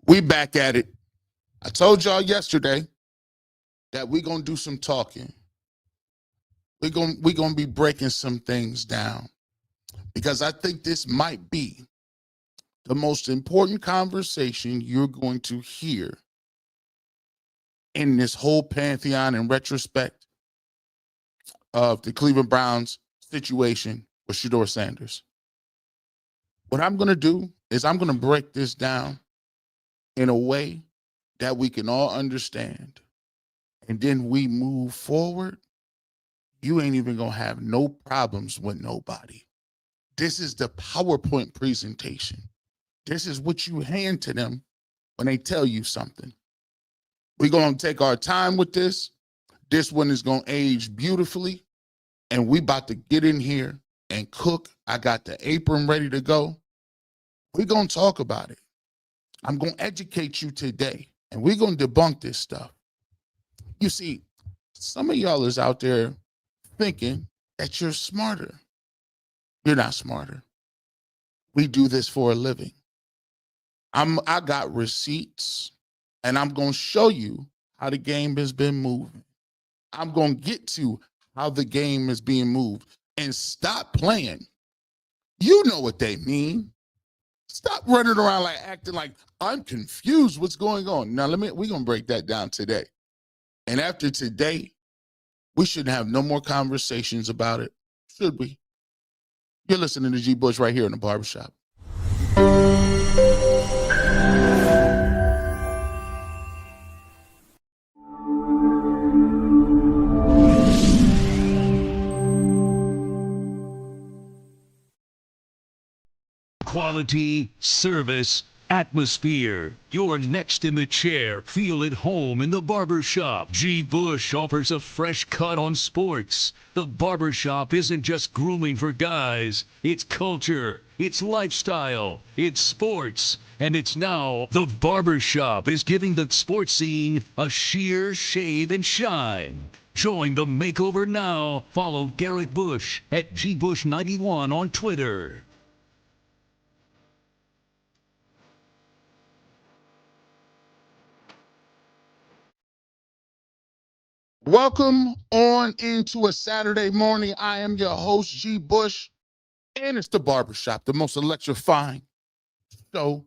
We back at it. I told y'all yesterday that we're gonna do some talking. We're gonna be breaking some things down because I think this might be the most important conversation you're going to hear in this whole pantheon in retrospect of the Cleveland Browns situation with Shedeur Sanders. What I'm gonna do is I'm gonna break this down in a way that we can all understand. And then we move forward. You ain't even gonna have no problems with nobody. This is the PowerPoint presentation. This is what you hand to them when they tell you something. We're gonna take our time with this. This one is gonna age beautifully. And we about to get in here and cook. I got the apron ready to go. We're gonna talk about it. I'm gonna educate you today, and we're gonna debunk this stuff. You see, some of y'all is out there thinking that you're smarter. You're not smarter. We do this for a living. I got receipts, and I'm going to show you how the game has been moving. I'm going to get to how the game is being moved. And stop playing. You know what they mean. Stop running around like acting like I'm confused what's going on. Now, we're going to break that down today. And after today, we shouldn't have no more conversations about it, should we? You're listening to G. Bush right here in the Barbershop. Quality, service, atmosphere. You're next in the chair. Feel at home in the Barbershop. G. Bush offers a fresh cut on sports. The Barbershop isn't just grooming for guys. It's culture. It's lifestyle. It's sports. And it's now the Barbershop is giving the sports scene a sheer shave and shine. Join the makeover now. Follow Garrett Bush at GBush91 on Twitter. Welcome on into a Saturday morning. I am your host, G. Bush, and it's the Barbershop, the most electrifying show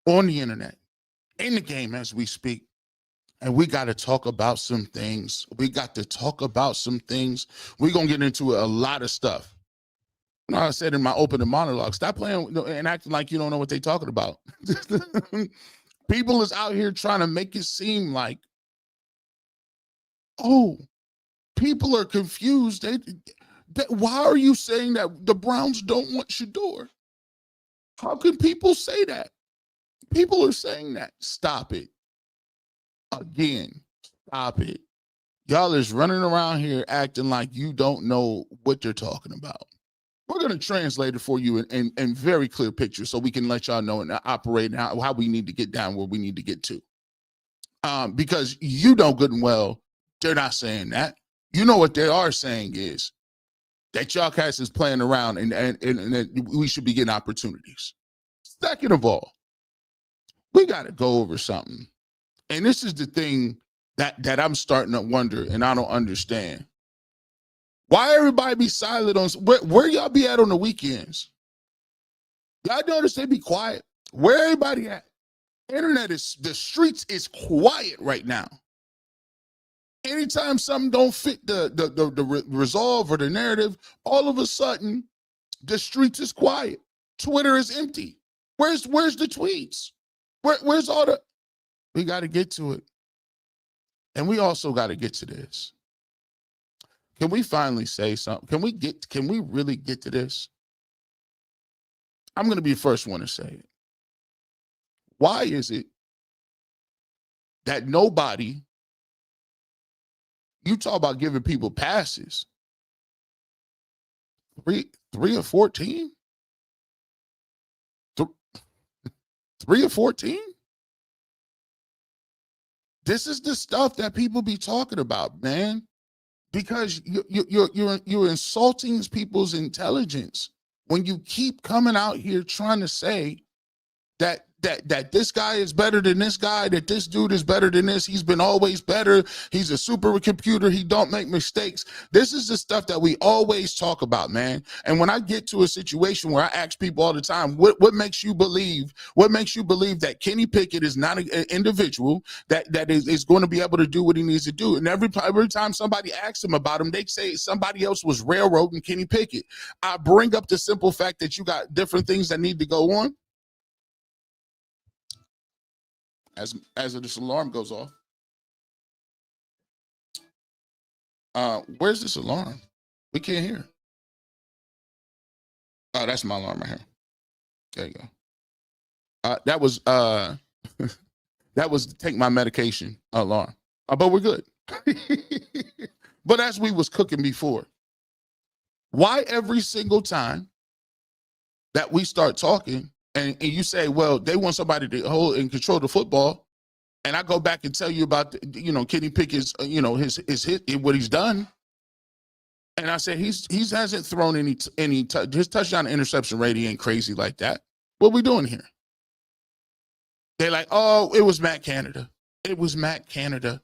on the internet, in the game as we speak. And we got to talk about some things. We're going to get into a lot of stuff. You know, I said in my opening monologue, stop playing and acting like you don't know what they're talking about. People is out here trying to make it seem like, oh, people are confused. Why are you saying that the Browns don't want Shedeur? How can people say that? People are saying that. Stop it. Again, stop it. Y'all is running around here acting like you don't know what you're talking about. We're going to translate it for you in very clear pictures so we can let y'all know and operate how we need to get down where we need to get to. Because you know good and well, they're not saying that. You know what they are saying is that y'all cats is playing around and that we should be getting opportunities. Second of all, we got to go over something. And this is the thing that I'm starting to wonder and I don't understand. Why everybody be silent on where y'all be at on the weekends? Y'all notice they be quiet. Where everybody at? The streets is quiet right now. Anytime something don't fit the resolve or the narrative, all of a sudden the streets is quiet. Twitter is empty. Where's the tweets? Where's all the? We got to get to it, and we also got to get to this. Can we finally say something? Can we really get to this? I'm going to be the first one to say it. Why is it that nobody? You talk about giving people passes. 3 or 14? 3 or 14? This is the stuff that people be talking about, man. Because you're insulting people's intelligence when you keep coming out here trying to say that that this guy is better than this guy, that this dude is better than this. He's been always better. He's a supercomputer. He don't make mistakes. This is the stuff that we always talk about, man. And when I get to a situation where I ask people all the time, what makes you believe that Kenny Pickett is not an individual that is going to be able to do what he needs to do? And every time somebody asks him about him, they say somebody else was railroading Kenny Pickett. I bring up the simple fact that you got different things that need to go on. As this alarm goes off. Where's this alarm? We can't hear. Oh, that's my alarm right here. There you go. That was that was take my medication alarm. But we're good. But as we was cooking before, why every single time that we start talking and you say, well, they want somebody to hold and control the football, and I go back and tell you about, Kenny Pickett's, his hit, what he's done, and I say he hasn't thrown any his touchdown to interception rating ain't crazy like that. What we doing here? They're like, oh, it was Matt Canada. It was Matt Canada.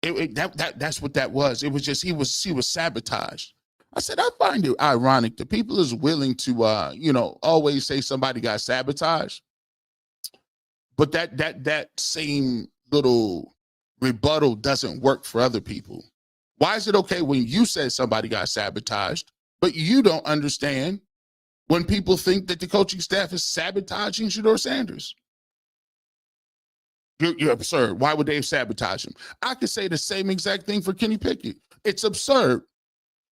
That's what that was. It was just he was sabotaged. I said, I find it ironic that people is willing to, always say somebody got sabotaged. But that same little rebuttal doesn't work for other people. Why is it okay when you say somebody got sabotaged, but you don't understand when people think that the coaching staff is sabotaging Shedeur Sanders? You're absurd. Why would they sabotage him? I could say the same exact thing for Kenny Pickett. It's absurd.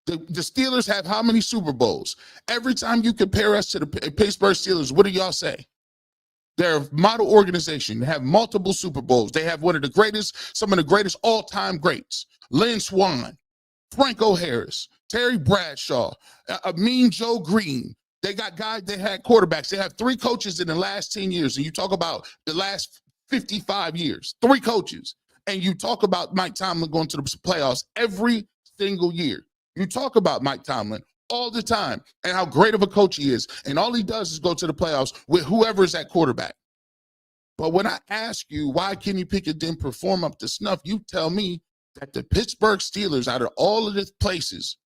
The Steelers have how many Super Bowls? Every time you compare us to the Pittsburgh Steelers, what do y'all say? They're a model organization. They have multiple Super Bowls. They have some of the greatest all-time greats. Lynn Swann, Franco Harris, Terry Bradshaw, Mean Joe Green. They got guys, they had quarterbacks. They have 3 coaches in the last 10 years. And you talk about the last 55 years, 3 coaches. And you talk about Mike Tomlin going to the playoffs every single year. You talk about Mike Tomlin all the time and how great of a coach he is. And all he does is go to the playoffs with whoever is at quarterback. But when I ask you why Kenny Pickett didn't perform up to snuff, you tell me that the Pittsburgh Steelers, out of all of the places,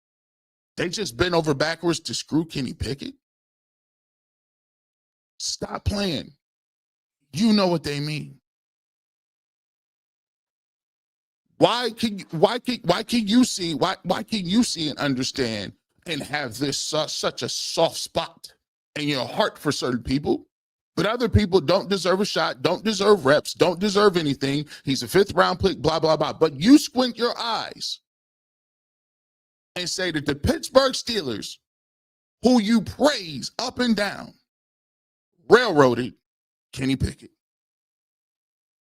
they just bent over backwards to screw Kenny Pickett. Stop playing. You know what they mean. Why can you see and understand and have this such a soft spot in your heart for certain people, but other people don't deserve a shot, don't deserve reps, don't deserve anything. He's a 5th round pick, blah, blah, blah. But you squint your eyes and say that the Pittsburgh Steelers, who you praise up and down, railroaded Kenny Pickett.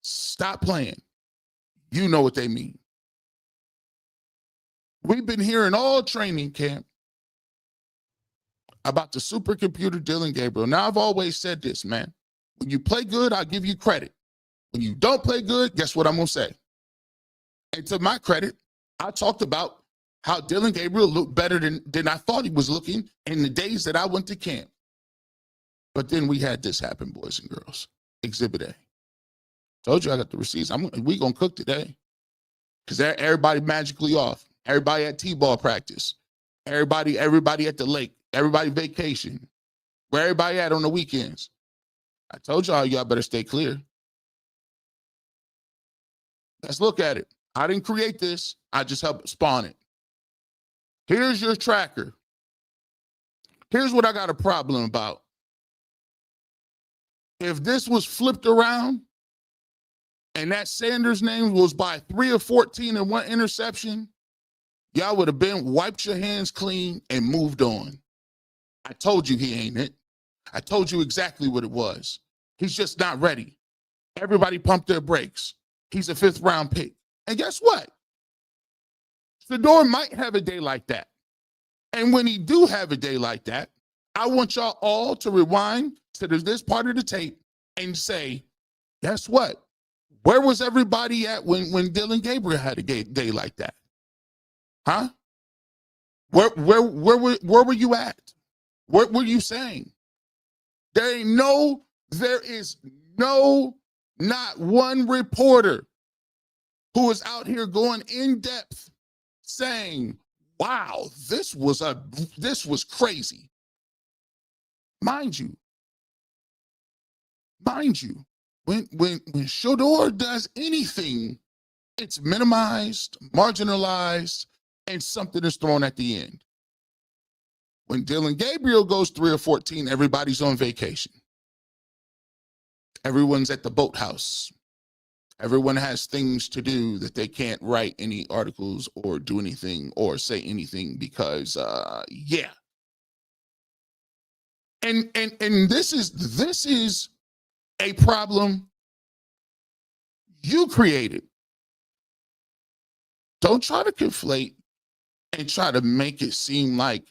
Stop playing. You know what they mean. We've been hearing all training camp about the supercomputer Dillon Gabriel. Now, I've always said this, man. When you play good, I'll give you credit. When you don't play good, guess what I'm going to say? And to my credit, I talked about how Dillon Gabriel looked better than I thought he was looking in the days that I went to camp. But then we had this happen, boys and girls. Exhibit A. Told you I got the receipts. We gonna cook today, because everybody magically off. Everybody at T-ball practice. Everybody at the lake. Everybody vacation. Where everybody at on the weekends? I told y'all better stay clear. Let's look at it. I didn't create this. I just helped spawn it. Here's your tracker. Here's what I got a problem about. If this was flipped around, and that Sanders name was by 3 of 14 and 1 interception, y'all would have been wiped your hands clean and moved on. I told you he ain't it. I told you exactly what it was. He's just not ready. Everybody pumped their brakes. He's a 5th round pick. And guess what? Shedeur might have a day like that. And when he do have a day like that, I want y'all all to rewind to this part of the tape and say, guess what? Where was everybody at when Dillon Gabriel had a day like that? Huh? Where were you at? What were you saying? There ain't no There is not one reporter who is out here going in depth saying, wow, this was crazy. Mind you, when Shedeur does anything, it's minimized, marginalized, and something is thrown at the end. When Dillon Gabriel goes 3 or 14, everybody's on vacation. Everyone's at the boathouse. Everyone has things to do that they can't write any articles or do anything or say anything because, yeah. And this is a problem you created. Don't try to conflate and try to make it seem like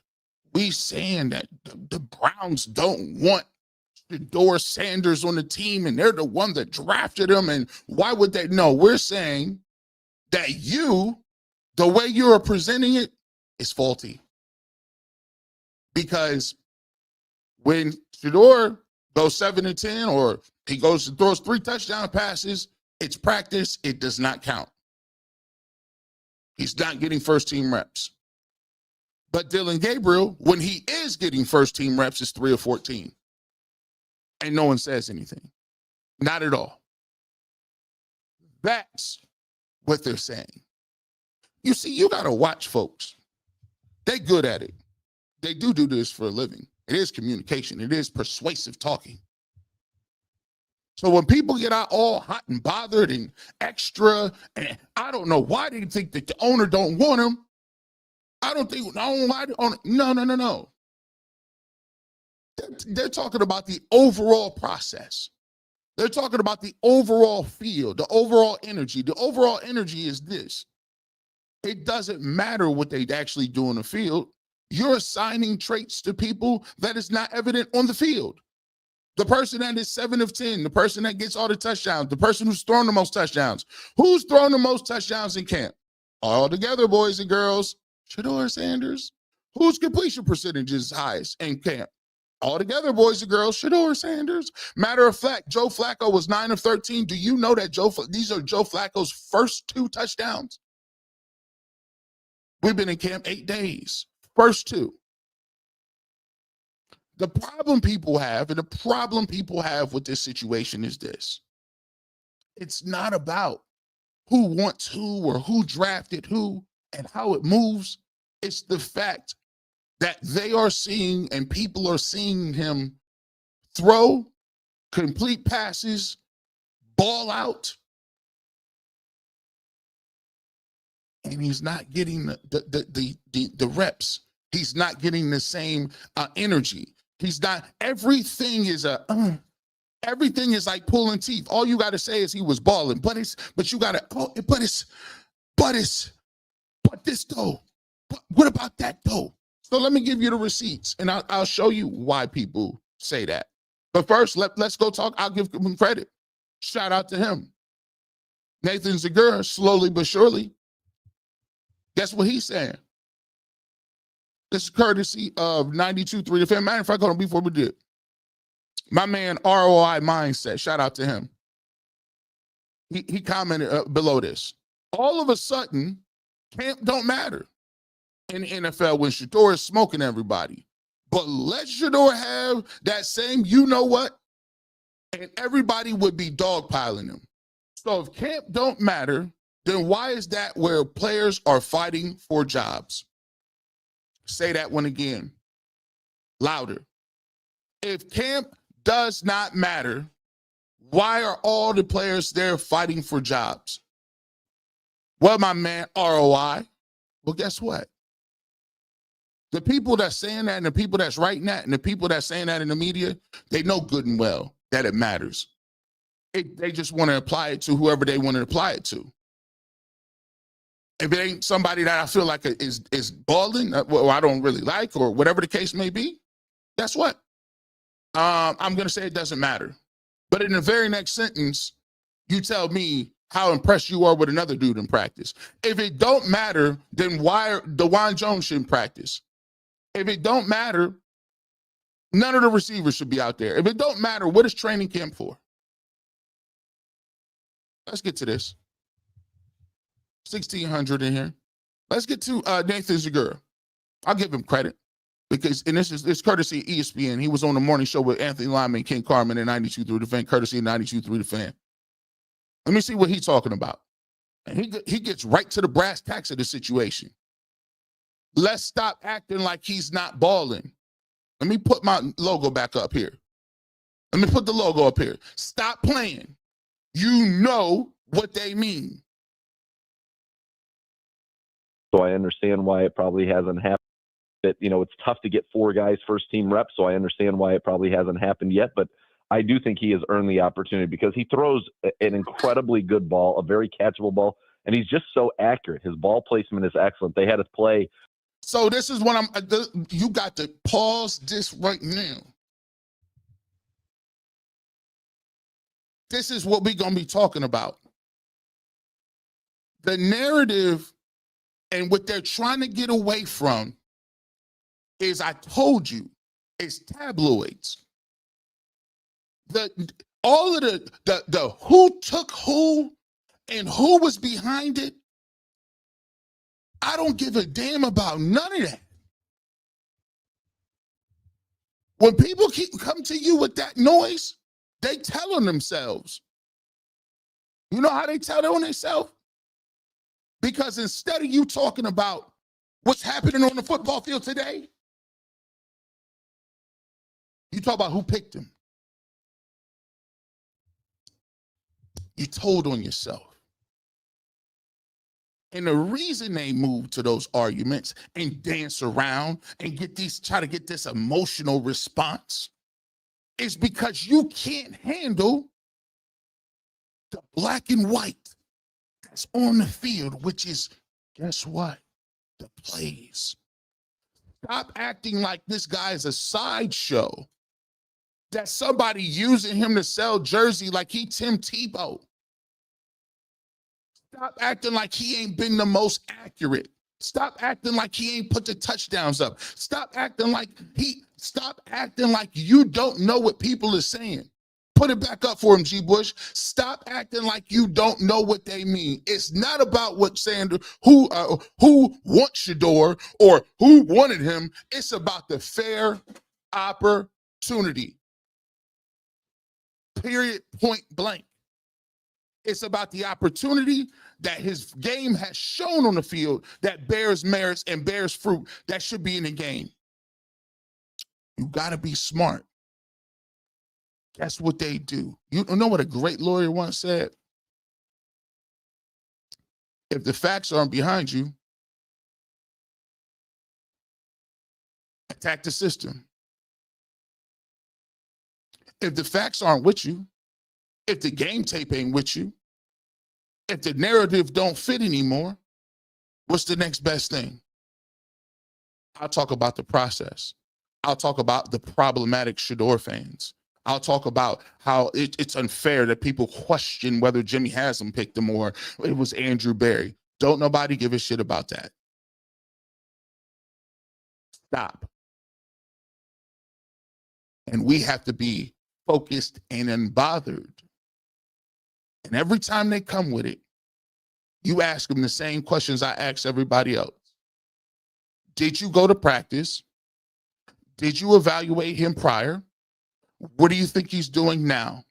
we saying that the Browns don't want Shedeur Sanders on the team and they're the one that drafted him. And why would they? No, we're saying that the way you're presenting it is faulty. Because when Shedeur goes 7 and 10, or he goes and throws 3 touchdown passes, it's practice. It does not count. He's not getting first team reps. But Dillon Gabriel, when he is getting first team reps, is 3 or 14. And no one says anything. Not at all. That's what they're saying. You see, you got to watch folks. They're good at it. They do this for a living. It is communication. It is persuasive talking. So when people get out all hot and bothered and extra, and I don't know why they think that the owner don't want them. I don't know why the owner, no. They're talking about the overall process. They're talking about the overall feel, the overall energy. The overall energy is this. It doesn't matter what they actually do in the field. You're assigning traits to people that is not evident on the field. The person that is 7 of 10, the person that gets all the touchdowns, the person who's thrown the most touchdowns. Who's thrown the most touchdowns in camp? All together, boys and girls. Shedeur Sanders. Whose completion percentage is highest in camp? All together, boys and girls. Shedeur Sanders. Matter of fact, Joe Flacco was 9 of 13. Do you know that these are Joe Flacco's first 2 touchdowns? We've been in camp 8 days. First 2. The problem people have with this situation is this. It's not about who wants who or who drafted who and how it moves. It's the fact that they are seeing and people are seeing him throw, complete passes, ball out, and he's not getting the reps. He's not getting the same energy. He's not. Everything is like pulling teeth. All you got to say is he was balling, but this though. But what about that though? So let me give you the receipts, and I'll show you why people say that. But first, let's go talk. I'll give him credit. Shout out to him. Nathan Zigur, slowly but surely. Guess what he's saying? This is courtesy of 92.3 The Fan. Matter of fact, hold on before we did. My man, ROI Mindset, shout out to him. He commented below this. All of a sudden, camp don't matter in the NFL when Shedeur is smoking everybody. But let Shedeur have that same you know what, and everybody would be dogpiling him. So if camp don't matter, then why is that where players are fighting for jobs? Say that one again, louder. If camp does not matter, why are all the players there fighting for jobs? Well, my man, ROI, well, guess what? The people that's saying that and the people that's writing that and the people that's saying that in the media, they know good and well that it matters. They just want to apply it to whoever they want to apply it to. If it ain't somebody that I feel like is balling, or I don't really like, or whatever the case may be, guess what? I'm going to say it doesn't matter. But in the very next sentence, you tell me how impressed you are with another dude in practice. If it don't matter, then why DeJuan Jones shouldn't practice? If it don't matter, None of the receivers should be out there. If it don't matter, what is training camp for? Let's get to this. 1,600 in here. Let's get to Nathan Zigur. I'll give him credit because, and this courtesy of ESPN. He was on the morning show with Anthony Lyman and Ken Carman in 92 Through the Fan, courtesy of 92 Through the Fan. Let me see what he's talking about. And he gets right to the brass tacks of the situation. Let's stop acting like he's not balling. Let me put my logo back up here. Let me put the logo up here. Stop playing. You know what they mean. So I understand why it probably hasn't happened. It's tough to get 4 guys first team reps, so I understand why it probably hasn't happened yet. But I do think he has earned the opportunity because he throws an incredibly good ball, a very catchable ball, and he's just so accurate. His ball placement is excellent. They had us play. So this is what you got to pause this right now. This is what we're going to be talking about. The narrative and what they're trying to get away from is, I told you, it's tabloids. All of the who took who and who was behind it, I don't give a damn about none of that. When people come to you with that noise, they tell on themselves. You know how they tell on themselves? Because instead of you talking about what's happening on the football field today, you talk about who picked him. You told on yourself. And the reason they move to those arguments and dance around and try to get this emotional response is because you can't handle the black and white that's on the field, which is, guess what? The plays. Stop acting like this guy is a sideshow, that somebody using him to sell jersey like he Tim Tebow. Stop acting like he ain't been the most accurate. Stop acting like he ain't put the touchdowns up. Stop acting like you don't know what people are saying. Put it back up for him, G. Bush. Stop acting like you don't know what they mean. It's not about what Sanders, who wants Shedeur or who wanted him. It's about the fair opportunity. Period, point blank. It's about the opportunity that his game has shown on the field that bears merits and bears fruit that should be in the game. You got to be smart. That's what they do. You know what a great lawyer once said? If the facts aren't behind you, attack the system. If the facts aren't with you, if the game tape ain't with you, if the narrative don't fit anymore, what's the next best thing? I'll talk about the process. I'll talk about the problematic Shedeur fans. I'll talk about how it's unfair that people question whether Jimmy Haslam picked him or it was Andrew Berry. Don't nobody give a shit about that. Stop. And we have to be focused and unbothered. And every time they come with it, you ask them the same questions I ask everybody else. Did you go to practice? Did you evaluate him prior? What do you think he's doing now?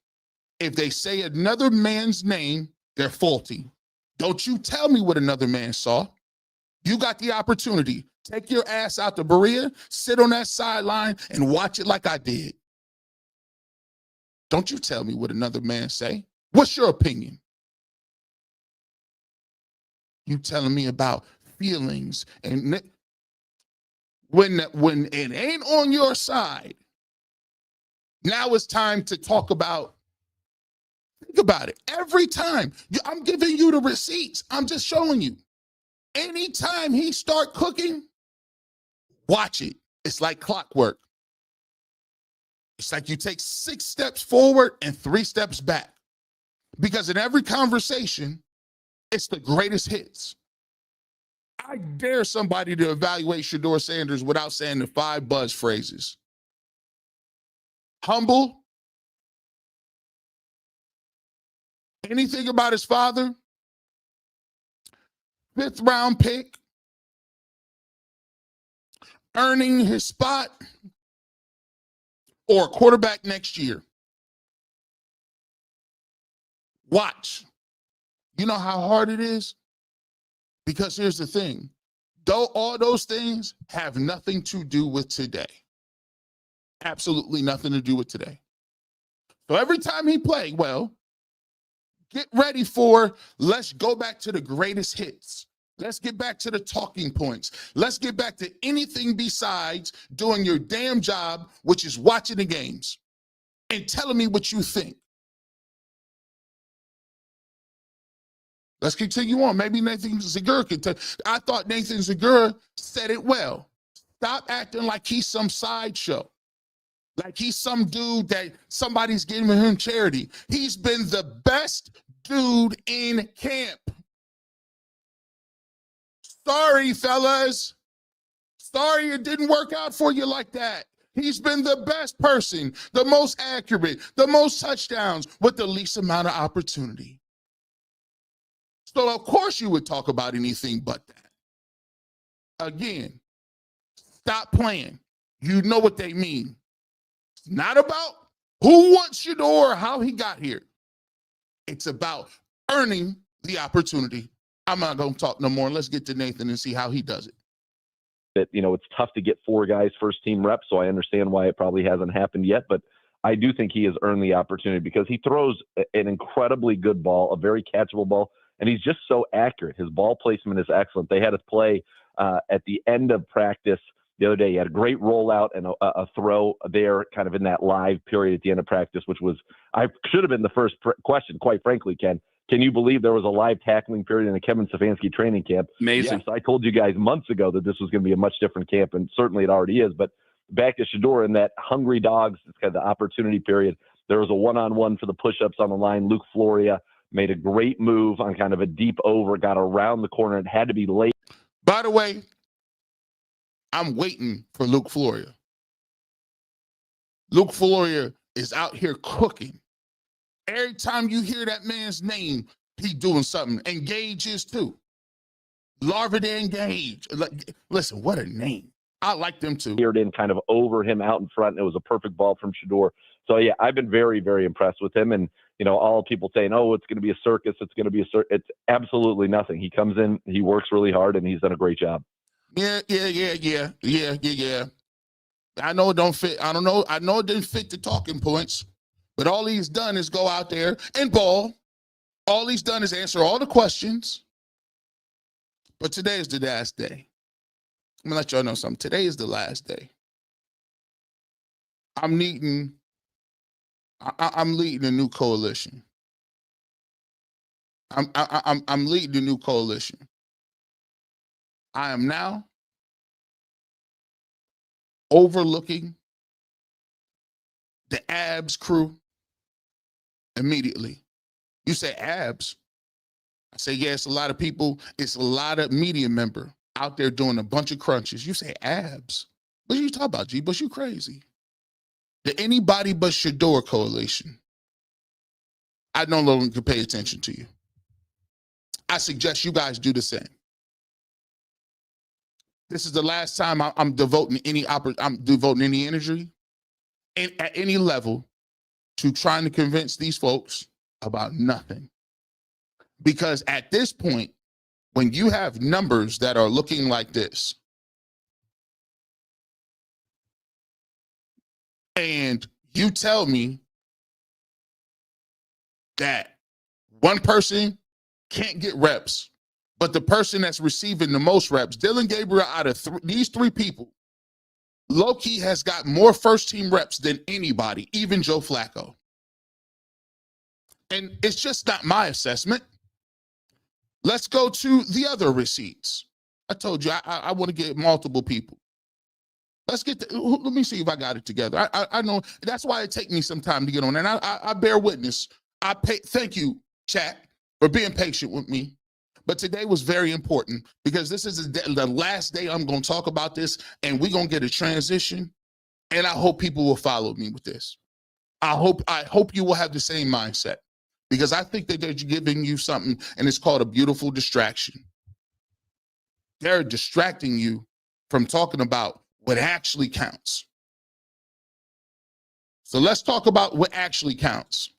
If they say another man's name, they're faulty. Don't you tell me what another man saw. You got the opportunity. Take your ass out to Berea, sit on that sideline, and watch it like I did. Don't you tell me what another man say. What's your opinion? You telling me about feelings, and when it ain't on your side, now it's time to talk about, think about it. Every time, I'm giving you the receipts. I'm just showing you. Anytime he start cooking, watch it. It's like clockwork. It's like you take 6 steps forward and 3 steps back. Because in every conversation, it's the greatest hits. I dare somebody to evaluate Shedeur Sanders without saying the 5 buzz phrases. humble. Anything about his father? 5th round pick, earning his spot, or quarterback next year? Watch. You know how hard it is? Because here's the thing. Though all those things have nothing to do with today. Absolutely nothing to do with today. So every time he played, well, get ready for, let's go back to the greatest hits. Let's get back to the talking points. Let's get back to anything besides doing your damn job, which is watching the games and telling me what you think. Let's continue on. Maybe Nathan Zigur can tell. I thought Nathan Zigur said it well. Stop acting like he's some sideshow. Like he's some dude that somebody's giving him charity. He's been the best dude in camp. Sorry, fellas. Sorry it didn't work out for you like that. He's been the best person, the most accurate, the most touchdowns with the least amount of opportunity. So of course you would talk about anything but that. Again, stop playing. You know what they mean. It's not about who wants Shedeur or how he got here. It's about earning the opportunity. I'm not going to talk no more. Let's get to Nathan and see how he does it. That, it's tough to get 4 guys first team reps, so I understand why it probably hasn't happened yet, but I do think he has earned the opportunity because he throws an incredibly good ball, a very catchable ball, and he's just so accurate. His ball placement is excellent. They had us play at the end of practice the other day. He had a great rollout and a throw there kind of in that live period at the end of practice, which was, I should have been the first question, quite frankly, Ken. Can you believe there was a live tackling period in a Kevin Stefanski training camp? Amazing. Yes, I told you guys months ago that this was going to be a much different camp, and certainly it already is. But back to Shedeur in that hungry dogs, it's kind of the opportunity period. There was a one-on-one for the push-ups on the line. Luke Floria made a great move on kind of a deep over, got around the corner. It had to be late. By the way, I'm waiting for Luke Floria. Luke Floria is out here cooking. Every time you hear that man's name, he doing something. Engage is too. Larva to Engage. Listen, what a name. I like them too. Geared in kind of over him out in front. And it was a perfect ball from Shedeur. So, yeah, I've been very, very impressed with him. And, all people saying, oh, it's going to be a circus. It's going to be a circus. It's absolutely nothing. He comes in, he works really hard, and he's done a great job. Yeah. I know it don't fit. I know it didn't fit the talking points, but all he's done is go out there and ball. All he's done is answer all the questions. But today is the last day. I'm gonna let y'all know something. Today is the last day. I'm leading a new coalition. I'm leading a new coalition. I am now overlooking the Abs crew immediately. You say Abs? I say, yeah, it's a lot of people. It's a lot of media member out there doing a bunch of crunches. You say Abs? What are you talking about, G? Bush, you crazy. The Anybody But Shedeur coalition. I no longer can pay attention to you. I suggest you guys do the same. This is the last time I'm devoting any energy at any level to trying to convince these folks about nothing. Because at this point, when you have numbers that are looking like this, and you tell me that one person can't get reps, but the person that's receiving the most reps, Dylan Gabriel, out of these 3 people, low-key has got more first-team reps than anybody, even Joe Flacco. And it's just not my assessment. Let's go to the other receipts. I told you I want to get multiple people. Let me see if I got it together. I know that's why it takes me some time to get on. And I bear witness. Thank you, chat, for being patient with me. But today was very important because this is the last day I'm going to talk about this, and we're going to get a transition. And I hope people will follow me with this. I hope you will have the same mindset, because I think that they're giving you something, and it's called a beautiful distraction. They're distracting you from talking about what actually counts. So let's talk about what actually counts.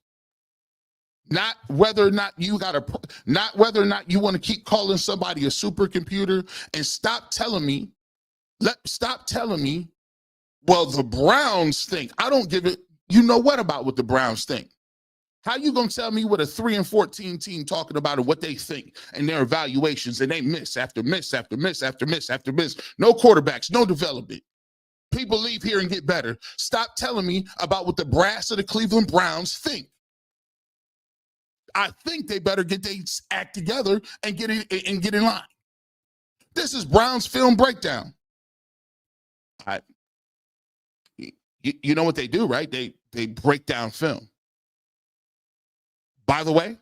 Not whether or not you want to keep calling somebody a supercomputer, and stop telling me, well, the Browns think. I don't give it. You know what about what the Browns think? How you gonna tell me what a 3-14 team talking about and what they think and their evaluations, and they miss after miss after miss after miss after miss? No quarterbacks, no development. People leave here and get better. Stop telling me about what the brass of the Cleveland Browns think. I think they better get their act together and get in line. This is Browns film breakdown. You know what they do, right? They break down film. By the way,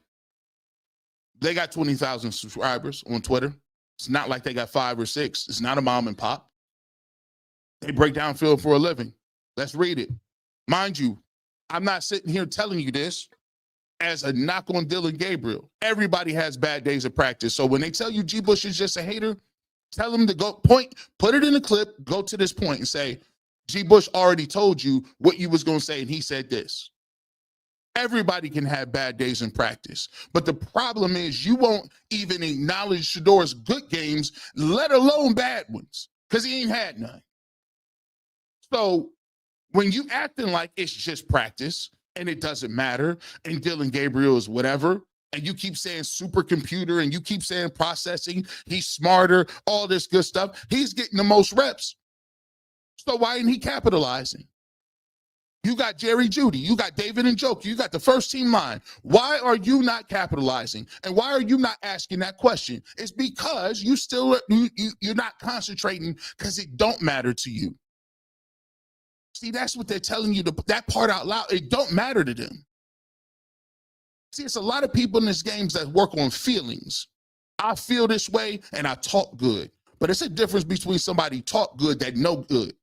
they got 20,000 subscribers on Twitter. It's not like they got 5 or 6. It's not a mom and pop. They break down film for a living. Let's read it. Mind you, I'm not sitting here telling you this as a knock on Dylan Gabriel. Everybody has bad days of practice. So when they tell you G. Bush is just a hater, tell them to go put it in a clip, go to this point and say, G. Bush already told you what you was going to say, and he said this. Everybody can have bad days in practice. But the problem is you won't even acknowledge Shedeur's good games, let alone bad ones, because he ain't had none. So when you acting like it's just practice and it doesn't matter, and Dylan Gabriel is whatever, and you keep saying supercomputer and you keep saying processing, he's smarter, all this good stuff, he's getting the most reps. So why isn't he capitalizing? You got Jerry Jeudy, you got David Njoku, you got the first team line. Why are you not capitalizing? And why are you not asking that question? It's because you're not concentrating, because it don't matter to you. See, that's what they're telling you, that part out loud. It don't matter to them. See, it's a lot of people in this game that work on feelings. I feel this way and I talk good. But it's a difference between somebody talk good that know good.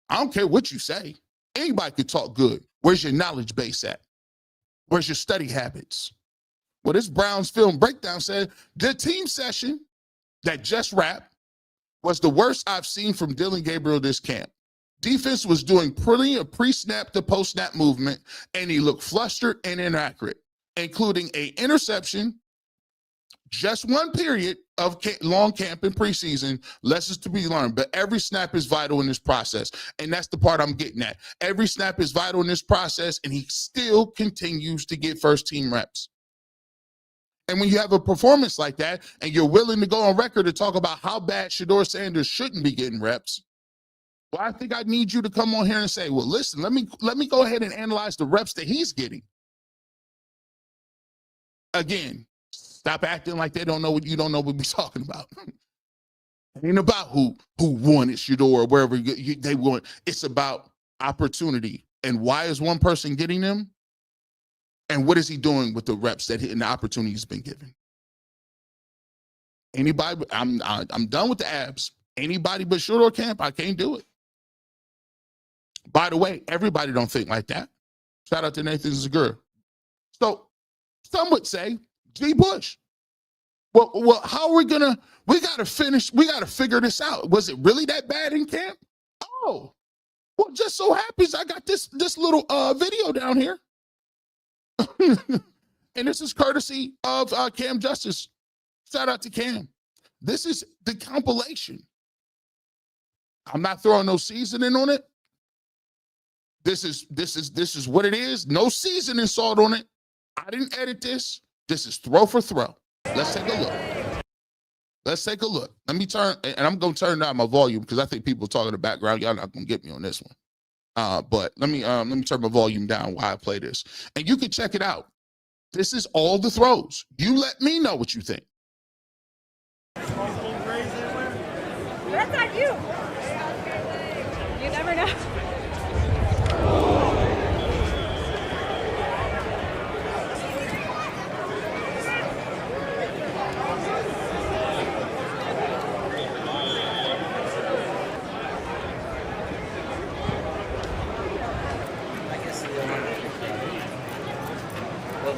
I don't care what you say. Anybody could talk good. Where's your knowledge base at? Where's your study habits? Well, this Browns film breakdown said the team session that just wrapped was the worst I've seen from Dylan Gabriel this camp. Defense was doing plenty of pre-snap to post-snap movement, and he looked flustered and inaccurate, including an interception, just one period of long camp in preseason, lessons to be learned. But every snap is vital in this process, and that's the part I'm getting at. Every snap is vital in this process, and he still continues to get first-team reps. And when you have a performance like that, and you're willing to go on record to talk about how bad Shedeur Sanders shouldn't be getting reps, well, I think I need you to come on here and say, well, listen, let me go ahead and analyze the reps that he's getting. Again, stop acting like they don't know what you don't know what we're talking about. It ain't about who wanted Shedeur or wherever they want. It's about opportunity. And why is one person getting them? And what is he doing with the reps and the opportunity he's been given? Anybody, I'm done with the abs. Anybody but Shedeur Camp, I can't do it. By the way, everybody don't think like that. Shout out to Nathan Zigur. So some would say, G. Bush, well, how are we gonna, we gotta figure this out. Was it really that bad in camp? Oh, well, just so happens I got this little video down here. And this is courtesy of Cam Justice. Shout out to Cam. This is the compilation. I'm not throwing no seasoning on it. This is what it is. No seasoning salt on it. I didn't edit this. This is throw for throw. Let's take a look. Let's take a look. Let me turn, and I'm going to turn down my volume because I think people talking in the background. Y'all not going to get me on this one. But let me turn my volume down while I play this. And you can check it out. This is all the throws. You let me know what you think. That's not you. You never know.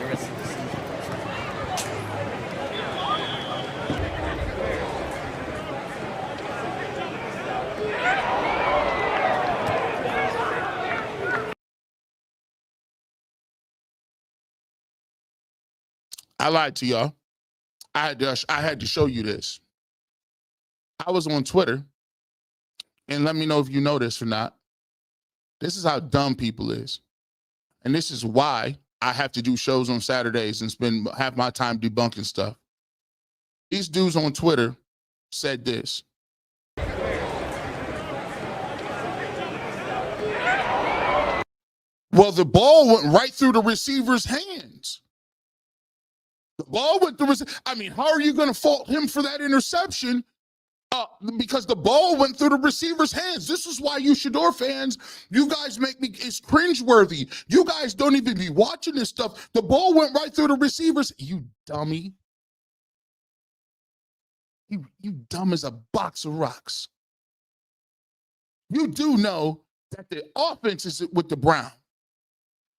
the rest of the season. I lied to y'all. I had to show you this. I was on Twitter, and let me know if you know this or not. This is how dumb people is. And this is why I have to do shows on Saturdays and spend half my time debunking stuff. These dudes on Twitter said this. Well, the ball went right through the receiver's hands. The ball went through his, I mean, how are you going to fault him for that interception? Because the ball went through the receiver's hands. This is why you Shedeur fans, you guys make me, it's cringeworthy. You guys don't even be watching this stuff. The ball went right through the receivers. You dummy. You dumb as a box of rocks. You do know that the offense is with the Brown.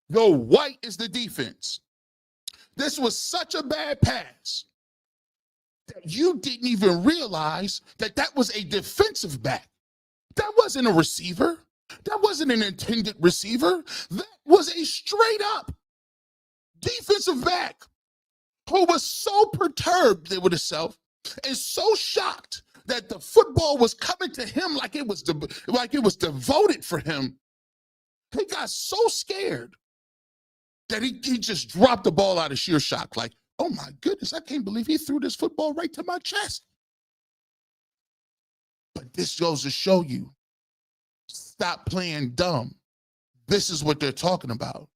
The white is the defense. This was such a bad pass that you didn't even realize that that was a defensive back. That wasn't a receiver. That wasn't an intended receiver. That was a straight up defensive back who was so perturbed with himself and so shocked that the football was coming to him like it was devoted for him. He got so scared that he just dropped the ball out of sheer shock. Like, oh my goodness, I can't believe he threw this football right to my chest. But this goes to show you, stop playing dumb. This is what they're talking about.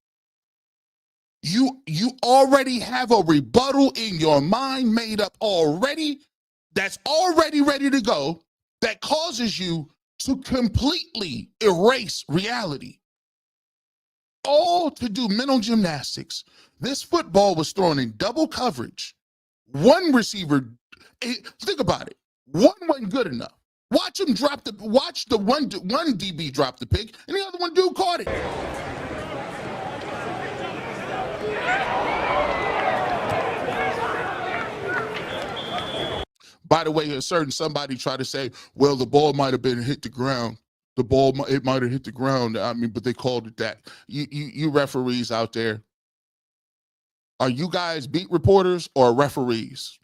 You already have a rebuttal in your mind made up already, that's already ready to go, that causes you to completely erase reality. All to do mental gymnastics. This football was thrown in double coverage. One receiver, think about it. One wasn't good enough. Watch the one DB drop the pick, and the other one dude caught it. By the way, somebody tried to say, well, the ball might have been hit the ground. It might have hit the ground. I mean, but they called it that. You referees out there, are you guys beat reporters or referees?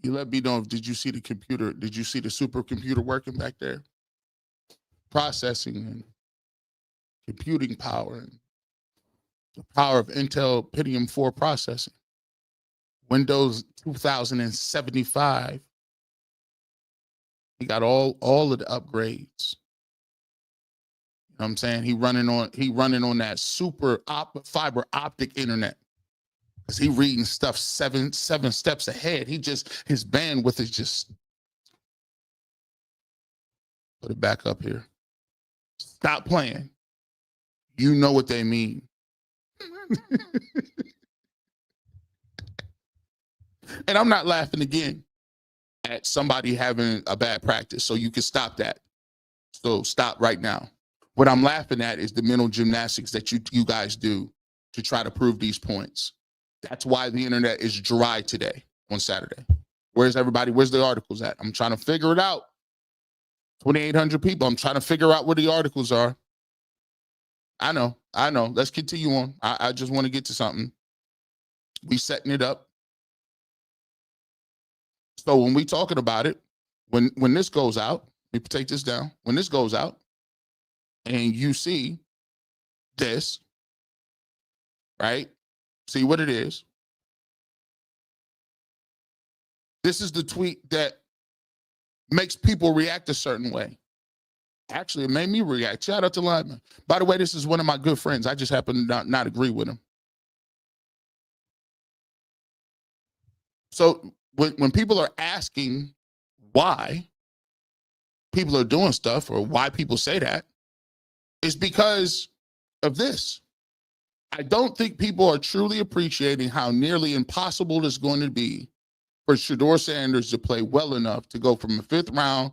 You let me know, did you see the computer? Did you see the supercomputer working back there? Processing and computing power and the power of Intel Pentium 4 processing. Windows 2075. He got all of the upgrades. You know what I'm saying? He running on that super fiber optic internet. because he reading stuff seven steps ahead. His bandwidth is just, put it back up here. Stop playing. You know what they mean. And I'm not laughing again at somebody having a bad practice, so you can stop that. So stop right now. What I'm laughing at is the mental gymnastics that you guys do to try to prove these points. That's why the internet is dry today on Saturday. Where's everybody? Where's the articles at? I'm trying to figure it out. 2,800 people. I'm trying to figure out where the articles are. I know. Let's continue on. I just want to get to something. We setting it up. So when we talking about it, when this goes out, let me take this down. When this goes out and you see this, right? See what it is. This is the tweet that makes people react a certain way. Actually, it made me react. Shout out to Lyman. By the way, this is one of my good friends. I just happen to not agree with him. So when people are asking why people are doing stuff or why people say that, it's because of this. I don't think people are truly appreciating how nearly impossible it's going to be for Shedeur Sanders to play well enough to go from a fifth round,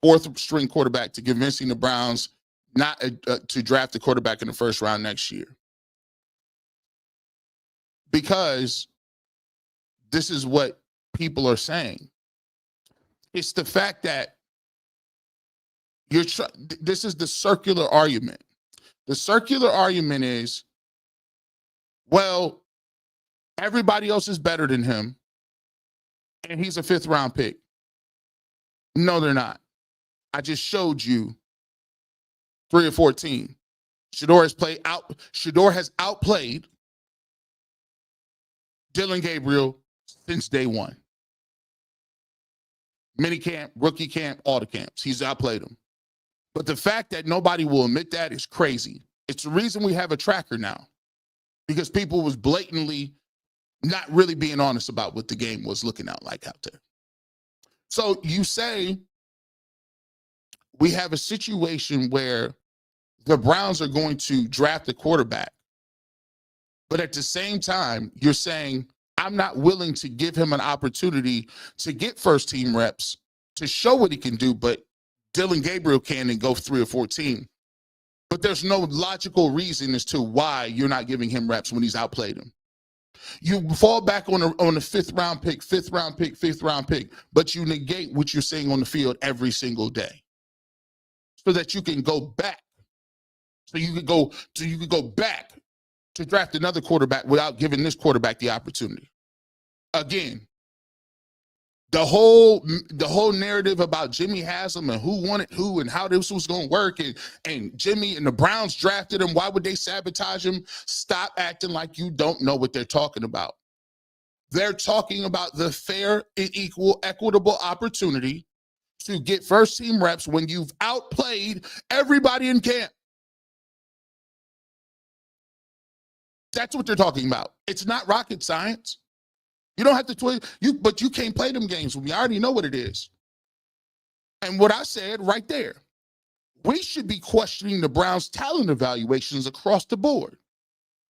fourth string quarterback to convincing the Browns not to draft a quarterback in the first round next year. Because this is what people are saying. It's the fact that this is the circular argument. The circular argument is, well, everybody else is better than him, and he's a fifth round pick. No, they're not. I just showed you 3 or 14. Shedeur has outplayed Dylan Gabriel since day one. Mini camp, rookie camp, all the camps. He's outplayed him. But the fact that nobody will admit that is crazy. It's the reason we have a tracker now, because people was blatantly not really being honest about what the game was looking out like out there. So you say we have a situation where the Browns are going to draft a quarterback, but at the same time, you're saying, I'm not willing to give him an opportunity to get first team reps to show what he can do, but Dylan Gabriel can and go 3 or 14. But there's no logical reason as to why you're not giving him reps when he's outplayed him. You fall back on a fifth round pick, but you negate what you're seeing on the field every single day, so that you can go back. So you could go back to draft another quarterback without giving this quarterback the opportunity. Again, the whole narrative about Jimmy Haslam and who wanted who and how this was going to work and Jimmy and the Browns drafted him. Why would they sabotage him? Stop acting like you don't know what they're talking about. They're talking about the fair and equitable opportunity to get first team reps when you've outplayed everybody in camp. That's what they're talking about. It's not rocket science. You don't have to but you can't play them games with me. I already know what it is. And what I said right there, we should be questioning the Browns' talent evaluations across the board.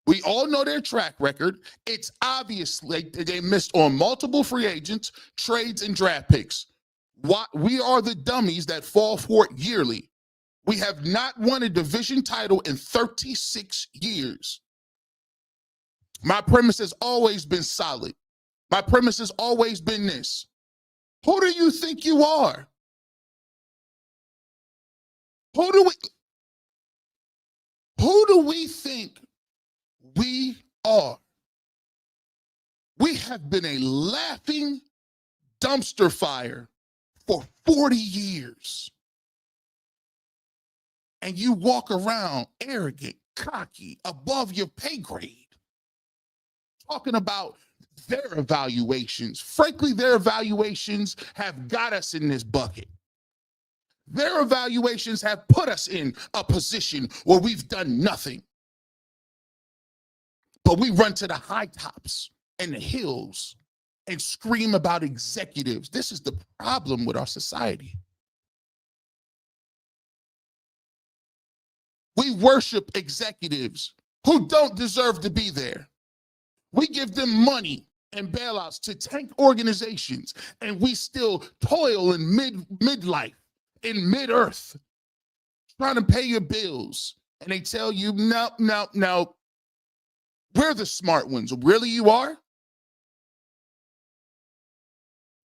We all know their track record. It's obvious they missed on multiple free agents, trades, and draft picks. We are the dummies that fall for it yearly. We have not won a division title in 36 years. My premise has always been solid. My premise has always been this. Who do you think you are? Who do we think we are? We have been a laughing dumpster fire for 40 years. And you walk around arrogant, cocky, above your pay grade, talking about their evaluations. Frankly, their evaluations have got us in this bucket. Their evaluations have put us in a position where we've done nothing. But we run to the high tops and the hills and scream about executives. This is the problem with our society. We worship executives who don't deserve to be there. We give them money and bailouts to tank organizations, and we still toil in midlife, in mid-earth, trying to pay your bills. And they tell you, no, no, no, we're the smart ones. Really, you are?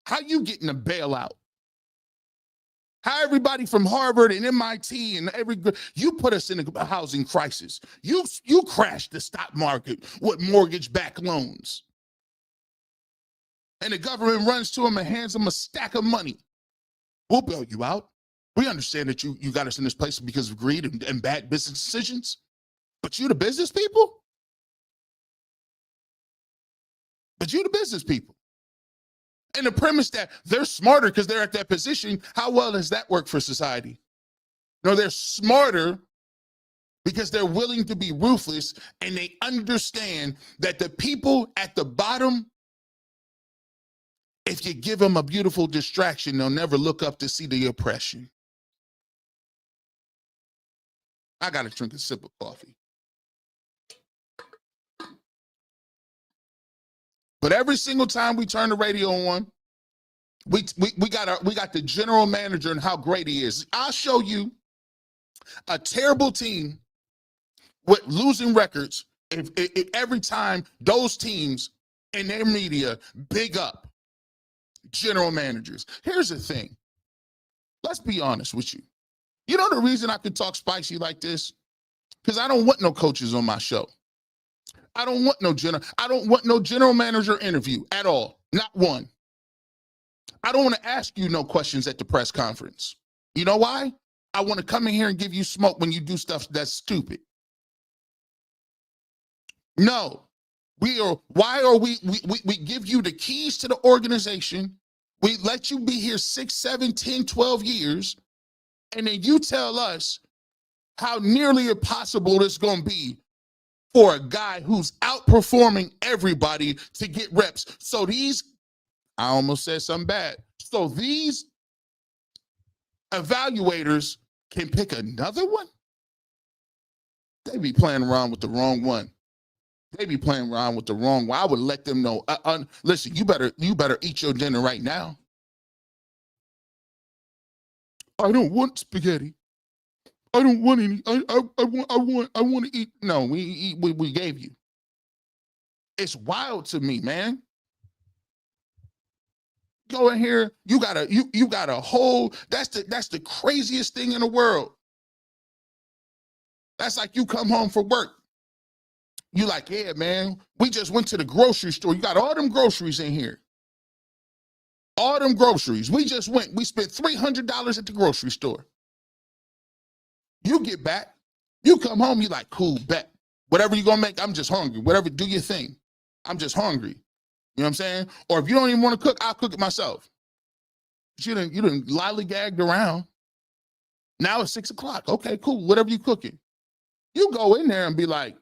How you getting a bailout? How everybody from Harvard and MIT and you put us in a housing crisis. You crashed the stock market with mortgage-backed loans. And the government runs to them and hands them a stack of money. We'll bail you out. We understand that you got us in this place because of greed and bad business decisions. But you the business people? But you the business people. And the premise that they're smarter because they're at that position, how well does that work for society? No, they're smarter because they're willing to be ruthless and they understand that the people at the bottom, if you give them a beautiful distraction, they'll never look up to see the oppression. I got to drink a sip of coffee. But every single time we turn the radio on, we got the general manager and how great he is. I'll show you a terrible team with losing records if every time those teams in their media big up general managers. Here's the thing. Let's be honest with you. You know the reason I can talk spicy like this? Because I don't want no coaches on my show. I don't want no general manager interview at all. Not one. I don't want to ask you no questions at the press conference. You know why? I want to come in here and give you smoke when you do stuff that's stupid. No. Why are we give you the keys to the organization. We let you be here 6, 7, 10, 12 years. And then you tell us how nearly impossible it's going to be for a guy who's outperforming everybody to get reps. So I almost said something bad. So these evaluators can pick another one? They be playing around with the wrong one. They be playing around with the wrong one. I would let them know, listen, you better eat your dinner right now. I don't want spaghetti. I don't want any. I want to eat. No, we gave you. It's wild to me, man. Go in here. You got a whole. That's the craziest thing in the world. That's like you come home from work. You like, yeah, man. We just went to the grocery store. You got all them groceries in here. All them groceries. We just went. We spent $300 at the grocery store. You get back, you come home, you like, cool, bet. Whatever you're gonna make, I'm just hungry. Whatever, do your thing. I'm just hungry. You know what I'm saying? Or if you don't even want to cook, I'll cook it myself. But you done lollygagged around. Now it's 6 o'clock. Okay, cool. Whatever you cooking. You go in there and be like,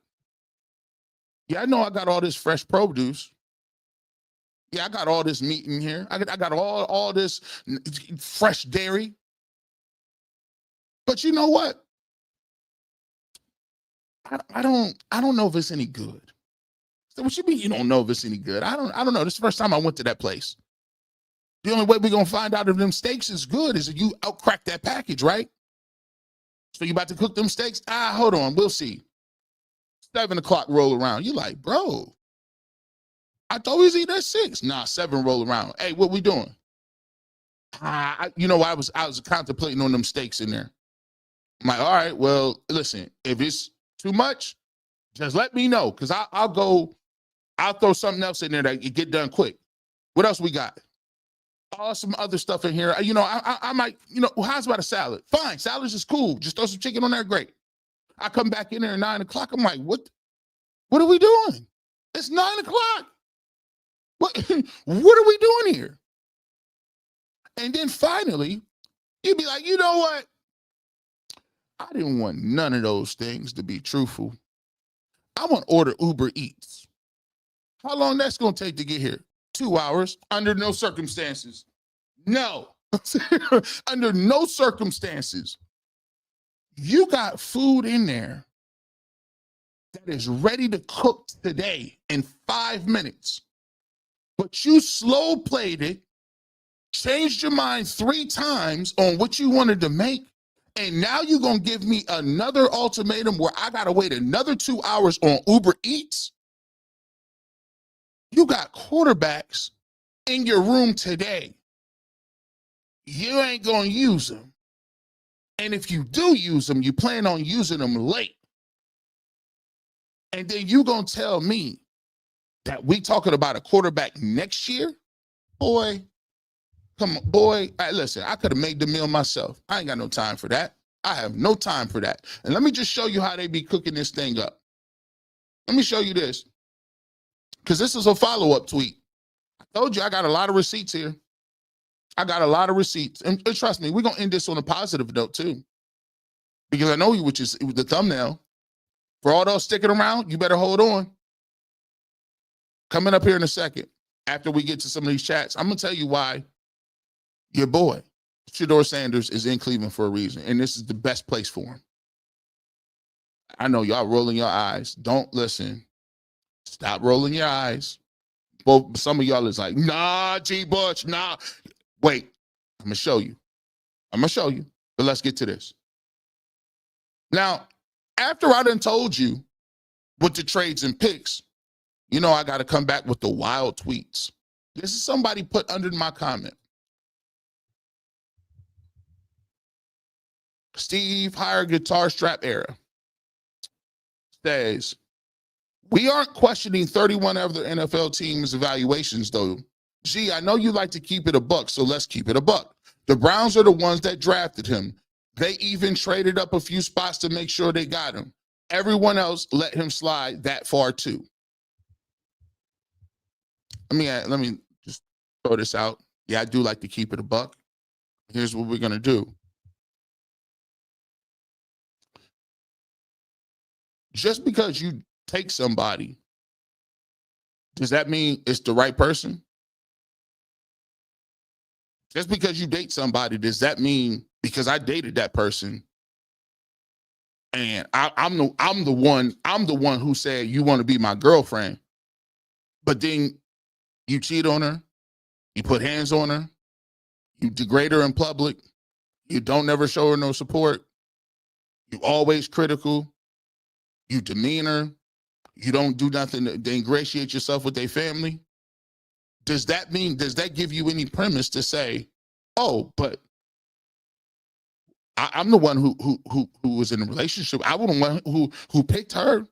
yeah, I know I got all this fresh produce. Yeah, I got all this meat in here. I got all this fresh dairy. But you know what? I don't know if it's any good. So what you mean you don't know if it's any good? I don't know. This is the first time I went to that place. The only way we're gonna find out if them steaks is good is if you outcrack that package, right? So you about to cook them steaks? Hold on, we'll see. 7 o'clock roll around. You like, bro, I thought we was eating at 6. Nah, 7 roll around. Hey, what we doing? I was contemplating on them steaks in there. I'm like, all right, well, listen, if it's too much, just let me know, because I'll throw something else in there that you get done quick. What else we got? Some other stuff in here. I might, how's about a salad? Fine, salads is cool. Just throw some chicken on there, great. I come back in there at 9 o'clock. I'm like, what are we doing? It's 9 o'clock. What are we doing here? And then finally, you'd be like, you know what? I didn't want none of those things, to be truthful. I want to order Uber Eats. How long that's going to take to get here? 2 hours. Under no circumstances. No. Under no circumstances. You got food in there that is ready to cook today in 5 minutes, but you slow played it, changed your mind 3 times on what you wanted to make, and now you're going to give me another ultimatum where I got to wait another 2 hours on Uber Eats? You got quarterbacks in your room today. You ain't going to use them. And if you do use them, you plan on using them late. And then you going to tell me that we talking about a quarterback next year? Boy, come on, boy. Listen, I could have made the meal myself. I ain't got no time for that. I have no time for that. And let me just show you how they be cooking this thing up. Let me show you this. Because this is a follow-up tweet. I told you I got a lot of receipts here. I got a lot of receipts. And trust me, we're going to end this on a positive note too. Because I know you, which is the thumbnail. For all those sticking around, you better hold on. Coming up here in a second, after we get to some of these chats, I'm going to tell you why your boy, Shedeur Sanders, is in Cleveland for a reason. And this is the best place for him. I know y'all rolling your eyes. Don't listen. Stop rolling your eyes. Both some of y'all is like, nah, G. Bush, nah. Wait, I'm going to show you. But let's get to this. Now, after I done told you what the trades and picks, you know I got to come back with the wild tweets. This is somebody put under my comment. Steve, higher guitar strap era, says, we aren't questioning 31 other NFL teams' evaluations, though. Gee, I know you like to keep it a buck, so let's keep it a buck. The Browns are the ones that drafted him. They even traded up a few spots to make sure they got him. Everyone else let him slide that far, too. Let me just throw this out. Yeah, I do like to keep it a buck. Here's what we're going to do. Just because you take somebody, does that mean it's the right person? Just because you date somebody, does that mean because I dated that person and I'm the one who said you want to be my girlfriend, but then you cheat on her, you put hands on her, you degrade her in public, you don't never show her no support, you always critical, you demean her, you don't do nothing to ingratiate yourself with their family? Does that give you any premise to say, oh, but I'm the one who was in a relationship. I was the one who picked her.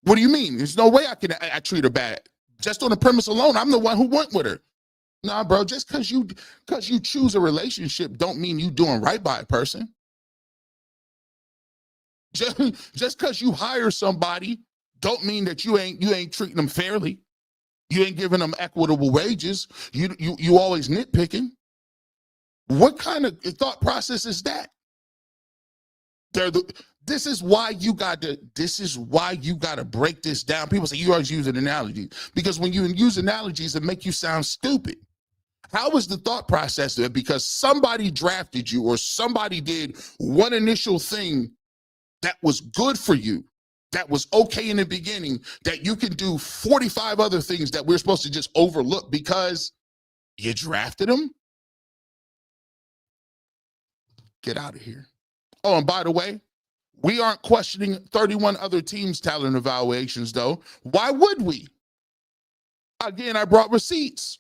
What do you mean? There's no way I treat her bad. Just on the premise alone, I'm the one who went with her. Nah, bro, just because you choose a relationship don't mean you doing right by a person. Just because you hire somebody don't mean that you ain't treating them fairly. You ain't giving them equitable wages. You always nitpicking. What kind of thought process is that? This is why you got to break this down. People say you always using analogies because when you use analogies, it make you sound stupid. How is the thought process there? Because somebody drafted you or somebody did one initial thing that was good for you, that was okay in the beginning, that you can do 45 other things that we're supposed to just overlook because you drafted them? Get out of here. Oh, and by the way, we aren't questioning 31 other teams' talent evaluations, though. Why would we? Again, I brought receipts.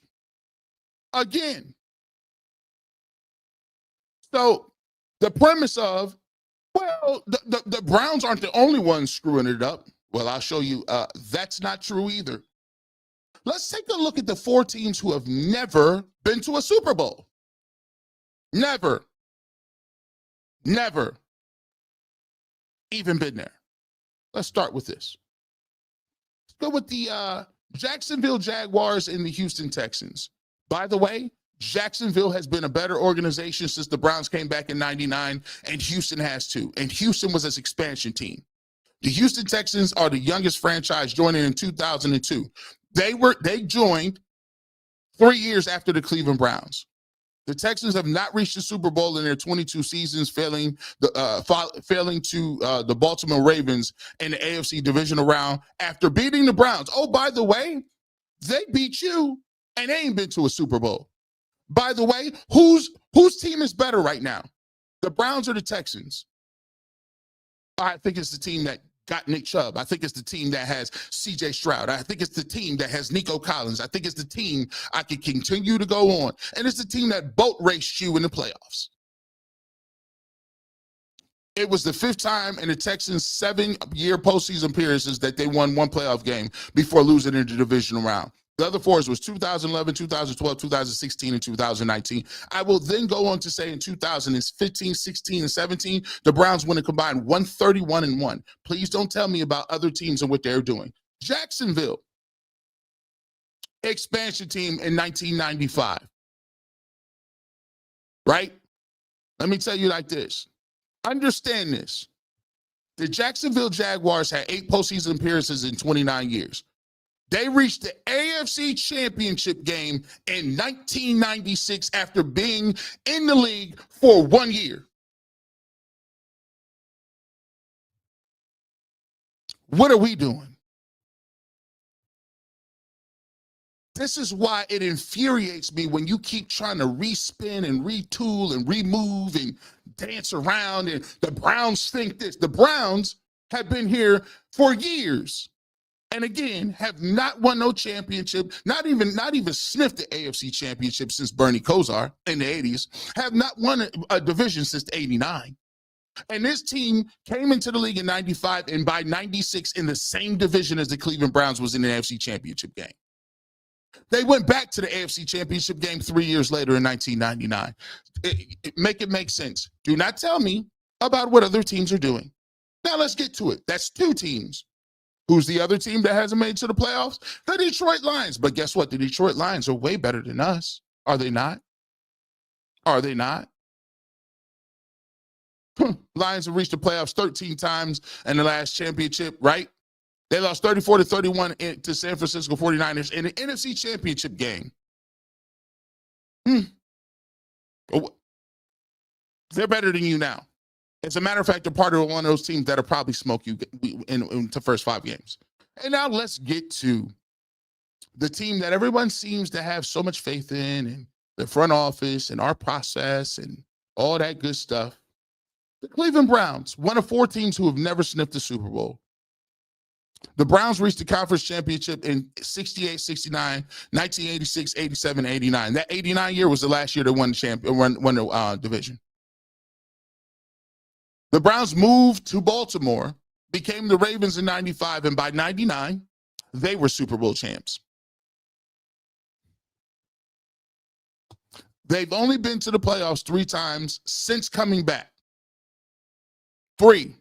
Again. So the premise of, well, the Browns aren't the only ones screwing it up. Well, I'll show you that's not true either. Let's take a look at the 4 teams who have never been to a Super Bowl. Never even been there. Let's start with this. Let's go with the Jacksonville Jaguars and the Houston Texans. By the way, Jacksonville has been a better organization since the Browns came back in '99, and Houston has too. And Houston was an expansion team. The Houston Texans are the youngest franchise, joining in 2002. They joined 3 years after the Cleveland Browns. The Texans have not reached the Super Bowl in their 22 seasons, failing to the Baltimore Ravens in the AFC divisional round after beating the Browns. Oh, by the way, they beat you and they ain't been to a Super Bowl. By the way, whose team is better right now? The Browns or the Texans? I think it's the team that got Nick Chubb. I think it's the team that has CJ Stroud. I think it's the team that has Nico Collins. I think it's the team I can continue to go on. And it's the team that boat raced you in the playoffs. It was the 5th time in the Texans' 7-year postseason appearances that they won one playoff game before losing in the divisional round. The other 4 was 2011, 2012, 2016, and 2019. I will then go on to say in 2015, 16, and 17, the Browns won a combined 131-1. Please don't tell me about other teams and what they're doing. Jacksonville, expansion team in 1995. Right? Let me tell you like this. Understand this. The Jacksonville Jaguars had 8 postseason appearances in 29 years. They reached the AFC Championship game in 1996 after being in the league for 1 year. What are we doing? This is why it infuriates me when you keep trying to respin and retool and remove and dance around, and the Browns think this. The Browns have been here for years. And again, have not won no championship, not even sniffed the AFC championship since Bernie Kosar in the 80s, have not won a division since 89. And this team came into the league in 95 and by 96 in the same division as the Cleveland Browns was in the AFC championship game. They went back to the AFC championship game 3 years later in 1999. Make it make sense. Do not tell me about what other teams are doing. Now let's get to it. That's 2 teams. Who's the other team that hasn't made it to the playoffs? The Detroit Lions. But guess what? The Detroit Lions are way better than us. Are they not? Are they not? Lions have reached the playoffs 13 times in the last championship, right? They lost 34-31 to San Francisco 49ers in the NFC Championship game. They're better than you now. As a matter of fact, they're part of one of those teams that'll probably smoke you in the first 5 games. And now let's get to the team that everyone seems to have so much faith in, and the front office and our process and all that good stuff. The Cleveland Browns, one of 4 teams who have never sniffed the Super Bowl. The Browns reached the conference championship in 68, 69, 1986, 87, 89. That 89 year was the last year they won the division. The Browns moved to Baltimore, became the Ravens in 95, and by 99, they were Super Bowl champs. They've only been to the playoffs 3 times since coming back. 3.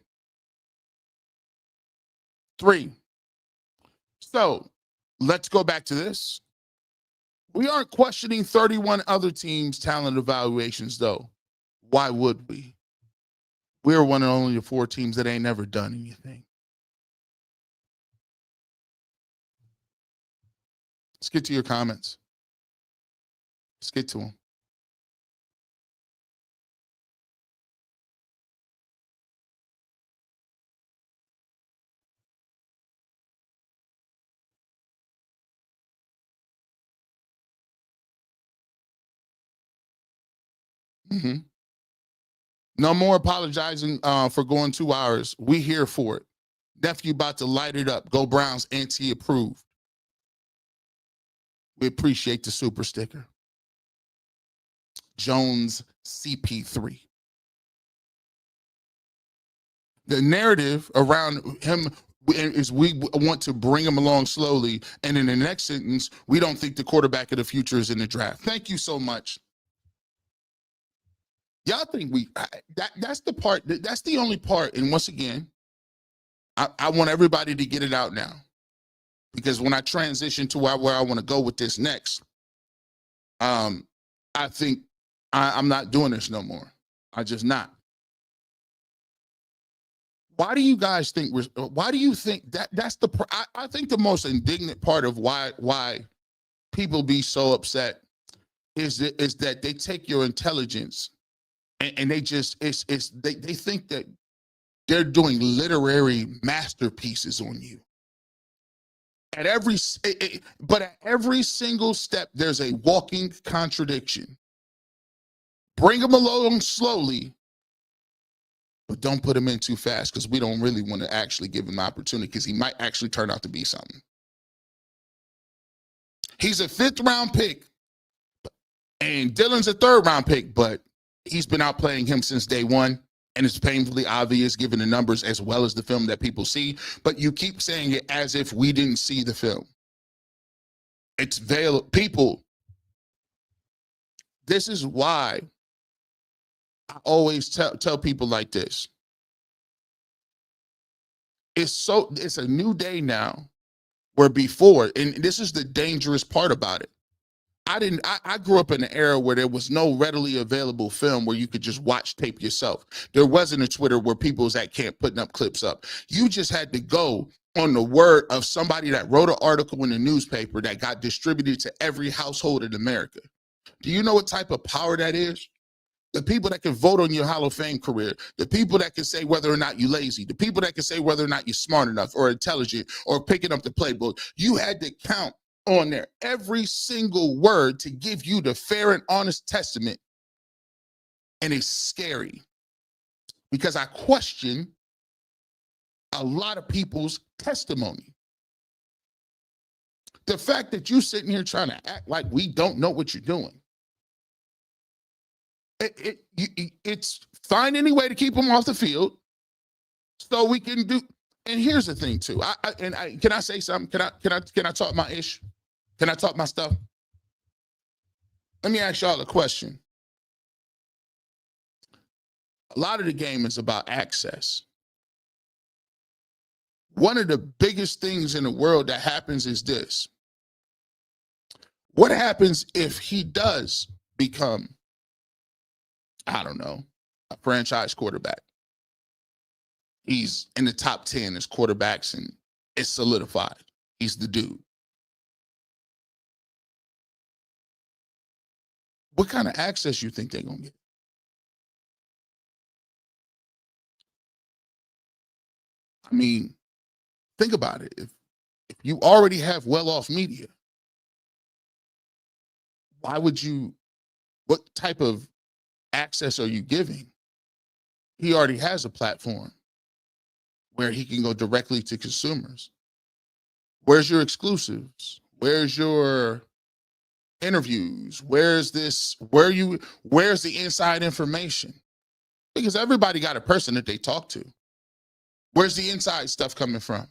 So let's go back to this. We aren't questioning 31 other teams' talent evaluations, though. Why would we? We're one of only the 4 teams that ain't never done anything. Let's get to your comments. Let's get to them. No more apologizing for going 2 hours. We here for it. Nephew about to light it up. Go Browns, anti-approved. We appreciate the super sticker. Jones CP3. The narrative around him is we want to bring him along slowly, and in the next sentence, we don't think the quarterback of the future is in the draft. Thank you so much. Y'all think that's the part, that's the only part, and once again, I want everybody to get it out now, because when I transition to where I want to go with this next, I think I'm not doing this no more. I just not. Why do you guys think why do you think that's I think the most indignant part of why people be so upset is that they take your intelligence and they just they think that they're doing literary masterpieces on you. At but at every single step, there's a walking contradiction. Bring them along slowly, but don't put him in too fast, because we don't really want to actually give him an opportunity, because he might actually turn out to be something. He's a 5th-round pick, and Dylan's a 3rd-round pick, but he's been outplaying him since day one, and it's painfully obvious given the numbers as well as the film that people see, but you keep saying it as if we didn't see the film. It's people, this is why I always tell people like this. It's a new day now, where before, and this is the dangerous part about it. I grew up in an era where there was no readily available film where you could just watch tape yourself. There wasn't a Twitter where people was at camp putting up clips up. You just had to go on the word of somebody that wrote an article in the newspaper that got distributed to every household in America. Do you know what type of power that is? The people that can vote on your Hall of Fame career, the people that can say whether or not you're lazy, the people that can say whether or not you're smart enough or intelligent or picking up the playbook. You had to count on there every single word to give you the fair and honest testament. And it's scary, because I question a lot of people's testimony. The fact that you're sitting here trying to act like we don't know what you're doing. It's find any way to keep them off the field so we can do. And here's the thing too. Can I say something? Can I talk my ish? Can I talk my stuff? Let me ask y'all a question. A lot of the game is about access. One of the biggest things in the world that happens is this. What happens if he does become, I don't know, a franchise quarterback? He's in the top 10 as quarterbacks and it's solidified. He's the dude. What kind of access you think they're going to get? I mean, think about it. If you already have well-off media, why would you, what type of access are you giving? He already has a platform where he can go directly to consumers. Where's your exclusives? Where's your interviews? Where's the inside information? Because everybody got a person that they talk to. Where's the inside stuff coming from?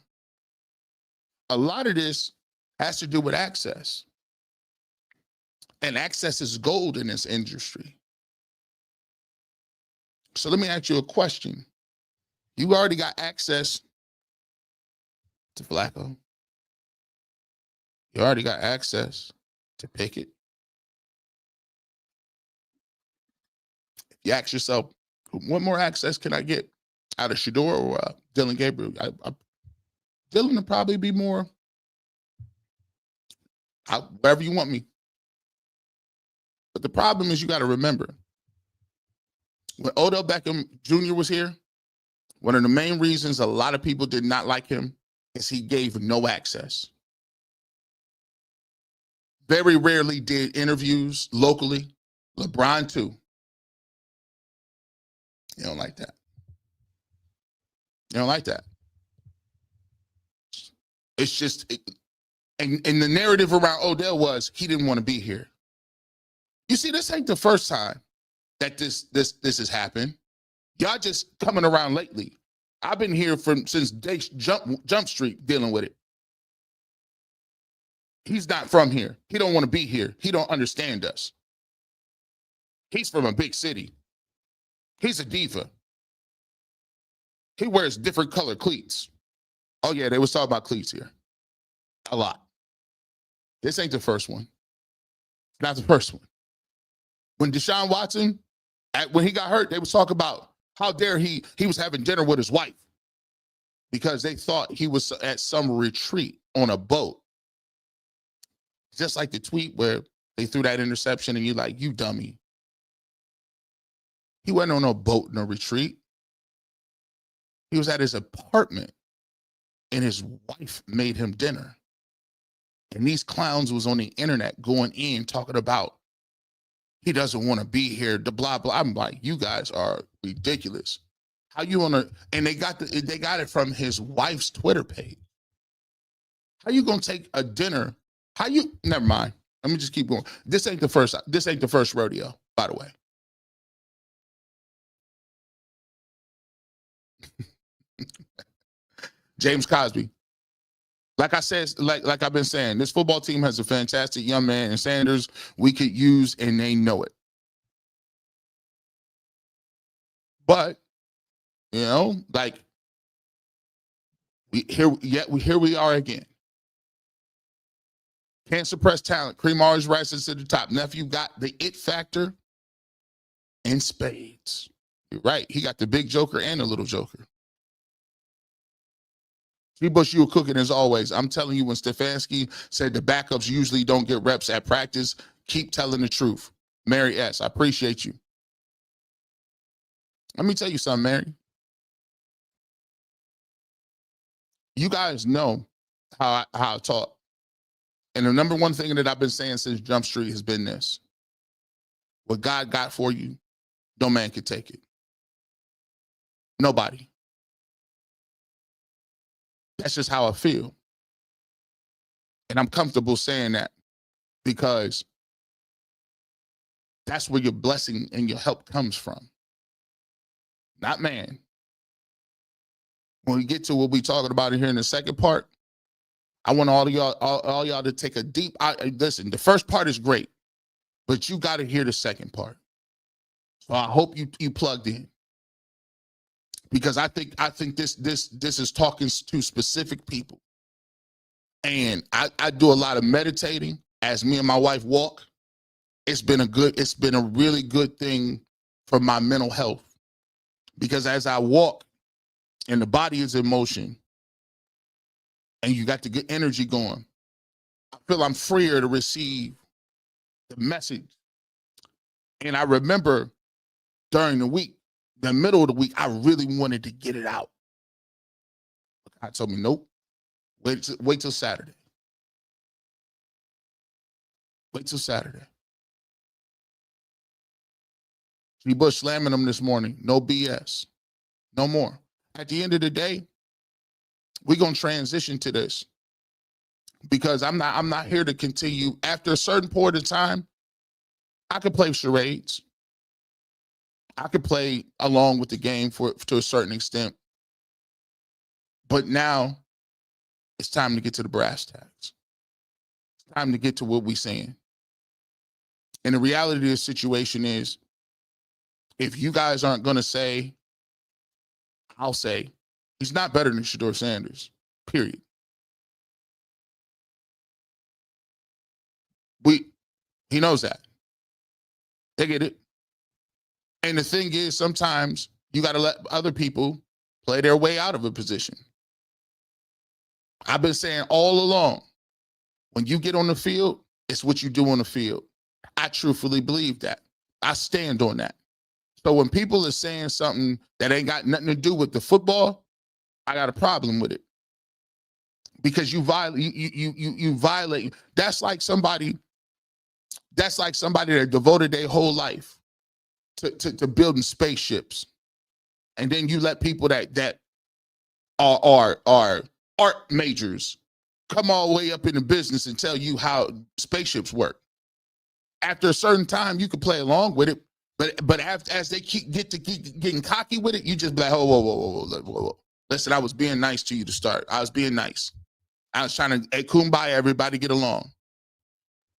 A lot of this has to do with access. And access is gold in this industry. So let me ask you a question. You already got access to Flacco. You already got access to Pickett. You ask yourself, what more access can I get out of Shedeur or Dylan Gabriel? Dylan will probably be more wherever you want me. But the problem is, you got to remember, when Odell Beckham Jr. was here, one of the main reasons a lot of people did not like him is he gave no access. Very rarely did interviews locally. LeBron too. You don't like that. You don't like that. It's just, and the narrative around Odell was he didn't want to be here. You see, this ain't the first time that this has happened. Y'all just coming around lately. I've been here since day Jump Street dealing with it. He's not from here. He don't want to be here. He don't understand us. He's from a big city. He's a diva. He wears different color cleats. Oh yeah, they was talking about cleats here. A lot. This ain't the first one. Not the first one. When Deshaun Watson, when he got hurt, they was talking about how dare he was having dinner with his wife. because they thought he was at some retreat on a boat. Just like the tweet where they threw that interception and you're like, you dummy. He wasn't on no boat, no retreat. He was at his apartment and his wife made him dinner. And these clowns was on the internet going in talking about he doesn't want to be here, the blah, blah. I'm like, you guys are ridiculous. How you want to, and they got it from his wife's Twitter page. How you going to take a dinner? Never mind. Let me just keep going. This ain't the first rodeo, by the way. James Cosby. Like I said, like I've been saying, this football team has a fantastic young man in Sanders we could use, and they know it. But, you know, like here we are again. Can't suppress talent. Cream always rises to the top. Nephew got the it factor in spades. You're right. He got the big joker and the little joker. Bush, you were cooking as always. I'm telling you, when Stefanski said the backups usually don't get reps at practice, keep telling the truth. Mary S., I appreciate you. Let me tell you something, Mary. You guys know how I talk. And the number one thing that I've been saying since Jump Street has been this. What God got for you, no man can take it. Nobody. That's just how I feel. And I'm comfortable saying that because that's where your blessing and your help comes from. Not man. When we get to what we're talking about here in the second part, I want all y'all to take a deep, listen, the first part is great, but you got to hear the second part. So I hope you plugged in. Because I think this is talking to specific people. And I do a lot of meditating as me and my wife walk. It's been a really good thing for my mental health. Because as I walk and the body is in motion and you got the good energy going, I feel I'm freer to receive the message. And I remember during the week, the middle of the week, I really wanted to get it out. God told me, nope, wait till Saturday. Wait till Saturday. Bush slamming them this morning. No BS. No more. At the end of the day, we're going to transition to this because I'm not here to continue. After a certain point of time, I could play charades. I could play along with the game to a certain extent. But now it's time to get to the brass tacks. It's time to get to what we're saying. And the reality of the situation is, if you guys aren't going to say, I'll say, he's not better than Shedeur Sanders, period. He knows that. They get it. And the thing is, sometimes you got to let other people play their way out of a position. I've been saying all along, when you get on the field, it's what you do on the field. I truthfully believe that. I stand on that. So when people are saying something that ain't got nothing to do with the football, I got a problem with it. Because you violate. That's like somebody that devoted their whole life to building spaceships, and then you let people that are art majors come all the way up in the business and tell you how spaceships work. After a certain time, you can play along with it, but as they keep getting cocky with it, you just be like, oh, whoa. Listen, I was being nice to you to start. I was being nice. I was trying to, hey, kumbaya, everybody get along.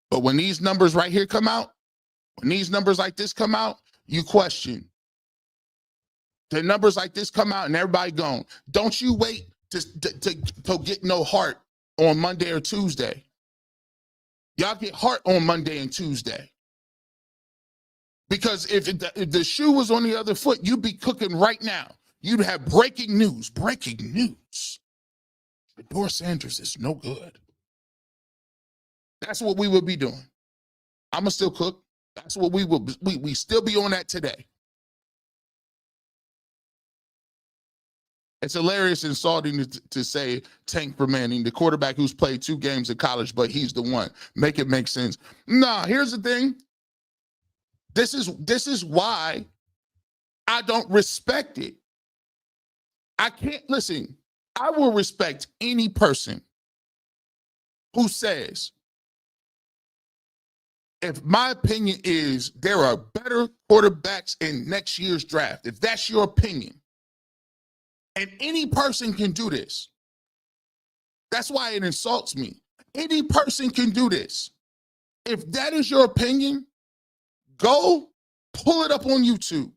But when these numbers right here come out, when these numbers like this come out, you question. The numbers like this come out and everybody gone. Don't you wait to get no heart on Monday or Tuesday. Y'all get heart on Monday and Tuesday. Because if the shoe was on the other foot, you'd be cooking right now. you'd have breaking news. Shedeur Sanders is no good. That's what we would be doing. I'ma still cook. That's what we still be on that today. It's hilarious and insulting to say Tank for Manning, the quarterback who's played 2 games in college, but he's the one. Make it make sense. Nah, here's the thing. This is why I don't respect it. I can't listen. I will respect any person who says, if my opinion is there are better quarterbacks in next year's draft, if that's your opinion, and any person can do this, that's why it insults me. Any person can do this. If that is your opinion, go pull it up on YouTube.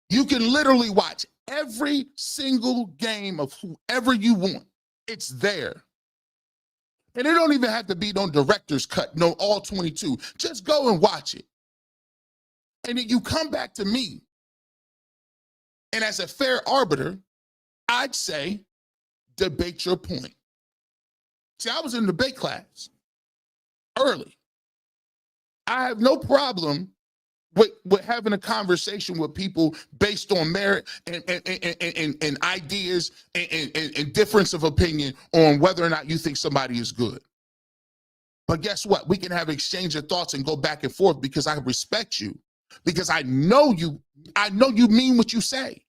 You can literally watch every single game of whoever you want. It's there. And it don't even have to be no director's cut, no all 22. Just go and watch it. And then you come back to me. And as a fair arbiter, I'd say, debate your point. See, I was in debate class early. I have no problem with having a conversation with people based on merit and ideas and difference of opinion on whether or not you think somebody is good. But guess what? We can have exchange of thoughts and go back and forth because I respect you, because I know you mean what you say.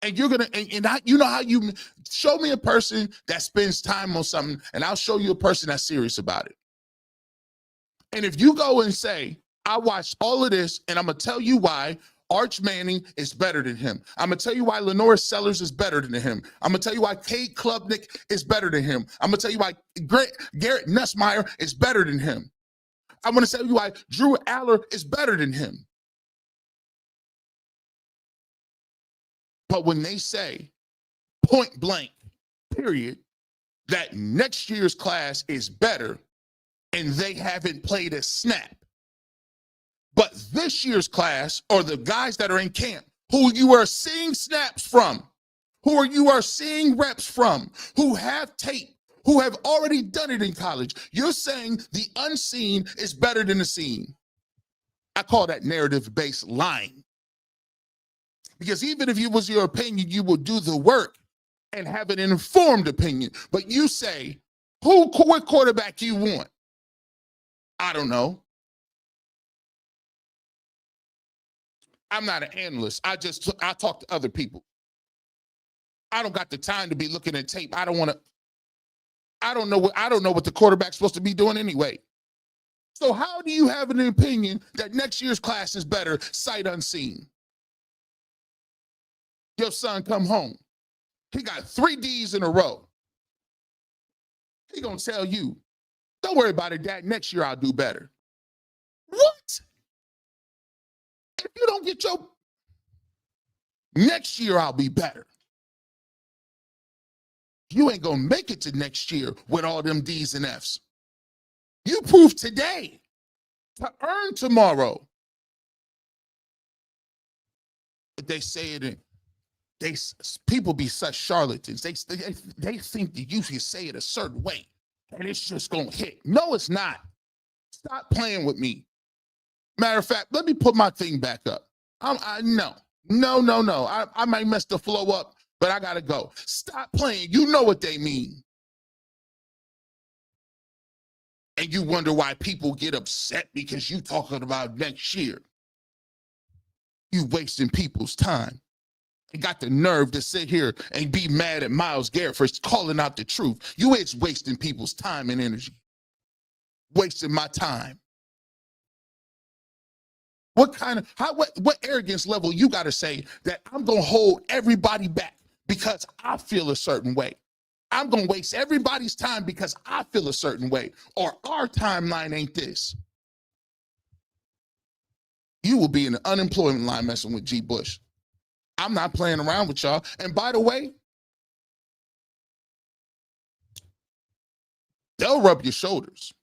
And you're gonna, you know how you show me a person that spends time on something, and I'll show you a person that's serious about it. And if you go and say, I watched all of this, and I'm gonna tell you why Arch Manning is better than him. I'm gonna tell you why Lenore Sellers is better than him. I'm gonna tell you why Cade Klubnik is better than him. I'm gonna tell you why Garrett Nussmeier is better than him. I'm gonna tell you why Drew Aller is better than him. But when they say point blank, period, that next year's class is better and they haven't played a snap, but this year's class, or the guys that are in camp, who you are seeing snaps from, who you are seeing reps from, who have tape, who have already done it in college, you're saying the unseen is better than the seen. I call that narrative-based lying. Because even if it was your opinion, you will do the work and have an informed opinion. But you say, what quarterback you want? I don't know. I'm not an analyst. I talk to other people. I don't got the time to be looking at tape. I don't know what the quarterback's supposed to be doing anyway. So how do you have an opinion that next year's class is better, sight unseen? Your son come home. He got 3 Ds in a row. He gonna tell you, don't worry about it, Dad. Next year I'll do better. What? If you don't get your next year, I'll be better. You ain't gonna make it to next year with all them D's and F's. You prove today to earn tomorrow. But they say it in. People be such charlatans. They think that you can say it a certain way and it's just gonna hit. No, it's not. Stop playing with me. Matter of fact, let me put my thing back up. No. I might mess the flow up, but I gotta go. Stop playing. You know what they mean. And you wonder why people get upset because you talking about next year. You wasting people's time. You got the nerve to sit here and be mad at Myles Garrett for calling out the truth. You is wasting people's time and energy. Wasting my time. What arrogance level you got to say that I'm going to hold everybody back because I feel a certain way? I'm going to waste everybody's time because I feel a certain way, or our timeline ain't this. You will be in the unemployment line messing with G. Bush. I'm not playing around with y'all. And by the way, they'll rub your shoulders.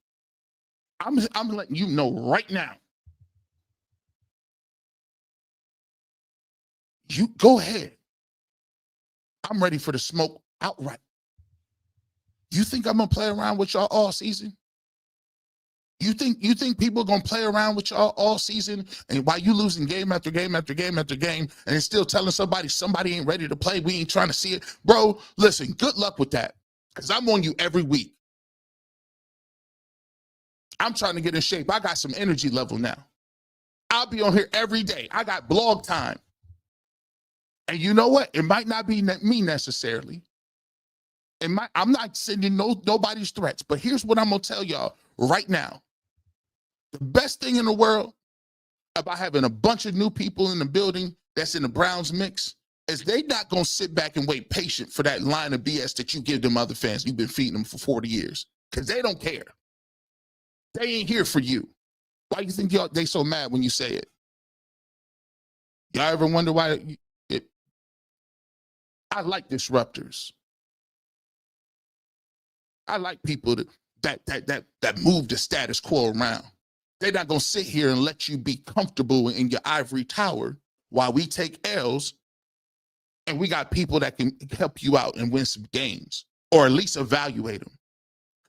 I'm letting you know right now. You go ahead. I'm ready for the smoke outright. You think I'm gonna play around with y'all all season? You think people are gonna play around with y'all all season, and while you losing game after game after game after game, and it's still telling somebody ain't ready to play, we ain't trying to see it, bro? Listen, good luck with that, because I'm on you every week. I'm trying to get in shape. I got some energy level now. I'll be on here every day. I got blog time, and you know what? It might not be me necessarily. I'm not sending nobody's threats, but here's what I'm gonna tell y'all right now. The best thing in the world about having a bunch of new people in the building that's in the Browns mix is they not gonna sit back and wait patient for that line of BS that you give them other fans. You've been feeding them for 40 years, because they don't care. They ain't here for you. Why you think they so mad when you say it? Y'all ever wonder why I like disruptors. I like people that move the status quo around. They're not gonna sit here and let you be comfortable in your ivory tower while we take L's, and we got people that can help you out and win some games, or at least evaluate them.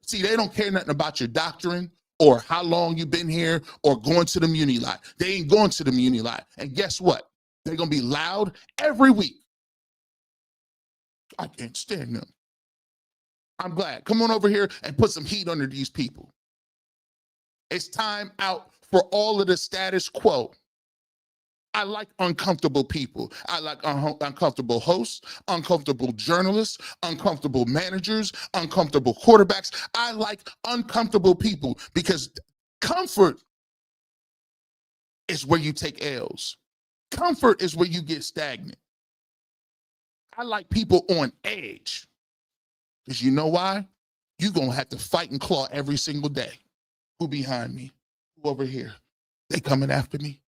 See, they don't care nothing about your doctrine or how long you've been here or going to the muni lot. They ain't going to the muni lot. And guess what? They're gonna be loud every week. I can't stand them. I'm glad. Come on over here and put some heat under these people. It's time out for all of the status quo. I like uncomfortable people. I like uncomfortable hosts, uncomfortable journalists, uncomfortable managers, uncomfortable quarterbacks. I like uncomfortable people, because comfort is where you take L's. Comfort is where you get stagnant. I like people on edge, because you know why? You're going to have to fight and claw every single day. Who behind me? Who over here? They coming after me.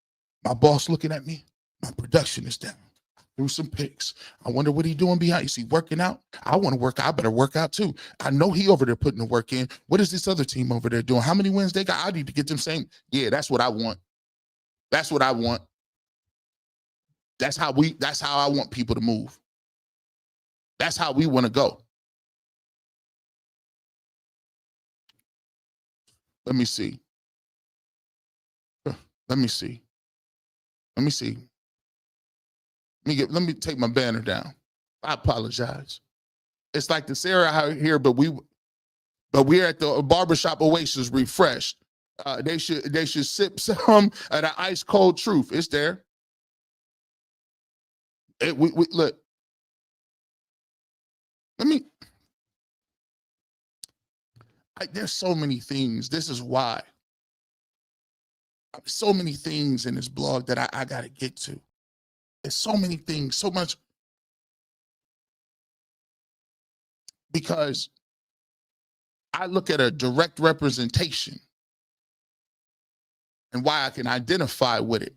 My boss looking at me. My production is down. Threw some pics. I wonder what he doing behind. You see, working out? I want to work out. I better work out too. I know he over there putting the work in. What is this other team over there doing? How many wins they got? I need to get them same. Yeah, that's what I want. That's what I want. That's how I want people to move. That's how we want to go. Let me see. Let me see. Let me see. Let me take my banner down. I apologize. It's like the Sarah out here, but we're at the Barbershop Oasis refreshed. They should sip some of the ice cold truth. It's there. We look. There's so many things. This is why. So many things in this blog that I got to get to. There's so many things, so much. Because I look at a direct representation and why I can identify with it,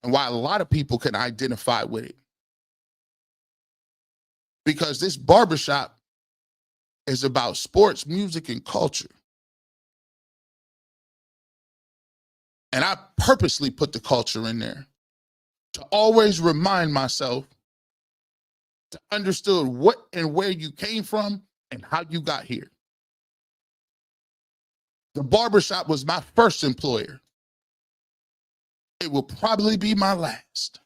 and why a lot of people can identify with it. Because this barbershop is about sports, music, and culture. And I purposely put the culture in there to always remind myself to understand what and where you came from and how you got here. The barbershop was my first employer. It will probably be my last.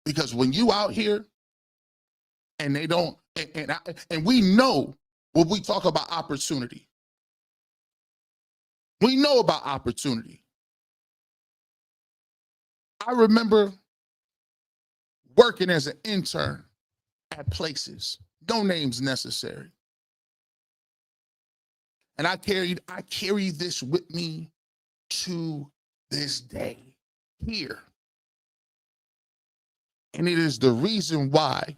Because when you out here and they don't, and we know when we talk about opportunity, we know about opportunity. I remember working as an intern at places, no names necessary. And I carry this with me to this day here. And it is the reason why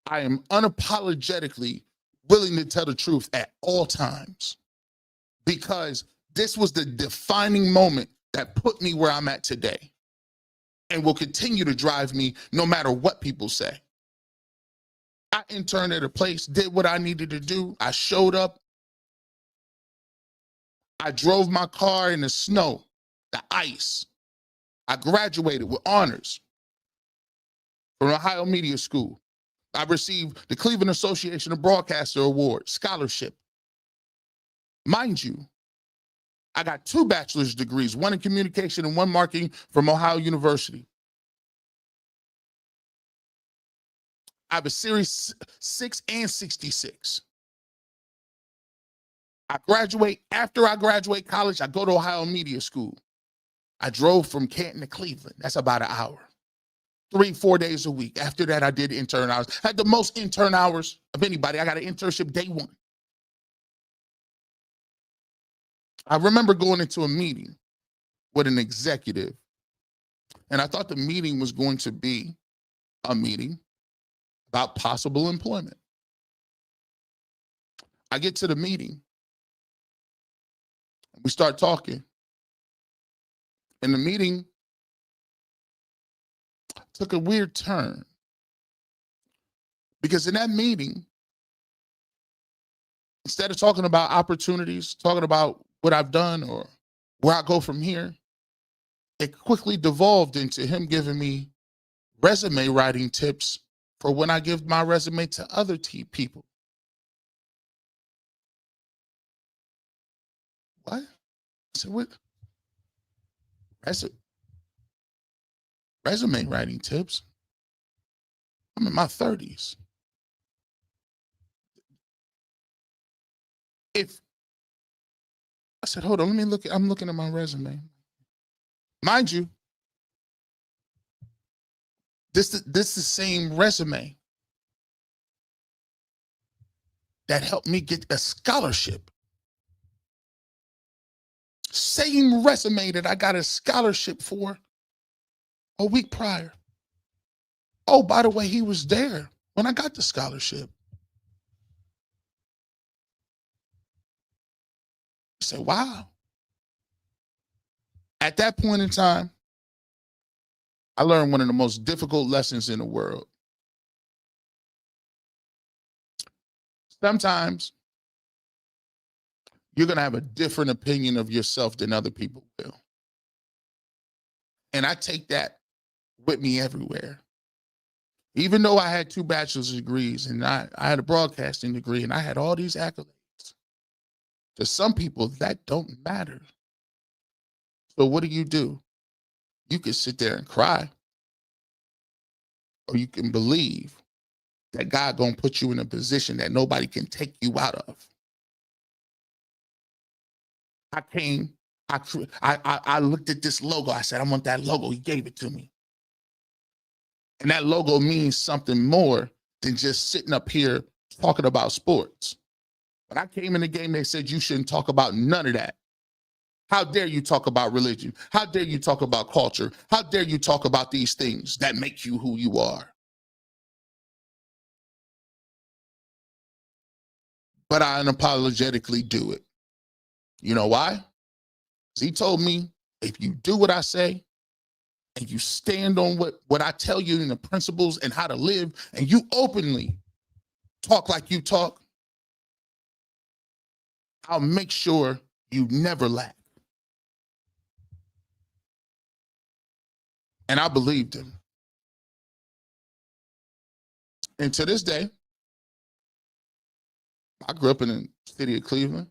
I am unapologetically willing to tell the truth at all times. Because this was the defining moment that put me where I'm at today, and will continue to drive me no matter what people say. I interned at a place, did what I needed to do. I showed up. I drove my car in the snow, the ice, I graduated with honors from Ohio Media School. I received the Cleveland Association of Broadcaster Award, scholarship. Mind you, I got 2 bachelor's degrees, one in communication and one marketing from Ohio University. I have a Series 6 and 66. After I graduate college, I go to Ohio Media School. I drove from Canton to Cleveland. That's about an hour. 3-4 days a week. After that, I did intern hours. I had the most intern hours of anybody. I got an internship day 1. I remember going into a meeting with an executive, and I thought the meeting was going to be a meeting about possible employment. I get to the meeting. We start talking. And the meeting took a weird turn. Because in that meeting, instead of talking about opportunities, talking about what I've done or where I go from here, it quickly devolved into him giving me resume writing tips for when I give my resume to other people. What? I said, what? Resume writing tips? I'm in my 30s. I said, hold on, let me look. I'm looking at my resume. Mind you, this is the same resume that helped me get a scholarship. Same resume that I got a scholarship for a week prior. Oh, by the way, he was there when I got the scholarship. I said, wow. At that point in time, I learned one of the most difficult lessons in the world. Sometimes you're going to have a different opinion of yourself than other people will. And I take that with me everywhere. Even though I had 2 bachelor's degrees and I had a broadcasting degree and I had all these accolades, to some people that don't matter. So what do? You can sit there and cry, or you can believe that God gonna put you in a position that nobody can take you out of. I looked at this logo. I said, I want that logo. He gave it to me. And that logo means something more than just sitting up here talking about sports. When I came in the game, they said you shouldn't talk about none of that. How dare you talk about religion? How dare you talk about culture? How dare you talk about these things that make you who you are? But I unapologetically do it. You know why? Because he told me, if you do what I say, and you stand on what I tell you in the principles and how to live, and you openly talk like you talk, I'll make sure you never lack. And I believed him. And to this day, I grew up in the city of Cleveland.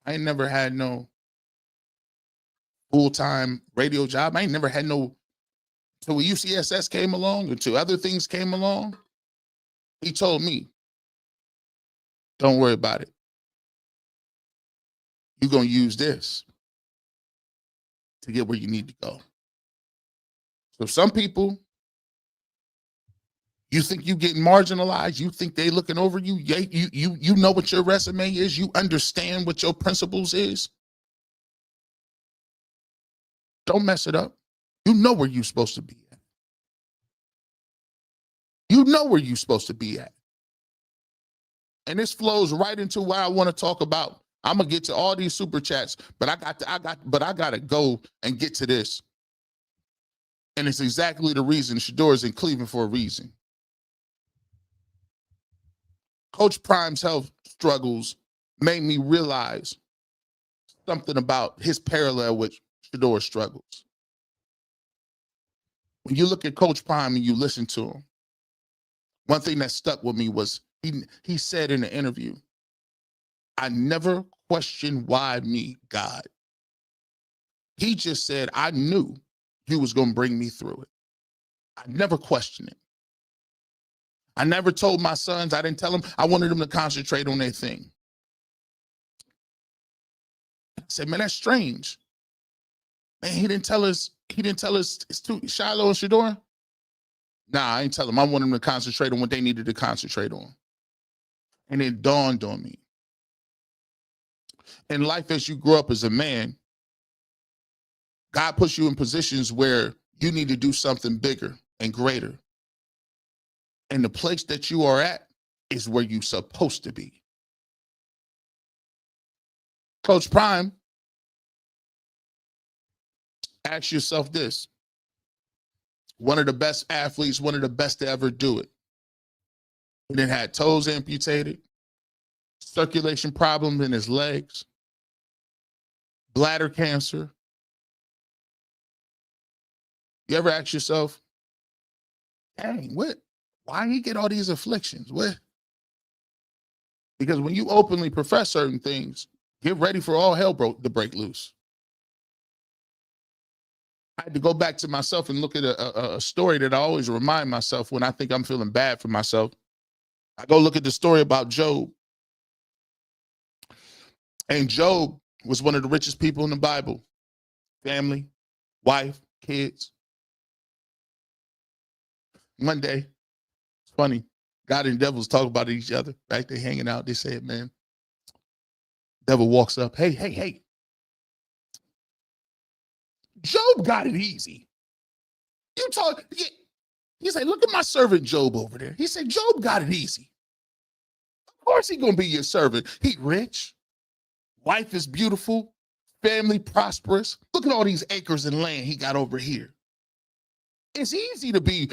I ain't never had no full-time radio job. I ain't never had no, till UCSS came along, until other things came along. He told me, don't worry about it. You're going to use this to get where you need to go. So some people, you think you getting marginalized, you think they looking over you, you know what your resume is, you understand what your principles is. Don't mess it up. You know where you're supposed to be at. You know where you're supposed to be at. And this flows right into what I want to talk about. I'm gonna get to all these super chats, but I gotta go and get to this. And it's exactly the reason Shedeur is in Cleveland, for a reason. Coach Prime's health struggles made me realize something about his parallel with Shedeur's struggles. When you look at Coach Prime and you listen to him, one thing that stuck with me was he said in the interview, I never questioned why me, God. He just said, I knew you was going to bring me through it. I never questioned it. I never told my sons, I didn't tell them, I wanted them to concentrate on their thing. I said, man, that's strange. Man, he didn't tell us it's too Shiloh and Shedeur. Nah, I ain't tell them. I wanted them to concentrate on what they needed to concentrate on. And it dawned on me. In life, as you grow up as a man, God puts you in positions where you need to do something bigger and greater. And the place that you are at is where you're supposed to be. Coach Prime, ask yourself this. One of the best athletes, one of the best to ever do it. He then had toes amputated, circulation problems in his legs, bladder cancer. You ever ask yourself, dang, why he get all these afflictions? What? Because when you openly profess certain things, get ready for all hell to break loose. I had to go back to myself and look at a story that I always remind myself when I think I'm feeling bad for myself. I go look at the story about Job. And Job was one of the richest people in the Bible. Family, wife, kids. One day, it's funny, God and devils talk about each other. Back there hanging out, they said, man, devil walks up, hey. Job got it easy. You talk, he said, look at my servant Job over there. He said, Job got it easy. Of course he gonna be your servant. He rich, wife is beautiful, family prosperous. Look at all these acres and land he got over here. It's easy to be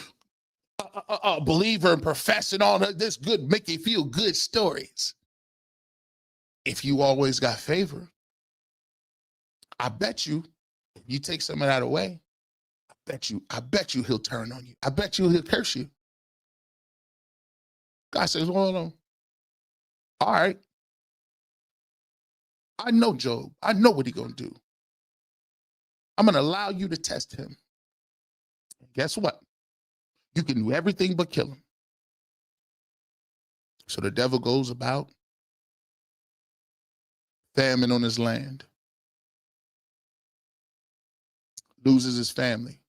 a believer and professing all this good, make you feel good stories. If you always got favor, I bet you, if you take some of that away, I bet you he'll turn on you. I bet you he'll curse you. God says, hold on. All right. I know Job. I know what he's going to do. I'm going to allow you to test him. Guess what? You can do everything but kill him. So the devil goes about, famine on his land, loses his family,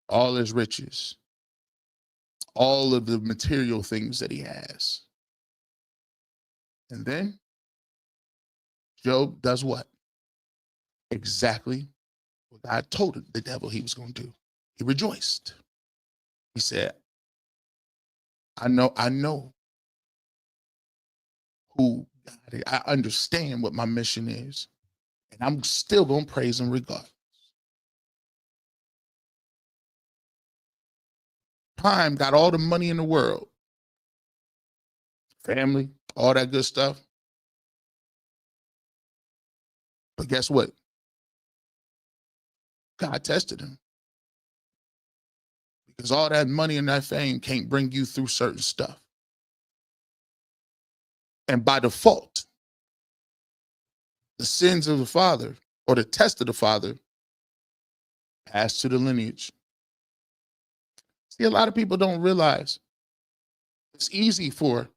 all his riches, all of the material things that he has. And then Job does what? Exactly what God told the devil he was going to do. He rejoiced. He said, I know who God is. I understand what my mission is. And I'm still going to praise him regardless. Prime got all the money in the world. Family, all that good stuff. But guess what? God tested him. Because all that money and that fame can't bring you through certain stuff. And by default, the sins of the father or the test of the father pass to the lineage. See, a lot of people don't realize it's easy for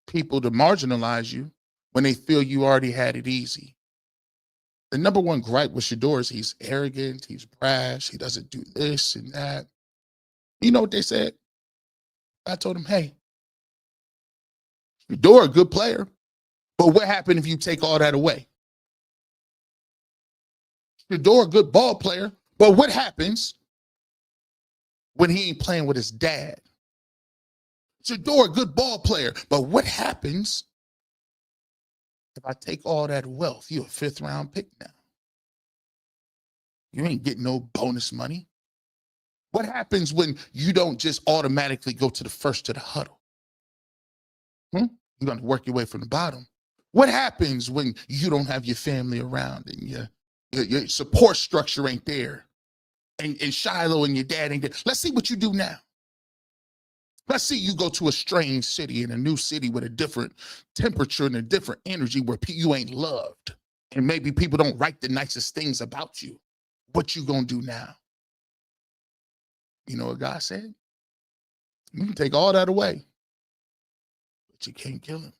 people to marginalize you when they feel you already had it easy. The number one gripe with Shedeur is he's arrogant, he's brash, he doesn't do this and that. You know what they said? I told him, hey, Shedeur a good player, but what happened if you take all that away? Shedeur a good ball player, but what happens when he ain't playing with his dad? Shedeur a good ball player, but what happens if I take all that wealth? You're a 5th round pick now. You ain't getting no bonus money. What happens when you don't just automatically go to the first to the huddle? You're going to work your way from the bottom. What happens when you don't have your family around and your support structure ain't there? and Shiloh and your dad ain't there. Let's see what you do now. Let's see you go to a strange city, in a new city with a different temperature and a different energy where you ain't loved. And maybe people don't write the nicest things about you. What you gonna do now? You know what God said? You can take all that away, but you can't kill him.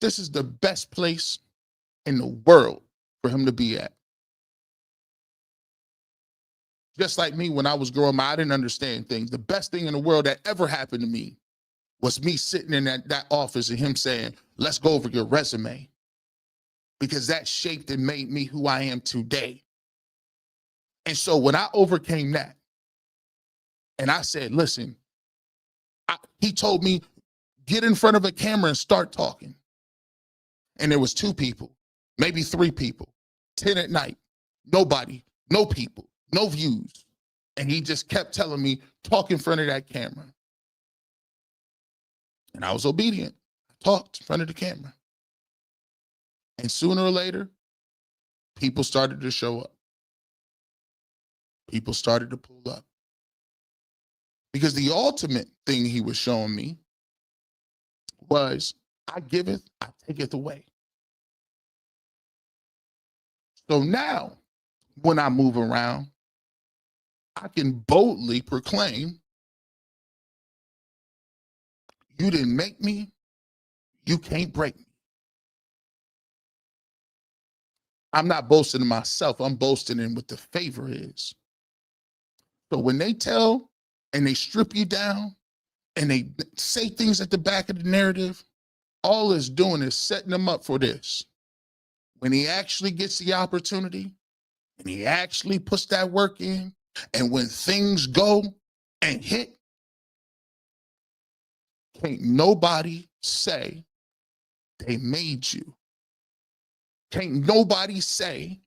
This is the best place in the world for him to be at. Just like me, when I was growing up, I didn't understand things. The best thing in the world that ever happened to me was me sitting in that office and him saying, let's go over your resume. Because that shaped and made me who I am today. And so when I overcame that, and I said, listen, he told me, get in front of a camera and start talking. And there was 2 people, maybe 3 people, 10 at night, nobody, no people, no views. And he just kept telling me, talk in front of that camera. And I was obedient. I talked in front of the camera. And sooner or later, people started to show up. People started to pull up. Because the ultimate thing he was showing me was, I giveth, I taketh away. So now, when I move around, I can boldly proclaim, you didn't make me, you can't break me. I'm not boasting in myself, I'm boasting in what the favor is. So when they tell and they strip you down and they say things at the back of the narrative, all it's doing is setting them up for this. When he actually gets the opportunity and he actually puts that work in, and when things go and hit, can't nobody say they made you. Can't nobody say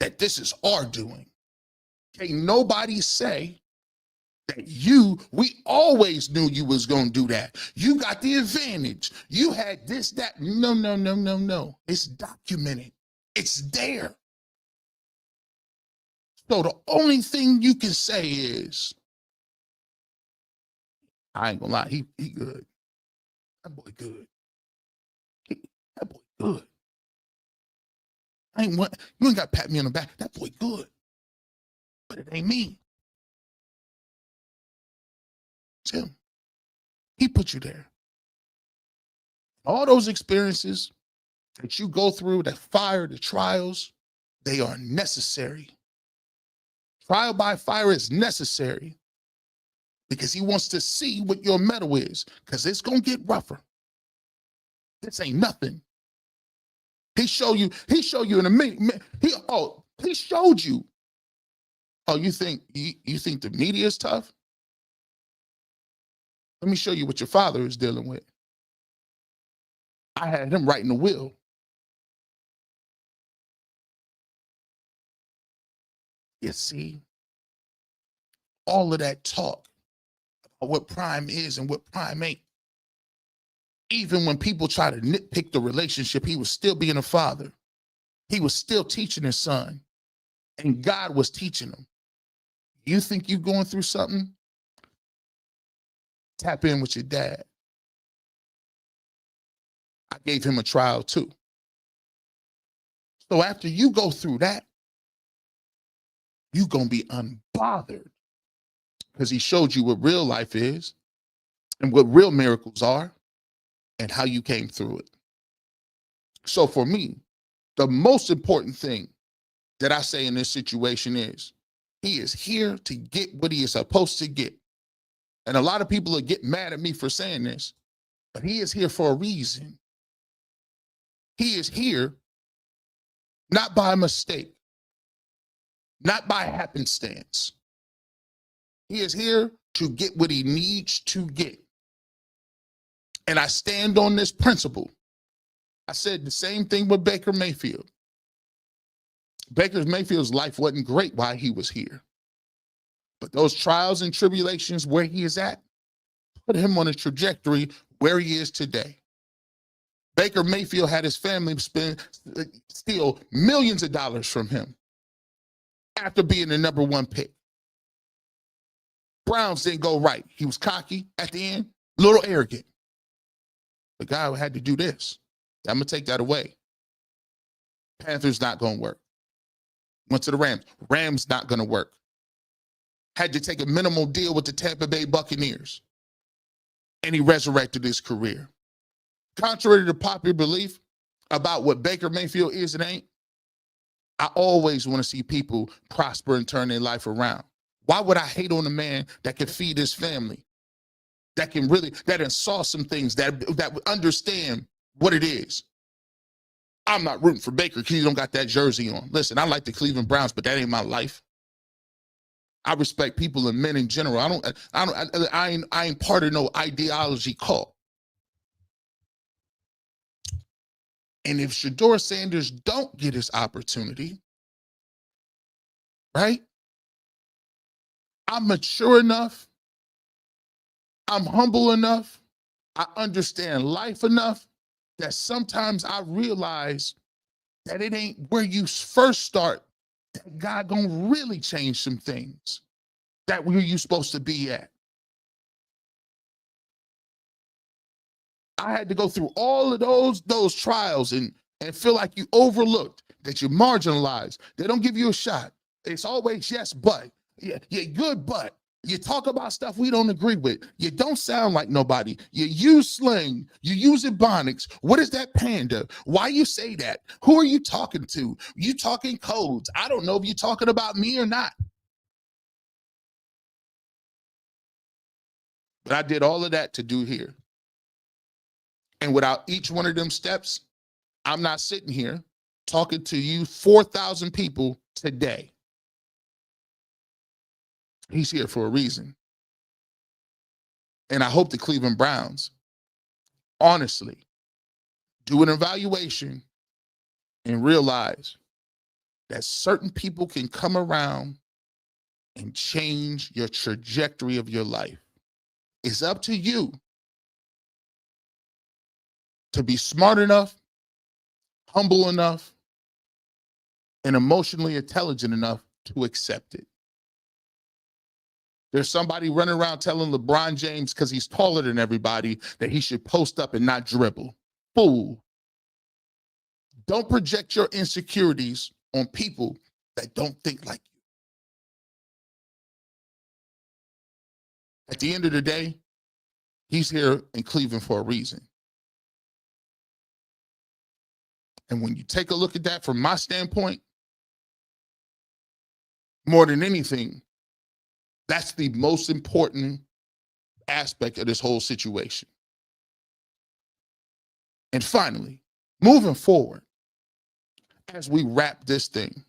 that this is our doing. Can't nobody say that we always knew you was gonna do that. You got the advantage. You had this, that. No, no, no, no, no. It's documented. It's there. So the only thing you can say is, I ain't gonna lie, he good. That boy good. That boy good. You ain't got to pat me on the back. That boy good. But it ain't me. It's him. He put you there. All those experiences that you go through, that fire, the trials, they are necessary. Trial by fire is necessary because he wants to see what your mettle is, because it's going to get rougher. This ain't nothing. He showed you in a minute. He showed you. Oh, you think the media is tough? Let me show you what your father is dealing with. I had him writing the will. You see, all of that talk about what prime is and what prime ain't. Even when people try to nitpick the relationship, he was still being a father. He was still teaching his son, and God was teaching him. You think you're going through something? Tap in with your dad. I gave him a trial too. So after you go through that, you're going to be unbothered because he showed you what real life is and what real miracles are and how you came through it. So for me, the most important thing that I say in this situation is he is here to get what he is supposed to get. And a lot of people are getting mad at me for saying this, but he is here for a reason. He is here not by mistake, not by happenstance. He is here to get what he needs to get. And I stand on this principle. I said the same thing with Baker Mayfield. Baker Mayfield's life wasn't great while he was here. But those trials and tribulations where he is at put him on a trajectory where he is today. Baker Mayfield had his family steal millions of dollars from him after being the number one pick. Browns didn't go right. He was cocky at the end, a little arrogant. The guy had to do this. I'm going to take that away. Panthers not going to work. Went to the Rams. Rams not going to work. Had to take a minimal deal with the Tampa Bay Buccaneers. And he resurrected his career. Contrary to popular belief about what Baker Mayfield is and ain't, I always want to see people prosper and turn their life around. Why would I hate on a man that can feed his family, that saw some things, that would understand what it is? I'm not rooting for Baker because he don't got that jersey on. Listen, I like the Cleveland Browns, but that ain't my life. I respect people and men in general. I ain't part of no ideology cult. And if Shedeur Sanders don't get his opportunity, right? I'm mature enough. I'm humble enough. I understand life enough that sometimes I realize that it ain't where you first start that God gonna really change some things, that where you supposed to be at. I had to go through all of those trials and feel like you overlooked, that you're marginalized. They don't give you a shot. It's always yes, but. Yeah, good, but. You talk about stuff we don't agree with. You don't sound like nobody. You use slang. You use ebonics. What is that panda? Why you say that? Who are you talking to? You talking codes. I don't know if you're talking about me or not. But I did all of that to do here. And without each one of them steps, I'm not sitting here talking to you 4,000 people today. He's here for a reason. And I hope the Cleveland Browns, honestly, do an evaluation and realize that certain people can come around and change your trajectory of your life. It's up to you to be smart enough, humble enough, and emotionally intelligent enough to accept it. There's somebody running around telling LeBron James, because he's taller than everybody, that he should post up and not dribble. Fool. Don't project your insecurities on people that don't think like you. At the end of the day, he's here in Cleveland for a reason. And when you take a look at that from my standpoint, more than anything, that's the most important aspect of this whole situation. And finally, moving forward, as we wrap this thing,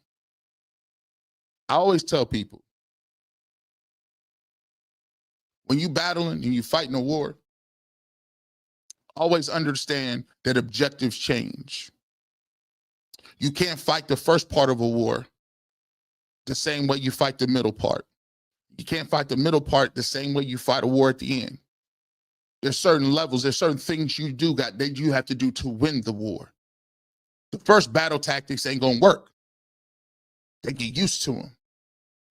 I always tell people, when you battling and you fighting a war, always understand that objectives change. You can't fight the first part of a war the same way you fight the middle part. You can't fight the middle part the same way you fight a war at the end. There's certain levels, there's certain things you that you have to do to win the war. The first battle tactics ain't gonna work. They get used to them.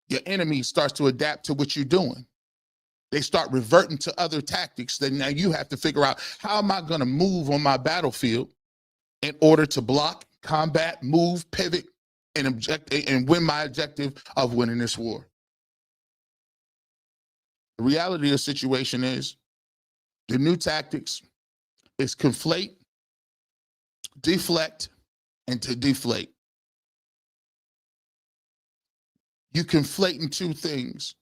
Your enemy starts to adapt to what you're doing. They start reverting to other tactics. Then now you have to figure out, how am I gonna move on my battlefield in order to block, combat, move, pivot, and win my objective of winning this war. The reality of the situation is, the new tactics is conflate, deflect, and to deflate. You conflating two things.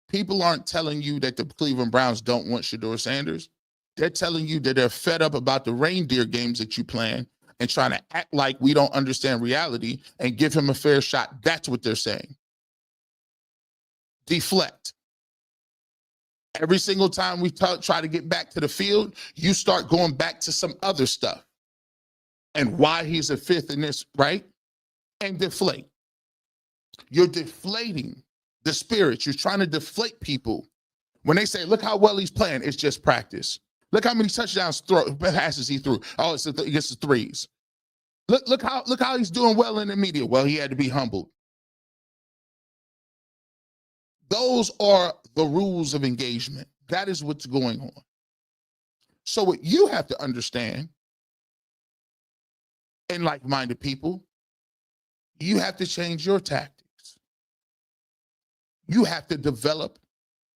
People aren't telling you that the Cleveland Browns don't want Shedeur Sanders. They're telling you that they're fed up about the reindeer games that you plan and trying to act like we don't understand reality and give him a fair shot. That's what they're saying. Deflect. Every single time we try to get back to the field, you start going back to some other stuff and why he's a fifth in this, right? And deflate. You're deflating the spirit. You're trying to deflate people. When they say, look how well he's playing, it's just practice. Look how many touchdowns passes he threw. Oh, it's against the threes. Look how he's doing well in the media. Well, he had to be humbled. Those are the rules of engagement. That is what's going on. So what you have to understand, in like-minded people, you have to change your tactics. You have to develop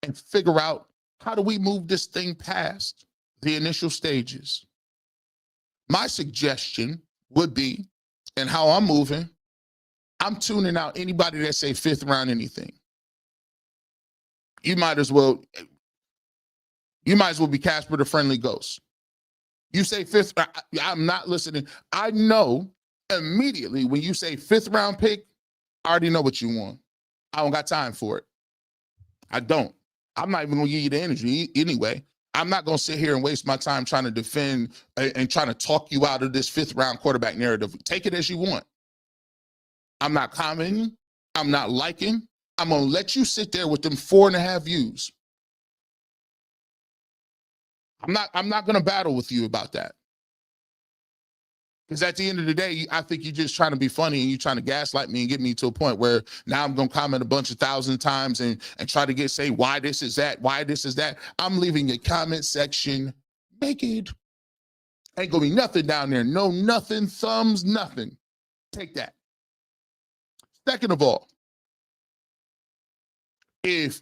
and figure out, how do we move this thing past the initial stages? My suggestion would be, and how I'm moving, I'm tuning out anybody that say fifth round anything. You might as well be Casper the Friendly Ghost. You say fifth, I'm not listening. I know immediately when you say fifth round pick, I already know what you want. I don't got time for it. I don't. I'm not even gonna give you the energy anyway. I'm not gonna sit here and waste my time trying to defend and trying to talk you out of this fifth round quarterback narrative. Take it as you want. I'm not commenting. I'm not liking. I'm gonna let you sit there with them 4.5 views. I'm not gonna battle with you about that. Because at the end of the day, I think you're just trying to be funny and you're trying to gaslight me and get me to a point where now I'm going to comment a bunch of 1,000 times and try to say why this is that, why this is that. I'm leaving your comment section naked. Ain't going to be nothing down there. No, nothing, thumbs, nothing. Take that. Second of all, if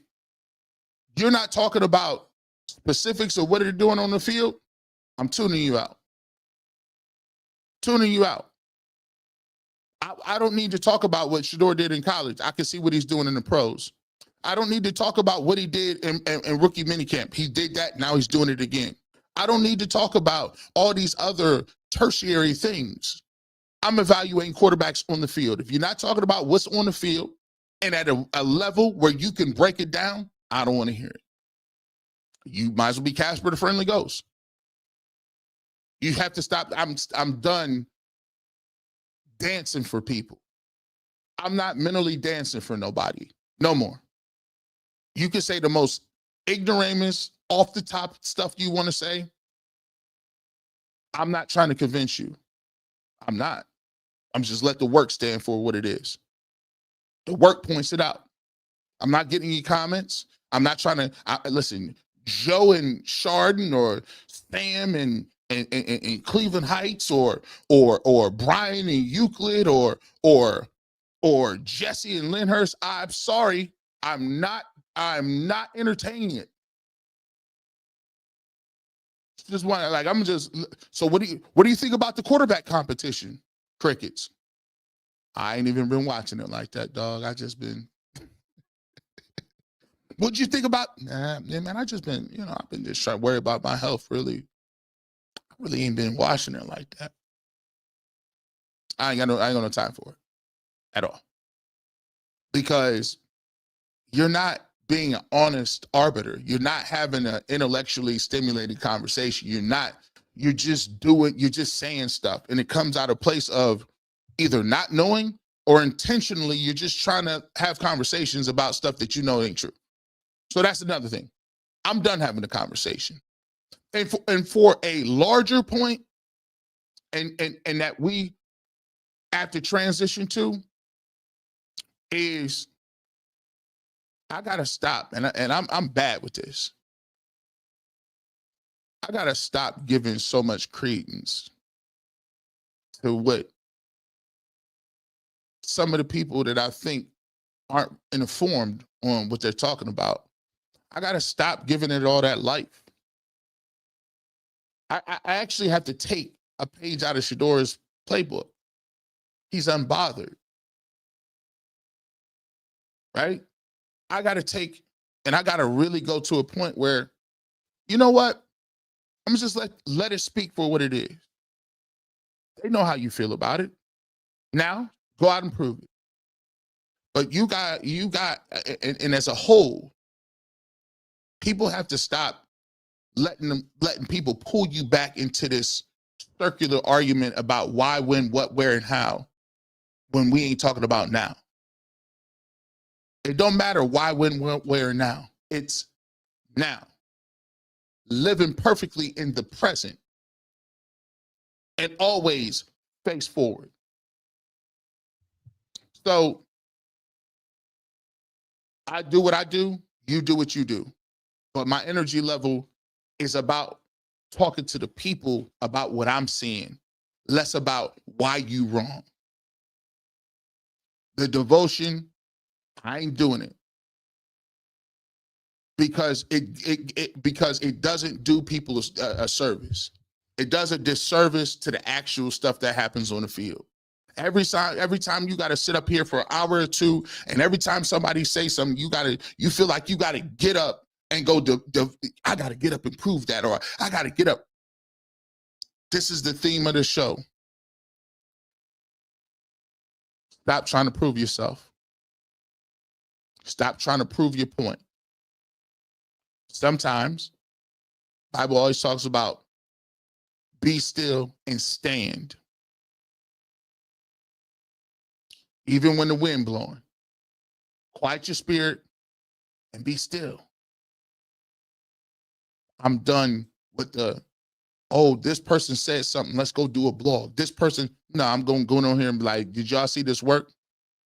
you're not talking about specifics of what they're doing on the field, I'm tuning you out. Tuning you out. I don't need to talk about what Shedeur did in college. I can see what he's doing in the pros. I don't need to talk about what he did in rookie minicamp. He did that, now he's doing it again. I don't need to talk about all these other tertiary things. I'm evaluating quarterbacks on the field. If you're not talking about what's on the field and at a level where you can break it down, I don't want to hear it. You might as well be Casper the Friendly Ghost. You have to stop. I'm done dancing for people. I'm not mentally dancing for nobody. No more. You can say the most ignoramus, off the top stuff you want to say. I'm not trying to convince you. I'm not. I'm just let the work stand for what it is. The work points it out. I'm not getting any comments. I'm not trying to listen. Joe and Chardon or Sam and Cleveland Heights or Brian and Euclid or Jesse and Lyndhurst. I'm sorry, I'm not entertaining it. Just one, like I'm just. So what do you think about the quarterback competition? Crickets. I ain't even been watching it like that, dog. I just been. What'd you think about? Nah, man, I just been, I've been just trying to worry about my health. Really, I really ain't been watching it like that. I ain't got no time for it at all. Because you're not being an honest arbiter. You're not having an intellectually stimulating conversation. You're just saying stuff. And it comes out of a place of either not knowing or intentionally you're just trying to have conversations about stuff that you know ain't true. So that's another thing. I'm done having the conversation. And for a larger point, and that we have to transition to is I gotta stop, and I'm bad with this. I gotta stop giving so much credence to what some of the people that I think aren't informed on what they're talking about. I gotta stop giving it all that life. I actually have to take a page out of Shedeur's playbook. He's unbothered, right? I gotta take, and I gotta really go to a point where, you know what? I'm just let it speak for what it is. They know how you feel about it. Now, go out and prove it. But you got, and as a whole, people have to stop letting people pull you back into this circular argument about why, when, what, where, and how, when we ain't talking about now. It don't matter why, when, where, and now. It's now. living perfectly in the present, and always face forward. So I do what I do, you do what you do. But my energy level is about talking to the people about what I'm seeing, less about why you wrong. The devotion, I ain't doing it because it doesn't do people a service. It does a disservice to the actual stuff that happens on the field. Every time you got to sit up here for an hour or two, and every time somebody say something, you feel like you got to get up and go, I got to get up and prove that, or I got to get up. This is the theme of the show. Stop trying to prove yourself. Stop trying to prove your point. Sometimes, Bible always talks about be still and stand. Even when the wind blowing, quiet your spirit and be still. I'm done with this person said something, let's go do a blog. This person, no, I'm going on here and be like, did y'all see this work?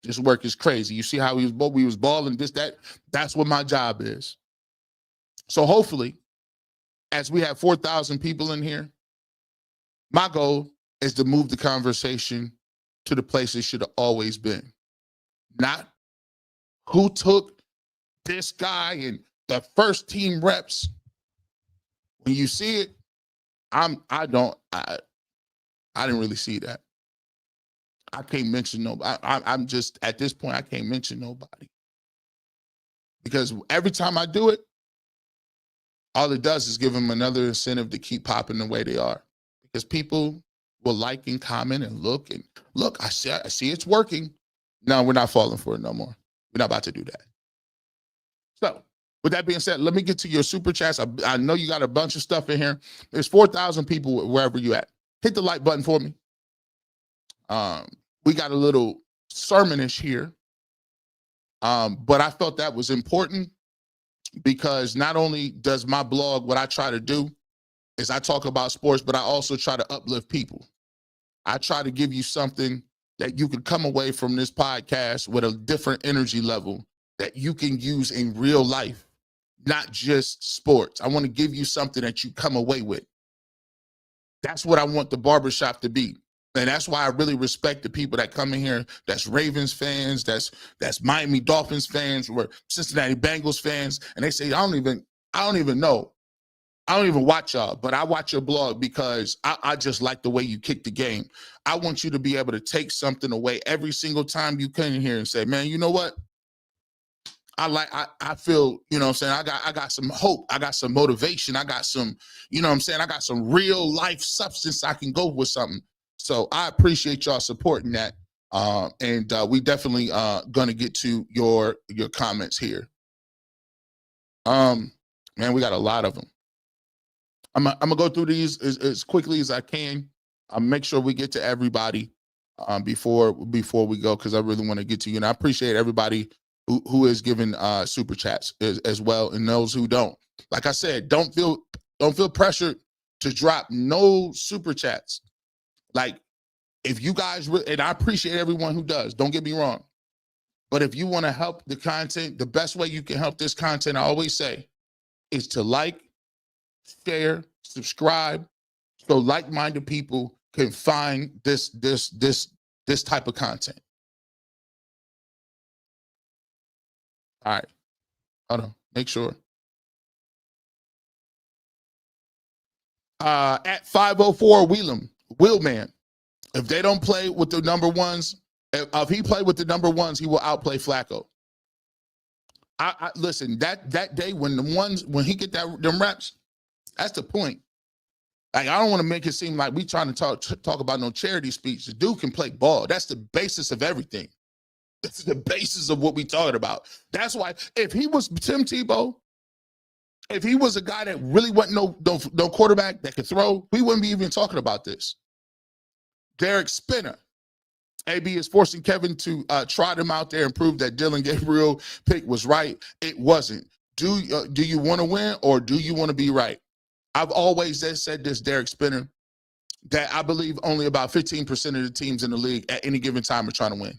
This work is crazy. You see how we was balling, that's what my job is. So hopefully, as we have 4,000 people in here, my goal is to move the conversation to the place it should have always been. Not who took this guy and the first team reps. When you see it, I didn't really see that. I can't mention nobody. I'm just, at this point, I can't mention nobody. Because every time I do it, all it does is give them another incentive to keep popping the way they are. Because people will like and comment and look, I see it's working. No, we're not falling for it no more. We're not about to do that. So, with that being said, let me get to your super chats. I know you got a bunch of stuff in here. There's 4,000 people wherever you at. Hit the like button for me. We got a little sermonish here, but I felt that was important because not only does my blog, what I try to do is I talk about sports, but I also try to uplift people. I try to give you something that you can come away from this podcast with a different energy level that you can use in real life, not just sports. I want to give you something that you come away with. That's what I want the barbershop to be. And that's why I really respect the people that come in here, that's Ravens fans, that's Miami Dolphins fans, or Cincinnati Bengals fans, and they say, I don't even know. I don't even watch y'all, but I watch your blog because I just like the way you kick the game. I want you to be able to take something away every single time you come in here and say, man, you know what? I feel, you know what I'm saying? I got some hope. I got some motivation. I got some, you know what I'm saying? I got some real life substance. I can go with something. So I appreciate y'all supporting that. And we definitely gonna get to your comments here. Man, we got a lot of them. I'm gonna go through these as quickly as I can. I'll make sure we get to everybody before we go, because I really want to get to you. And I appreciate everybody who is giving super chats as well, and those who don't. Like I said, don't feel pressured to drop no super chats. Like, if you guys, and I appreciate everyone who does, don't get me wrong, but if you want to help the content, the best way you can help this content, I always say, is to like, share, subscribe, so like-minded people can find this type of content. All right, hold on, make sure. At 504 Wheelman, if they don't play with the number ones, if he play with the number ones, he will outplay Flacco. I listen, that day when he get them reps, that's the point. Like, I don't want to make it seem like we trying to talk about no charity speech. The dude can play ball. That's the basis of everything. That's the basis of what we talking about. That's why if he was Tim Tebow, if he was a guy that really wasn't no quarterback that could throw, we wouldn't be even talking about this. Derek Spinner. AB is forcing Kevin to trot him out there and prove that Dylan Gabriel pick was right. It wasn't. Do you want to win, or do you want to be right? I've always said this, Derek Spinner, that I believe only about 15% of the teams in the league at any given time are trying to win.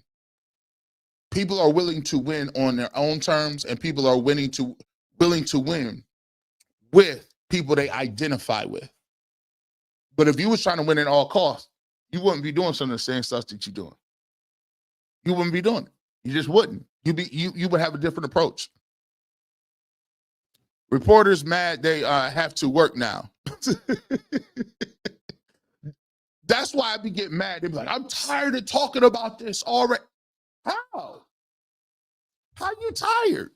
People are willing to win on their own terms, and people are willing to win with people they identify with. But if you was trying to win at all costs, you wouldn't be doing some of the same stuff that you're doing. You wouldn't be doing it. You just wouldn't. You would have a different approach. Reporters mad they have to work now. That's why I be getting mad. They be like, I'm tired of talking about this already. How? How you tired?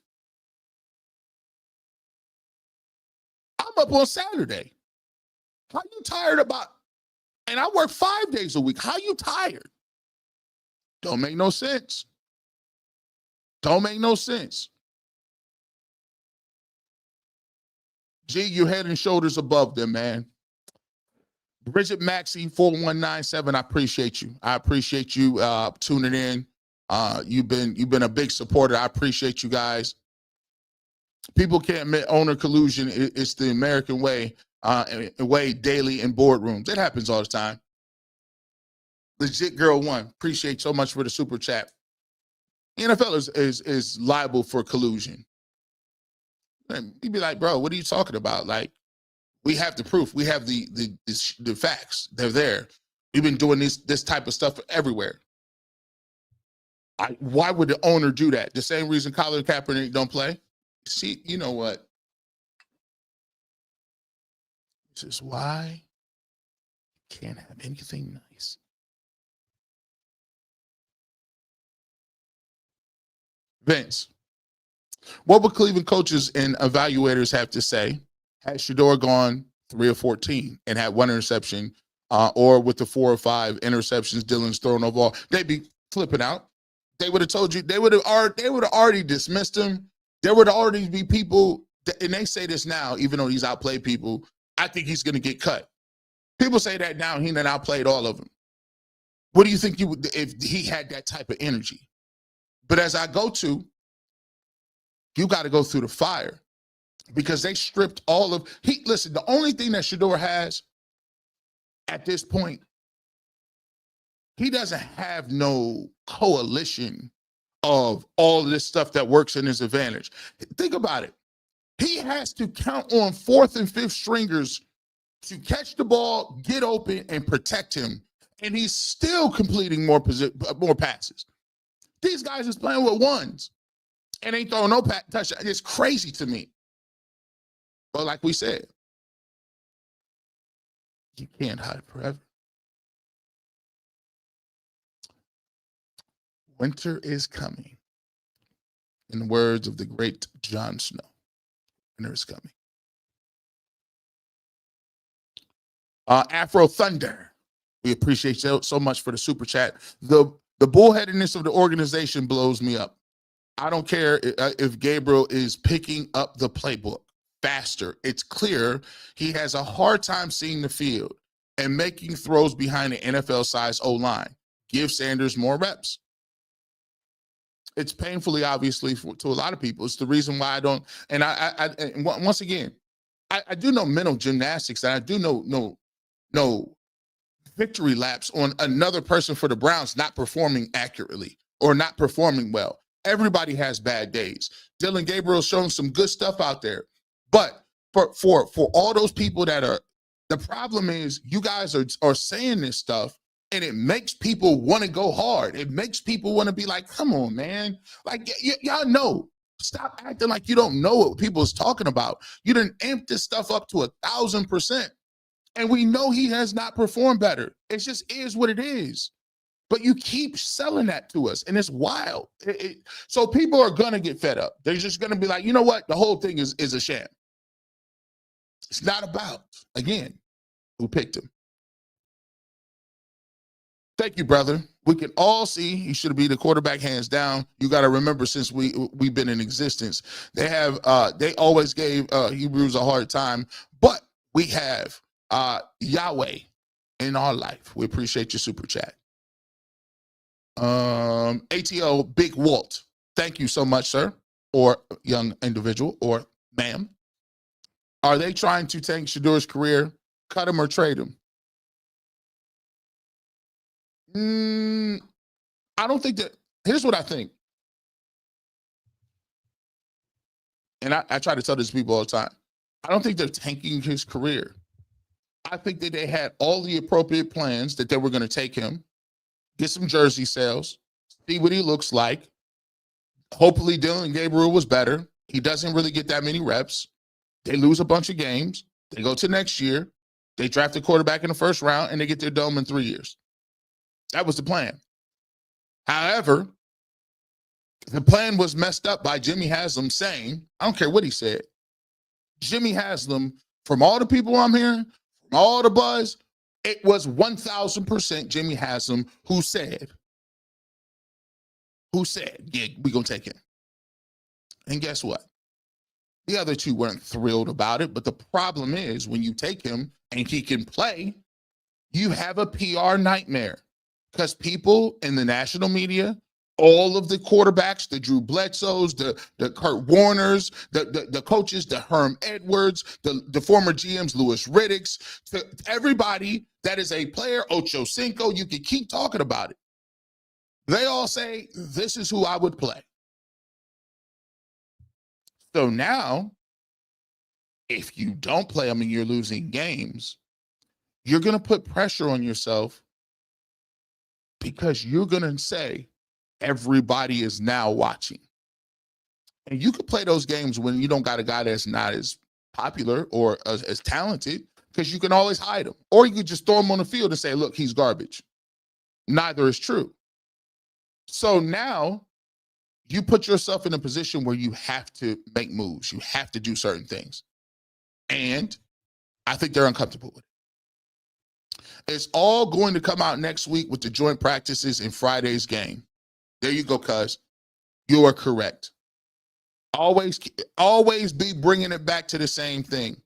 I'm up on Saturday. How you tired about? And I work 5 days a week. How you tired? Don't make no sense. Don't make no sense. G, you're head and shoulders above them, man. Bridget Maxey 4197. I appreciate you. I appreciate you tuning in. You've been a big supporter. I appreciate you guys. People can't admit owner collusion. It's the American way. Way daily in boardrooms. It happens all the time. Legit Girl 1. Appreciate so much for the super chat. The NFL is liable for collusion. And you'd be like, bro, what are you talking about? Like, we have the proof. We have the facts. They're there. We've been doing this type of stuff everywhere. Why would the owner do that? The same reason Colin Kaepernick don't play. See, you know what? This is why you can't have anything nice. Vince, what would Cleveland coaches and evaluators have to say had Shedeur gone 3 or 14 and had 1 interception, or with the 4 or 5 interceptions Dylan's thrown over all? They'd be flipping out. They would have told you, they would have already dismissed him. There would already be people, and they say this now, even though he's outplayed people, I think he's going to get cut. People say that now, he done outplayed all of them. What do you think if he had that type of energy? But as I go to, you got to go through the fire, because they stripped all of, listen, the only thing that Shedeur has at this point, he doesn't have no coalition of all of this stuff that works in his advantage. Think about it. He has to count on 4th and 5th stringers to catch the ball, get open, and protect him. And he's still completing more passes. These guys is playing with ones and ain't throwing no touchdown. It's crazy to me. But like we said, you can't hide forever. Winter is coming. In the words of the great Jon Snow, winter is coming. Afro Thunder, we appreciate you so much for the super chat. The bullheadedness of the organization blows me up. I don't care if Gabriel is picking up the playbook faster. It's clear he has a hard time seeing the field and making throws behind an NFL-sized O-line. Give Sanders more reps. It's painfully obviously to a lot of people. It's the reason why I don't. And and once again, I do know mental gymnastics, and I do know victory laps on another person for the Browns not performing accurately or not performing well. Everybody has bad days. Dylan Gabriel's showing some good stuff out there, but for all those people that are, the problem is you guys are saying this stuff, and it makes people want to go hard. It makes people want to be like, come on, man. Like, y'all know. Stop acting like you don't know what people is talking about. You done amped this stuff up to 1,000%. And we know he has not performed better. It just is what it is. But you keep selling that to us, and it's wild. So people are going to get fed up. They're just going to be like, you know what? The whole thing is a sham. It's not about, again, who picked him. Thank you, brother. We can all see he should be the quarterback hands down. You got to remember, since we've been in existence, they always gave Hebrews a hard time, but we have Yahweh in our life. We appreciate your super chat. ATO Big Walt, thank you so much, sir, or young individual, or ma'am. Are they trying to tank Shedeur's career, cut him or trade him? I don't think that. Here's what I think. And I try to tell this to people all the time. I don't think they're tanking his career. I think that they had all the appropriate plans that they were going to take him, get some jersey sales, see what he looks like. Hopefully Dylan Gabriel was better. He doesn't really get that many reps. They lose a bunch of games. They go to next year. They draft a quarterback in the first round, and they get their dome in 3 years. That was the plan. However, the plan was messed up by Jimmy Haslam saying, I don't care what he said. Jimmy Haslam, from all the people I'm hearing, from all the buzz, it was 1,000% Jimmy Haslam who said, yeah, we're going to take him. And guess what? The other two weren't thrilled about it, but the problem is when you take him and he can play, you have a PR nightmare because people in the national media, all of the quarterbacks, the Drew Bledsoes, the Kurt Warners, the coaches, the Herm Edwards, the former GMs, Louis Riddicks, to everybody that is a player, Ocho Cinco, you can keep talking about it. They all say, this is who I would play. So now, if you don't play them and you're losing games, you're going to put pressure on yourself because you're going to say, everybody is now watching. And you could play those games when you don't got a guy that's not as popular or as talented because you can always hide him. Or you could just throw him on the field and say, look, he's garbage. Neither is true. So now you put yourself in a position where you have to make moves. You have to do certain things. And I think they're uncomfortable with it. It's all going to come out next week with the joint practices in Friday's game. There you go, cuz. You are correct. Always be bringing it back to the same thing.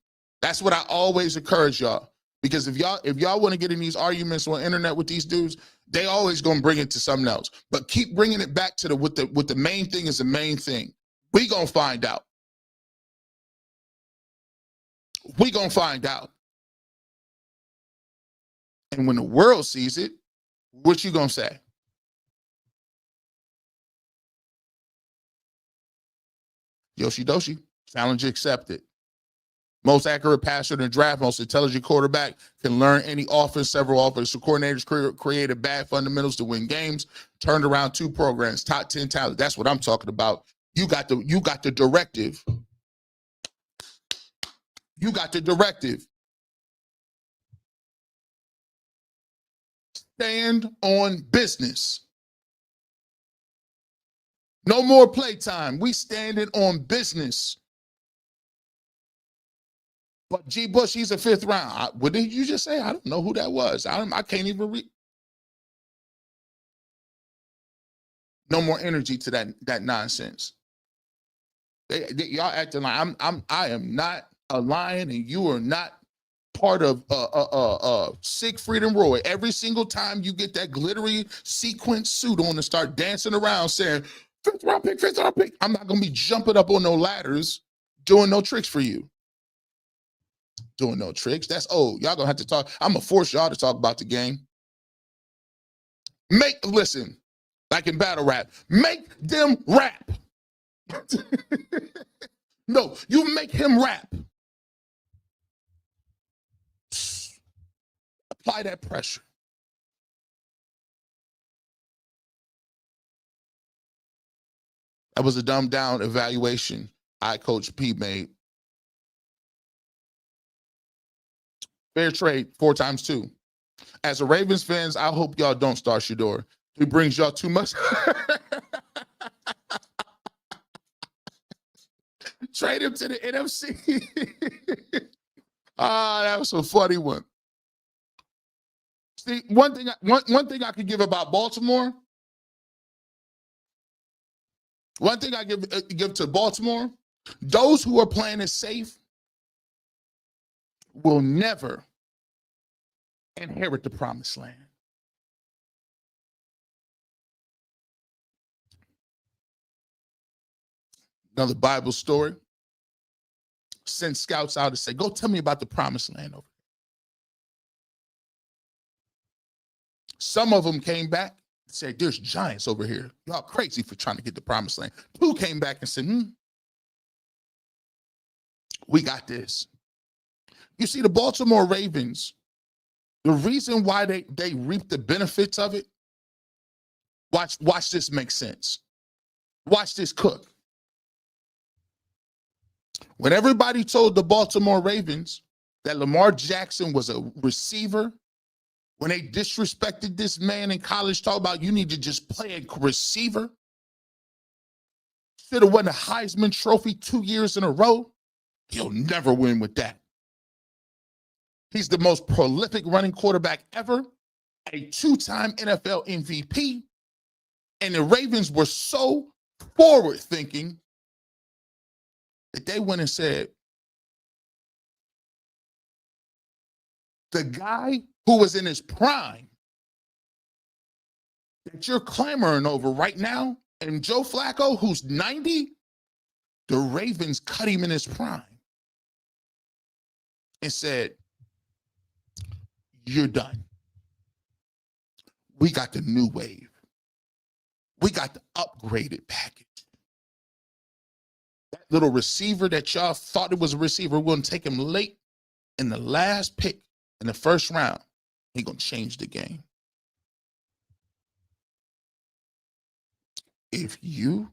That's what I always encourage y'all. Because if y'all want to get in these arguments on the internet with these dudes, they always gonna bring it to something else. But keep bringing it back to what the main thing is the main thing. We gonna find out. We gonna find out. And when the world sees it, what you gonna say? Yoshi Doshi, challenge accepted. Most accurate passer in the draft, most intelligent quarterback, can learn any offense. Several offensive coordinators created bad fundamentals to win games, turned around 2 programs, top 10 talent. That's what I'm talking about. You got the directive. You got the directive. Stand on business. No more playtime. We standing on business. But G. Bush, he's a 5th round. What did you just say? I don't know who that was. I can't even read. No more energy to that nonsense. Y'all acting like I am not a lion and you are not part of Siegfried and Roy. Every single time you get that glittery sequin suit on and start dancing around saying, 5th round pick, 5th round pick, I'm not going to be jumping up on no ladders doing no tricks for you. Doing no tricks. That's old. Y'all gonna have to talk. I'm gonna force y'all to talk about the game. Listen, like in battle rap, make them rap. No, you make him rap. Apply that pressure. That was a dumbed down evaluation Coach P made. Fair trade 4 times 2. As a Ravens fans, I hope y'all don't start Shedeur. He brings y'all too much. Trade him to the NFC. That was a funny one. See, one thing I could give about Baltimore. One thing I give to Baltimore, those who are playing it safe will never inherit the promised land. Another Bible story. sent scouts out to say, go tell me about the promised land over there. Some of them came back and said, there's giants over here. Y'all crazy for trying to get the promised land. 2 came back and said, we got this. You see, the Baltimore Ravens, the reason why they reap the benefits of it, watch this make sense. Watch this cook. When everybody told the Baltimore Ravens that Lamar Jackson was a receiver, when they disrespected this man in college, talk about you need to just play a receiver, should have won the Heisman Trophy 2 years in a row, he'll never win with that. He's the most prolific running quarterback ever, a 2-time NFL MVP, and the Ravens were so forward-thinking that they went and said, the guy who was in his prime that you're clamoring over right now, and Joe Flacco, who's 90, the Ravens cut him in his prime and said, you're done. We got the new wave. We got the upgraded package. That little receiver that y'all thought it was a receiver, we're going to take him late in the last pick in the first round. He's going to change the game. If you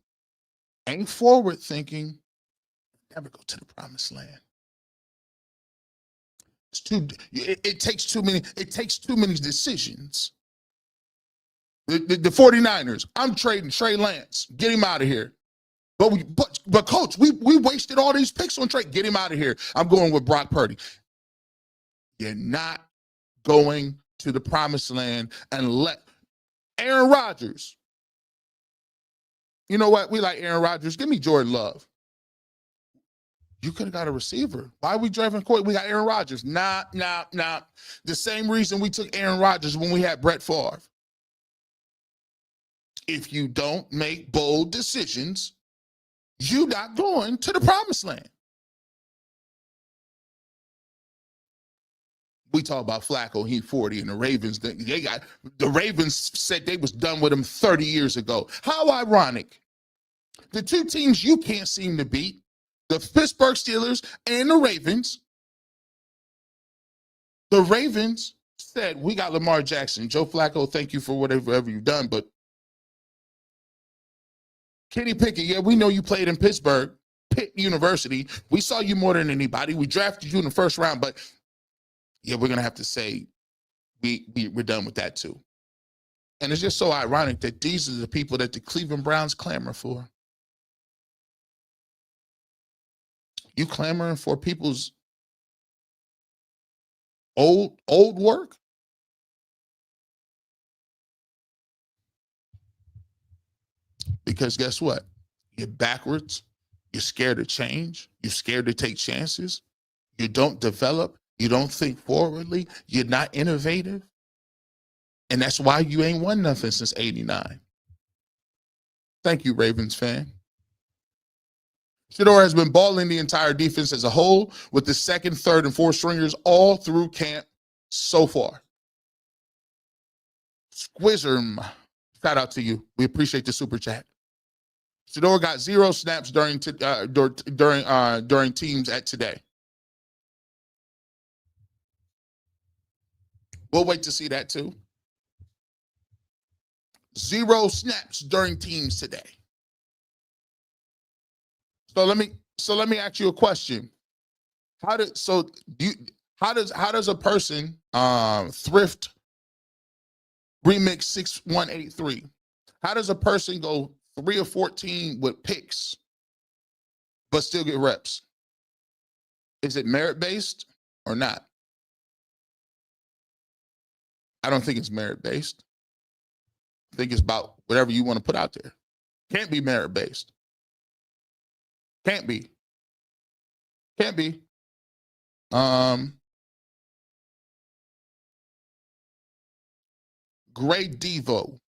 ain't forward thinking, never go to the promised land. It takes too many decisions. The 49ers, I'm trading Trey Lance. Get him out of here. But coach, we wasted all these picks on Trey. Get him out of here. I'm going with Brock Purdy. You're not going to the promised land and let Aaron Rodgers. You know what? We like Aaron Rodgers. Give me Jordan Love. You could have got a receiver. Why are we driving court? We got Aaron Rodgers. Nah. The same reason we took Aaron Rodgers when we had Brett Favre. If you don't make bold decisions, you're not going to the promised land. We talk about Flacco, he 40, and the Ravens, the Ravens said they was done with him 30 years ago. How ironic. The 2 teams you can't seem to beat, the Pittsburgh Steelers and the Ravens said, we got Lamar Jackson. Joe Flacco, thank you for whatever you've done, but Kenny Pickett, yeah, we know you played in Pittsburgh, Pitt University. We saw you more than anybody. We drafted you in the first round, but yeah, we're going to have to say we're done with that too. And it's just so ironic that these are the people that the Cleveland Browns clamor for. You clamoring for people's old work? Because guess what? You're backwards. You're scared to change. You're scared to take chances. You don't develop. You don't think forwardly. You're not innovative. And that's why you ain't won nothing since '89. Thank you, Ravens fan. Shedeur has been balling the entire defense as a whole with the second, third, and fourth stringers all through camp so far. Squizerm, shout out to you. We appreciate the super chat. Shedeur got 0 snaps during teams at today. We'll wait to see that too. 0 snaps during teams today. So let me ask you a question. How does a person thrift remix 6183? How does a person go 3 or 14 with picks but still get reps? Is it merit based or not? I don't think it's merit based. I think it's about whatever you want to put out there. Can't be merit based. Can't be. Gray Devo.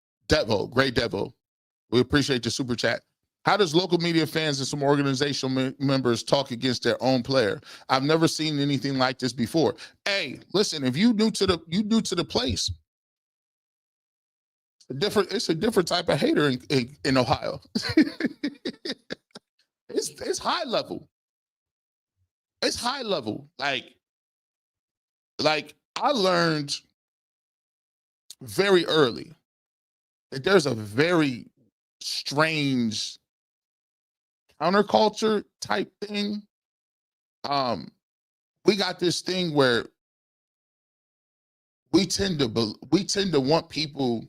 We appreciate your super chat. How does local media fans and some organizational members talk against their own player? I've never seen anything like this before. Hey, listen, if you new to the place, it's a different type of hater in Ohio. It's high level. It's high level. Like I learned very early that there's a very strange counterculture type thing. We got this thing where we tend to want people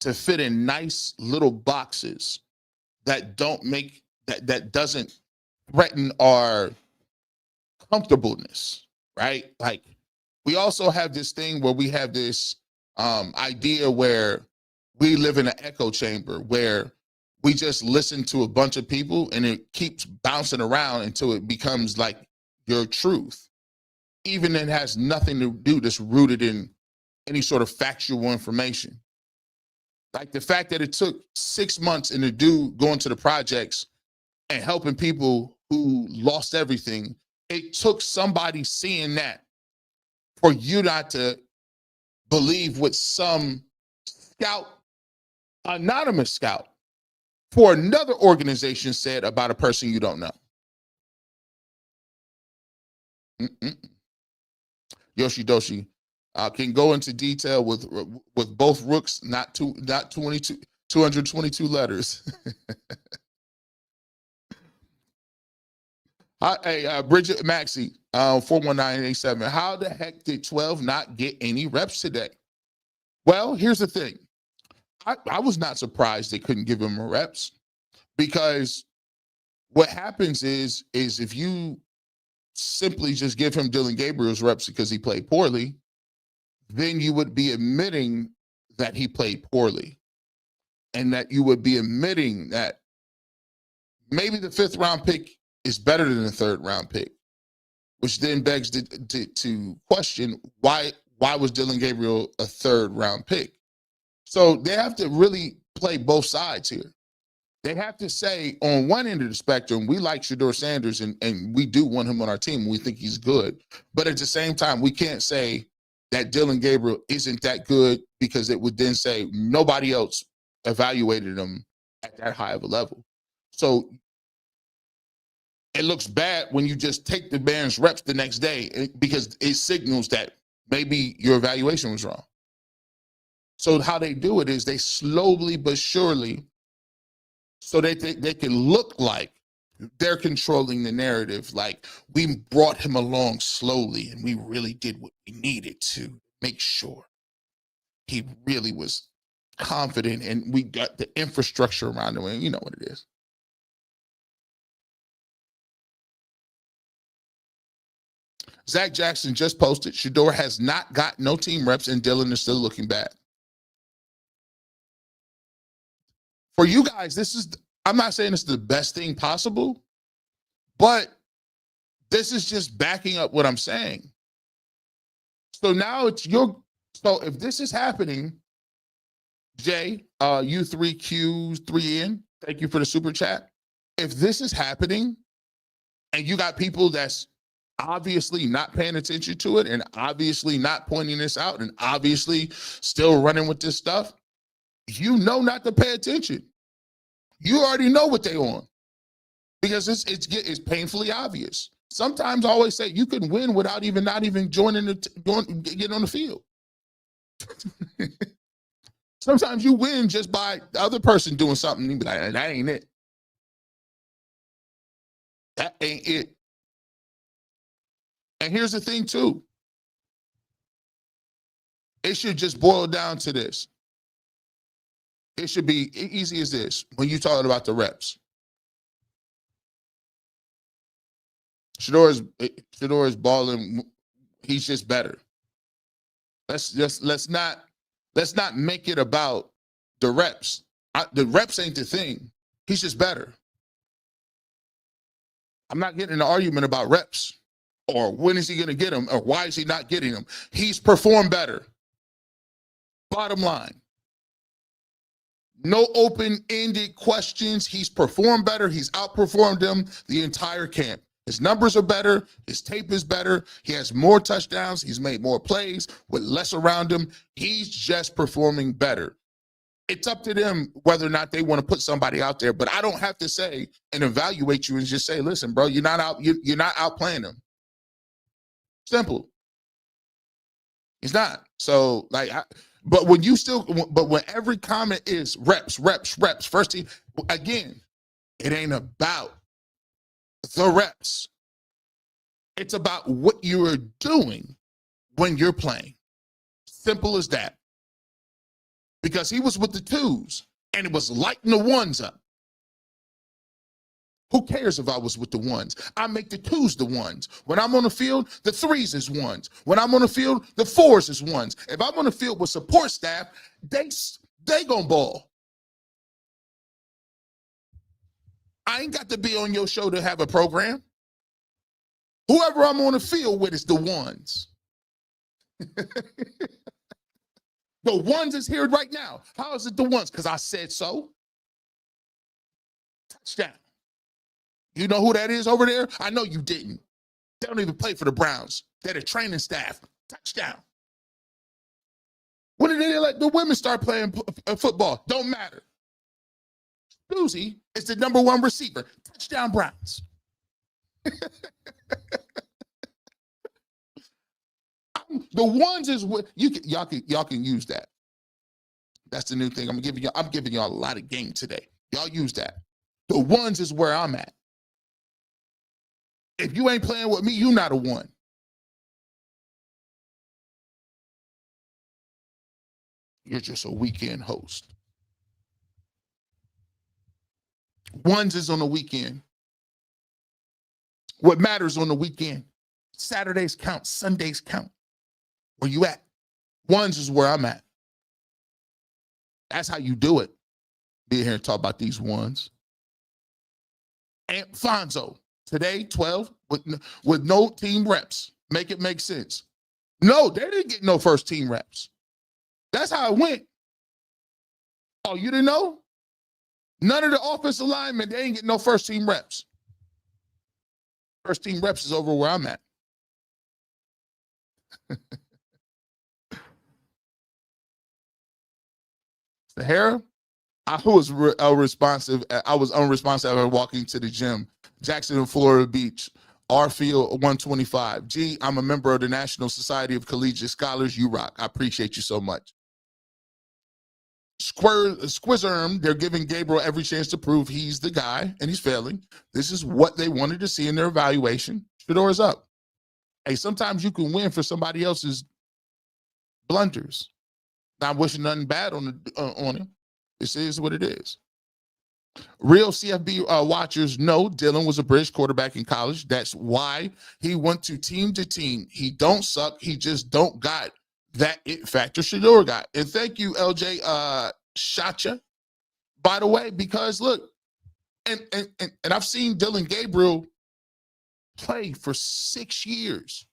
to fit in nice little boxes that doesn't threaten our comfortableness, right? Like we also have this thing where we have this idea where we live in an echo chamber where we just listen to a bunch of people and it keeps bouncing around until it becomes like your truth, even if it has nothing to do that's rooted in any sort of factual information. Like the fact that it took 6 months in the dude going to the projects and helping people who lost everything, it took somebody seeing that for you not to believe what some scout, anonymous scout, for another organization said about a person you don't know. Yoshi Doshi can go into detail with both rooks, not 222 letters. Hey, Bridget Maxey, 41987. How the heck did 12 not get any reps today? Well, here's the thing. I was not surprised they couldn't give him reps, because what happens is if you simply just give him Dylan Gabriel's reps because he played poorly, then you would be admitting that he played poorly, and that you would be admitting that maybe the 5th round pick is better than the 3rd round pick, which then begs to question why was Dylan Gabriel a 3rd round pick? So they have to really play both sides here. They have to say, on one end of the spectrum, we like Shedeur Sanders and we do want him on our team. We think he's good. But at the same time, we can't say that Dylan Gabriel isn't that good, because it would then say nobody else evaluated him at that high of a level. So it looks bad when you just take the man's reps the next day, because it signals that maybe your evaluation was wrong. So how they do it is they slowly but surely, so they can look like they're controlling the narrative, like we brought him along slowly and we really did what we needed to make sure he really was confident and we got the infrastructure around him, and you know what it is. Zach Jackson just posted, Shedeur has not got no team reps and Dylan is still looking bad. For you guys, I'm not saying it's the best thing possible, but this is just backing up what I'm saying. So now so if this is happening, Jay, U3Q3N, thank you for the super chat. If this is happening and you got people that's obviously not paying attention to it and obviously not pointing this out and obviously still running with this stuff, you know not to pay attention. You already know what they on, because it's painfully obvious. Sometimes I always say you can win without not even getting on the field. Sometimes you win just by the other person doing something. You be like, that ain't it. That ain't it. And here's the thing too. It should just boil down to this. It should be easy as this when you're talking about the reps. Shedeur is balling. He's just better. Let's not make it about the reps. The reps ain't the thing. He's just better. I'm not getting in an argument about reps or when is he going to get them or why is he not getting them. He's performed better. Bottom line. No open-ended questions. He's performed better. He's outperformed them the entire camp. His numbers are better. His tape is better. He has more touchdowns. He's made more plays with less around him. He's just performing better. It's up to them whether or not they want to put somebody out there. But I don't have to say and evaluate you and just say, listen, bro, you're not outplaying them. Simple. He's not. So but when every comment is reps, first team, again, it ain't about the reps. It's about what you are doing when you're playing. Simple as that. Because he was with the twos and it was lighting the ones up. Who cares if I was with the ones? I make the twos the ones. When I'm on the field, the threes is ones. When I'm on the field, the fours is ones. If I'm on the field with support staff, they gonna ball. I ain't got to be on your show to have a program. Whoever I'm on the field with is the ones. The ones is here right now. How is it the ones? Because I said so. Touchdown. You know who that is over there? I know you didn't. They don't even play for the Browns. They're the training staff. Touchdown. When did they let the women start playing football? Don't matter. Susie is the #1 receiver. Touchdown Browns. The ones is what y'all can use that. That's the new thing. I'm giving y'all a lot of game today. Y'all use that. The ones is where I'm at. If you ain't playing with me, you not a one. You're just a weekend host. Ones is on the weekend. What matters on the weekend? Saturdays count, Sundays count. Where you at? Ones is where I'm at. That's how you do it. Be here and talk about these ones. And Fonzo, today, 12, with no team reps. Make it make sense. No, they didn't get no first team reps. That's how it went. Oh, you didn't know? None of the offensive linemen, they ain't get no first team reps. First team reps is over where I'm at. Sahara, I was unresponsive. I was unresponsive after walking to the gym. Jacksonville, Florida Beach, R Field 125. G, I'm a member of the National Society of Collegiate Scholars. You rock. I appreciate you so much. Squizerm, they're giving Gabriel every chance to prove he's the guy, and he's failing. This is what they wanted to see in their evaluation. Shedeur is up. Hey, sometimes you can win for somebody else's blunders. Not wishing nothing bad on him. This is what it is. Real CFB watchers know Dylan was a British quarterback in college. That's why he went to team. He don't suck. He just don't got that it factor Shedeur got. And thank you, LJ Shacha, by the way, because look, and I've seen Dylan Gabriel play for 6 years.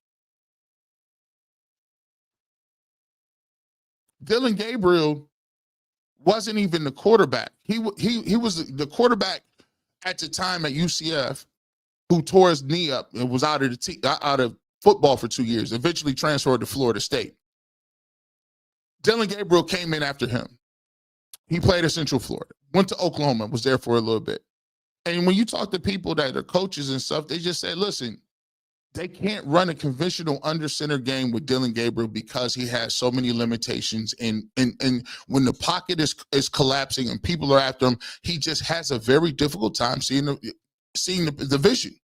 Dylan Gabriel wasn't even the quarterback. He was the quarterback at the time at UCF who tore his knee up and was out of football for 2 years, eventually transferred to Florida State. Dylan Gabriel came in after him. He played at Central Florida, went to Oklahoma, was there for a little bit. And when you talk to people that are coaches and stuff, they just say, listen, they can't run a conventional under center game with Dylan Gabriel because he has so many limitations. And when the pocket is collapsing and people are after him, he just has a very difficult time seeing the vision.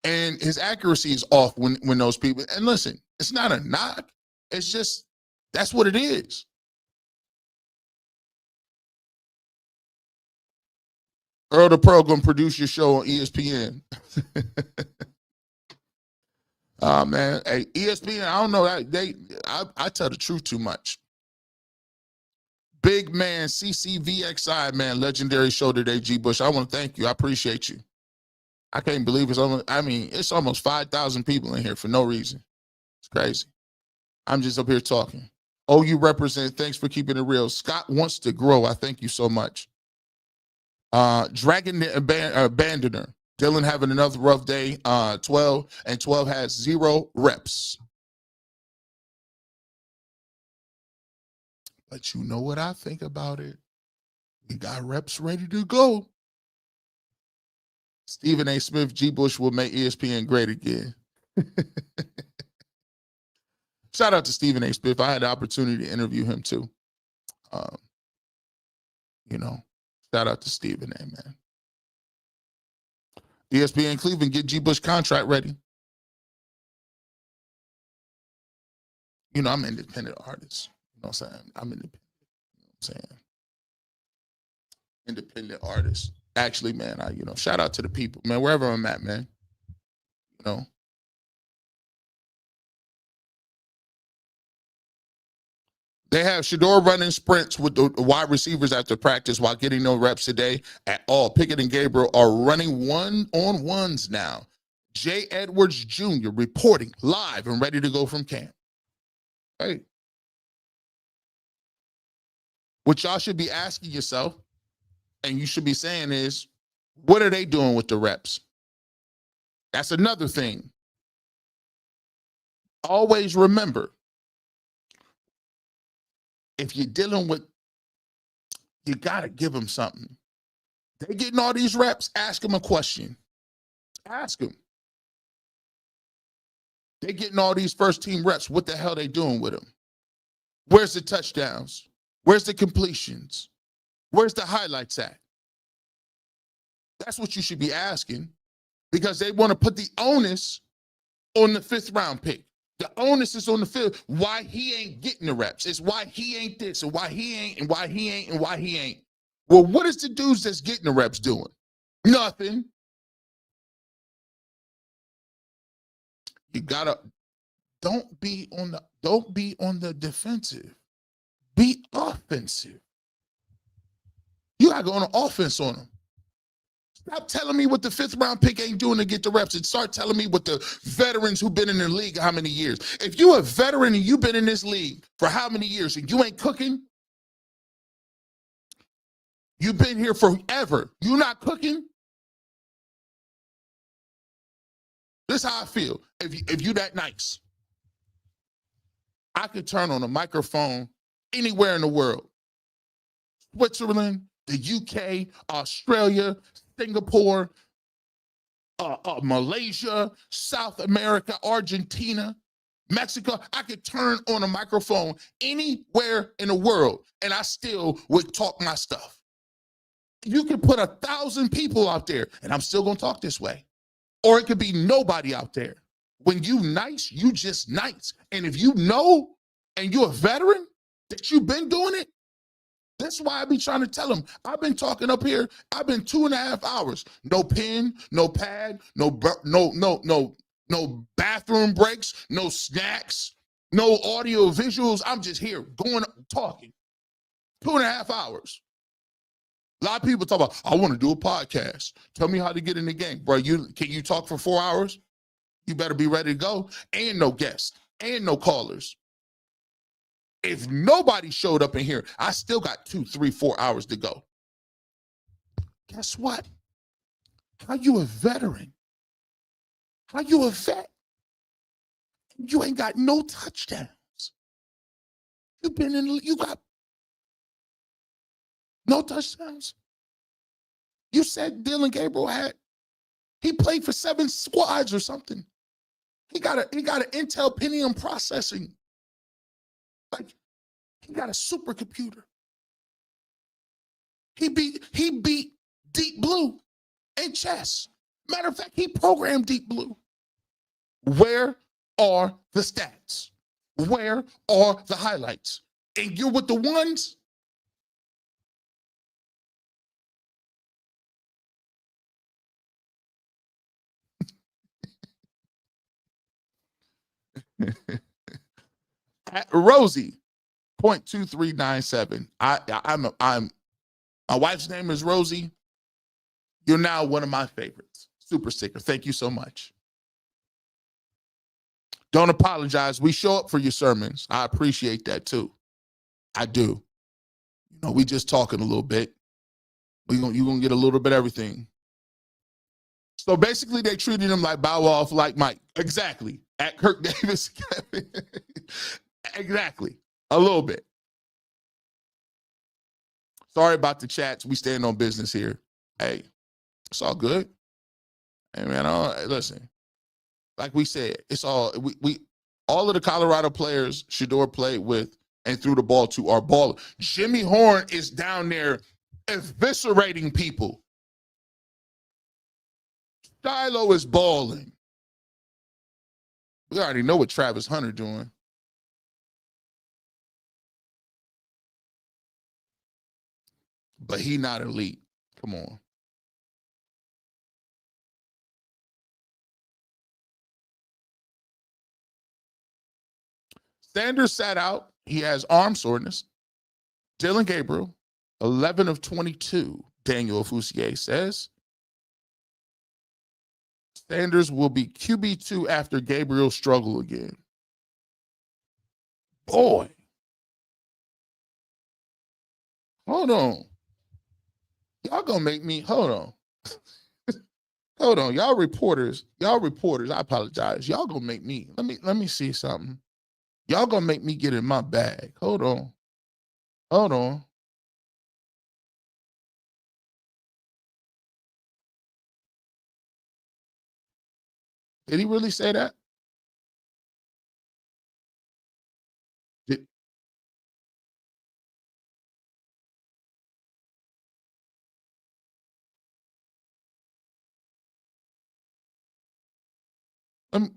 And his accuracy is off when those people, and listen, it's not a knock. It's just, that's what it is. Earl the Pro gonna produce your show on ESPN. Oh man, hey, ESPN, I don't know. I tell the truth too much. Big man, CCVXI, man, legendary show today, G Bush. I want to thank you. I appreciate you. I can't believe it's almost 5,000 people in here for no reason. It's crazy. I'm just up here talking. Oh, you represent. Thanks for keeping it real. Scott wants to grow. I thank you so much. Dragon Abandoner. Dylan having another rough day. 12 and 12 has 0 reps. But you know what I think about it? We got reps ready to go. Stephen A. Smith, G. Bush will make ESPN great again. Shout out to Stephen A. Smith. I had the opportunity to interview him too. Shout out to Stephen A. Man. ESPN Cleveland, get G. Bush contract ready. I'm an independent artist. You know what I'm saying? I'm independent. You know what I'm saying? Independent artist. Actually, man, shout out to the people, man, wherever I'm at, man. They have Shedeur running sprints with the wide receivers after practice while getting no reps today at all. Pickett and Gabriel are running one-on-ones now. Jay Edwards Jr. reporting live and ready to go from camp. Hey. What y'all should be asking yourself, and you should be saying is, what are they doing with the reps? That's another thing. Always remember, if you're dealing with, you got to give them something. They getting all these reps, ask them a question. Ask them. They getting all these first team reps. What the hell they doing with them? Where's the touchdowns? Where's the completions? Where's the highlights at? That's what you should be asking, because they want to put the onus on the 5th round pick. The onus is on the field. Why he ain't getting the reps. It's why he ain't this, and why he ain't, and why he ain't, and why he ain't. Well, what is the dudes that's getting the reps doing? Nothing. You gotta don't be on the defensive. Be offensive. You gotta go on the offense on them. Stop telling me what the 5th round pick ain't doing to get the reps, and start telling me what the veterans who've been in the league how many years. If you're a veteran and you've been in this league for how many years and you ain't cooking, you've been here forever, you not cooking, this is how I feel. If you that nice, I could turn on a microphone anywhere in the world. Switzerland, the UK, Australia, Singapore, Malaysia, South America, Argentina, Mexico. I could turn on a microphone anywhere in the world and I still would talk my stuff. You could put 1,000 people out there and I'm still gonna talk this way. Or it could be nobody out there. When you nice, you just nice. And if you know and you're a veteran that you've been doing it, that's why I be trying to tell them. I've been talking up here. I've been 2.5 hours. No pen, no pad, no bathroom breaks, no snacks, no audio visuals. I'm just here going talking. 2.5 hours. A lot of people talk about, I want to do a podcast. Tell me how to get in the game. Bro, can you talk for 4 hours? You better be ready to go. And no guests. And no callers. If nobody showed up in here, I still got 2, 3, 4 hours to go. Guess what? How you a veteran? How you a vet? You ain't got no touchdowns. You got no touchdowns. You said Dylan Gabriel he played for 7 squads or something. He got an Intel Pentium processing. Like, he got a supercomputer. He beat Deep Blue in chess. Matter of fact, he programmed Deep Blue. Where are the stats? Where are the highlights? And you're with the ones. Rosie, 0.2397. I'm my wife's name is Rosie. You're now one of my favorites. Super sticker. Thank you so much. Don't apologize. We show up for your sermons. I appreciate that too. I do. You know, we just talking a little bit. You're going to get a little bit of everything. So basically, they treated him like Bow Wow, like Mike. Exactly. At Kirk Davis. Exactly. A little bit. Sorry about the chats. We stand on business here. Hey, it's all good. Hey, man, listen. Like we said, it's all, we all of the Colorado players Shedeur played with and threw the ball to are ballers. Jimmy Horn is down there eviscerating people. Shiloh is balling. We already know what Travis Hunter doing. But he not elite. Come on. Sanders sat out. He has arm soreness. Dylan Gabriel, 11 of 22, Daniel Fousier says. Sanders will be QB2 after Gabriel struggle again. Boy. Hold on. Y'all gonna make me, hold on. Hold on. Y'all reporters, I apologize. Y'all gonna make me, let me see something. Y'all gonna make me get in my bag. Hold on. Hold on. Did he really say that?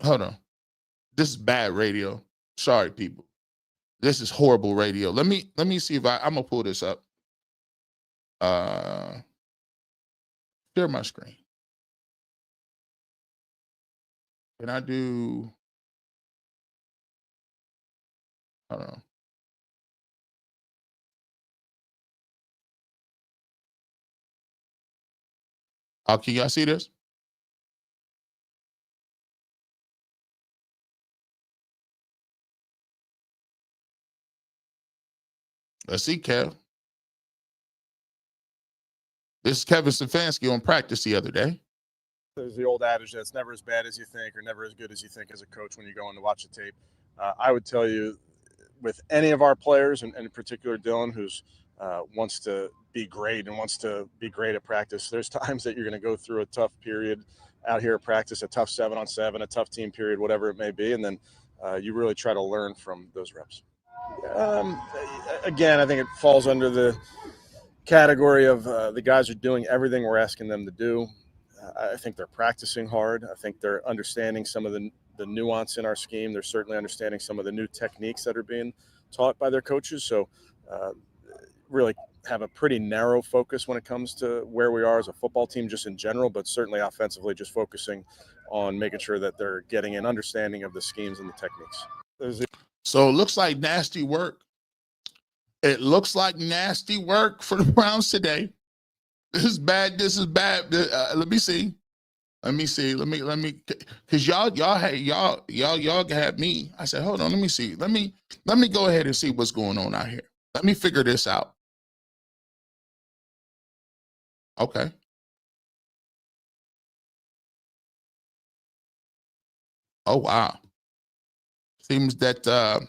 Hold on. This is bad radio. Sorry, people. This is horrible radio. Let me see if I'm gonna pull this up. Share my screen. Can I do? Hold on. Oh, can y'all see this? Let's see, Kev. This is Kevin Stefanski on practice the other day. There's the old adage that it's never as bad as you think or never as good as you think as a coach when you go in to watch the tape. I would tell you, with any of our players, and in particular Dylan, who's wants to be great and wants to be great at practice, there's times that you're going to go through a tough period out here at practice, a tough 7-on-7, a tough team period, whatever it may be, and then you really try to learn from those reps. Again, I think it falls under the category of the guys are doing everything we're asking them to do. I think they're practicing hard. I think they're understanding some of the nuance in our scheme. They're certainly understanding some of the new techniques that are being taught by their coaches. So really have a pretty narrow focus when it comes to where we are as a football team just in general, but certainly offensively just focusing on making sure that they're getting an understanding of the schemes and the techniques. So it looks like nasty work. It looks like nasty work for the Browns today. This is bad. This is bad. Let me see. Let me, because y'all had me. I said, hold on, let me see. Let me go ahead and see what's going on out here. Let me figure this out. Okay. Oh, wow. Seems that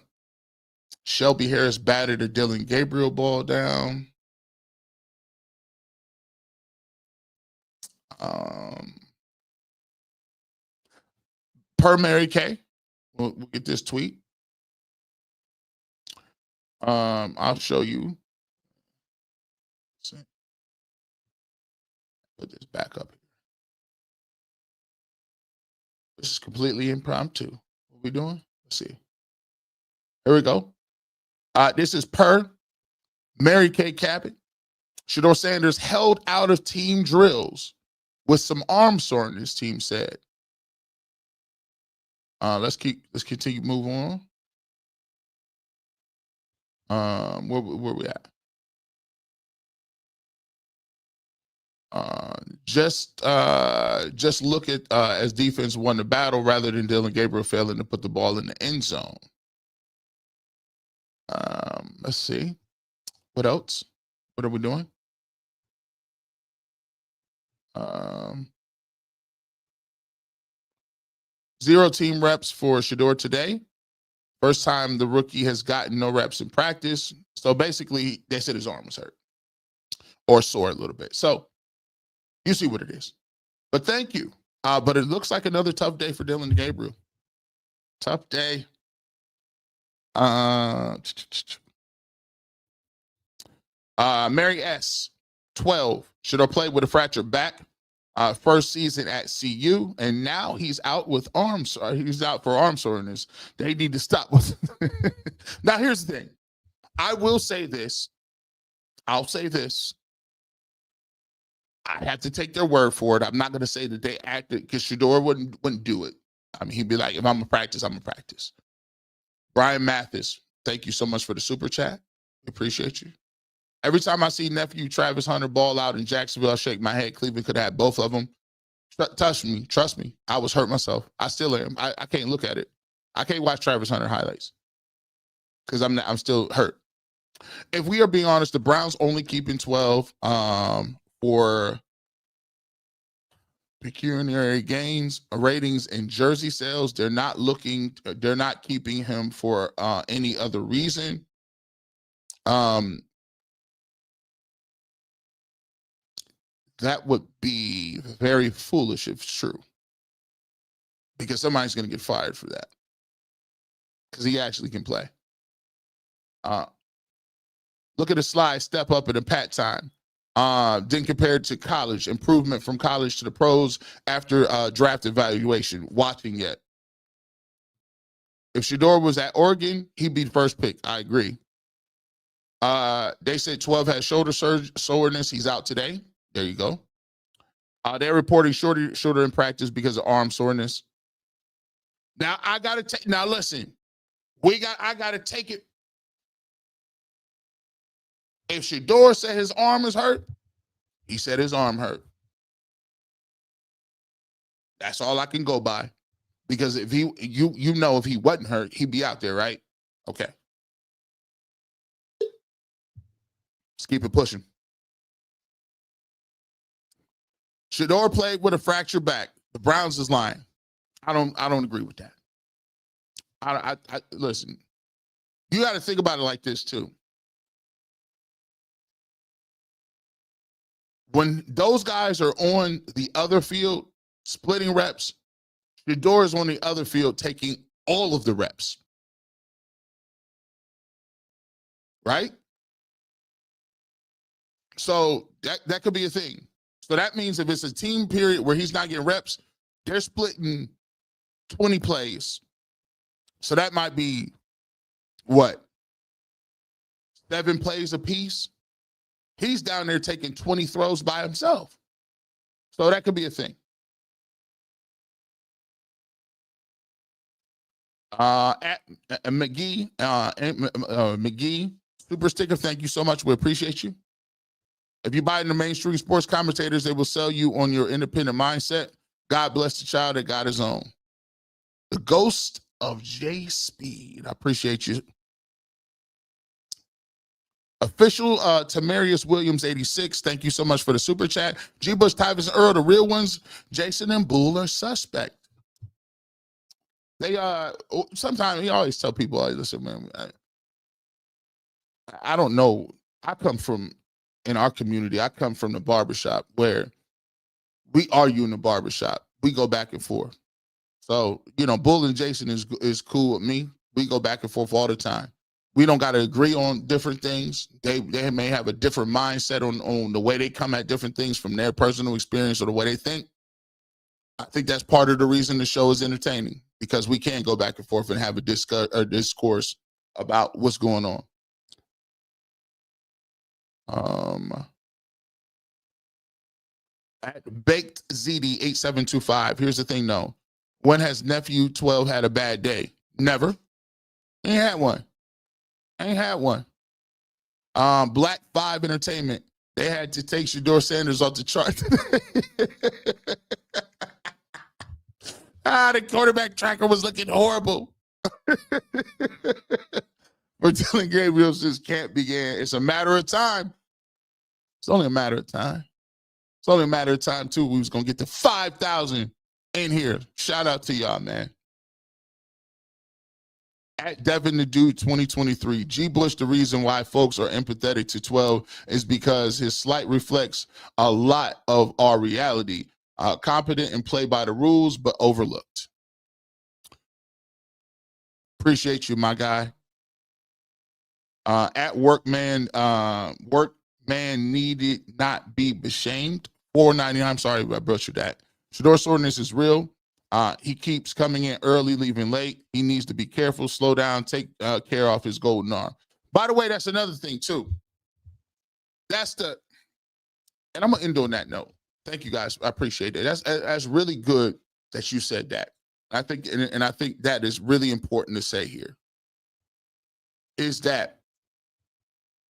Shelby Harris batted a Dylan Gabriel ball down. Per Mary Kay, we'll get this tweet. I'll show you. Put this back up. This is completely impromptu. What we doing? Let's see. Here we go. This is per Mary Kay Cabot. Shedeur Sanders held out of team drills with some arm soreness, team said. Let's continue move on. Where we at? Just look at as defense won the battle rather than Dylan Gabriel failing to put the ball in the end zone. Let's see. What else? What are we doing? 0 team reps for Shedeur today. First time the rookie has gotten no reps in practice. So basically, they said his arm was hurt or sore a little bit. So you see what it is. But thank you. But it looks like another tough day for Dylan Gabriel. Tough day. Mary S. 12. Shedeur played with a fractured back. First season at CU, and now he's out with arms. He's out for arm soreness. They need to stop with. Now, here's the thing. I will say this. I'll say this. I have to take their word for it. I'm not going to say that they acted because Shedeur wouldn't do it. I mean, he'd be like, if I'm going to practice, I'm going to practice. Brian Mathis, thank you so much for the super chat. Appreciate you. Every time I see nephew Travis Hunter ball out in Jacksonville, I shake my head. Cleveland could have had both of them. Trust me. I was hurt myself. I still am. I can't look at it. I can't watch Travis Hunter highlights because I'm still hurt. If we are being honest, the Browns only keeping 12 for pecuniary gains, ratings, and jersey sales. They're not keeping him for any other reason. That would be very foolish if it's true, because somebody's going to get fired for that because he actually can play. Look at the slide, step up at a pat time. Then compared to college, improvement from college to the pros after draft evaluation. Watching yet. If Shedeur was at Oregon, he'd be the first pick. I agree. They said 12 has shoulder soreness. He's out today. There you go. They're reporting shorter in practice because of arm soreness. Now I gotta take. Now listen, I gotta take it. If Shedeur said his arm is hurt, he said his arm hurt. That's all I can go by, because if if he wasn't hurt, he'd be out there, right? Okay. Let's keep it pushing. Shedeur played with a fractured back. The Browns is lying. I don't agree with that. I listen. You got to think about it like this too. When those guys are on the other field splitting reps, Shedeur is on the other field taking all of the reps. Right? So that could be a thing. So that means if it's a team period where he's not getting reps, they're splitting 20 plays. So that might be, what, 7 plays apiece? He's down there taking 20 throws by himself. So that could be a thing. At McGee, super sticker, thank you so much. We appreciate you. If you buy in the mainstream sports commentators, they will sell you on your independent mindset. God bless the child that got his own. The ghost of J Speed. I appreciate you. Official Tamarius Williams 86. Thank you so much for the super chat. G. Bush, Tyvis, and Earl, the real ones. Jason and Bull are suspect. They sometimes he always tell people, hey, listen, man, I don't know. In our community, I come from the barbershop where we argue in the barbershop. We go back and forth. So, Bull and Jason is cool with me. We go back and forth all the time. We don't got to agree on different things. They may have a different mindset on the way they come at different things from their personal experience or the way they think. I think that's part of the reason the show is entertaining, because we can go back and forth and have a discourse about what's going on. At Baked ZD 8725. Here's the thing, though. When has nephew 12 had a bad day? Never. Ain't had one. Black 5 Entertainment. They had to take Shedeur Sanders off the chart. The quarterback tracker was looking horrible. But Dylan Gabriel says camp began. It's a matter of time. It's only a matter of time. It's only a matter of time, too. We was going to get to 5,000 in here. Shout out to y'all, man. At Devin the Dude 2023, G. Bush, the reason why folks are empathetic to 12 is because his slight reflects a lot of our reality. Competent and play by the rules, but overlooked. Appreciate you, my guy. At Workman needed not be ashamed. 499. I'm sorry, I butchered that. Shedeur Sanders is real. He keeps coming in early, leaving late. He needs to be careful, slow down, take care of his golden arm. By the way, that's another thing too. And I'm gonna end on that note. Thank you guys. I appreciate it. That's really good that you said that. I think that is really important to say here. Is that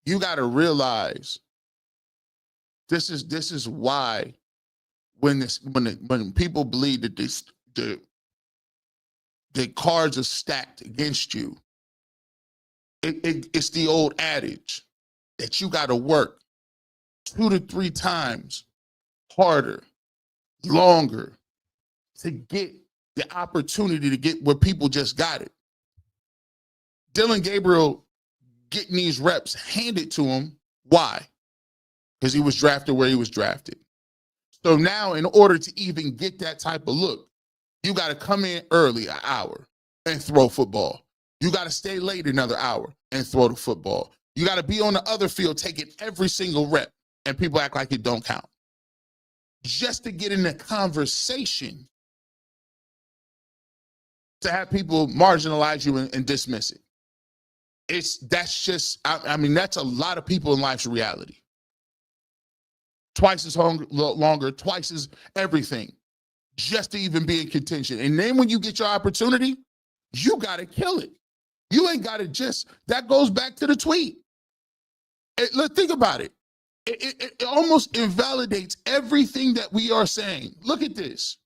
you got to realize this is why when people believe that the cards are stacked against you, it's the old adage that you got to work 2 to 3 times harder, longer to get the opportunity to get where people just got it. Dylan Gabriel getting these reps handed to him. Why? Because he was drafted where he was drafted. So now in order to even get that type of look, you got to come in early, an hour, and throw football. You got to stay late another hour and throw the football. You got to be on the other field taking every single rep, and people act like it don't count. Just to get in the conversation, to have people marginalize you and dismiss it. That's a lot of people in life's reality. Twice as longer, twice as everything, just to even be in contention. And then when you get your opportunity, you got to kill it. You ain't got to that goes back to the tweet. Think about it. It almost invalidates everything that we are saying. Look at this.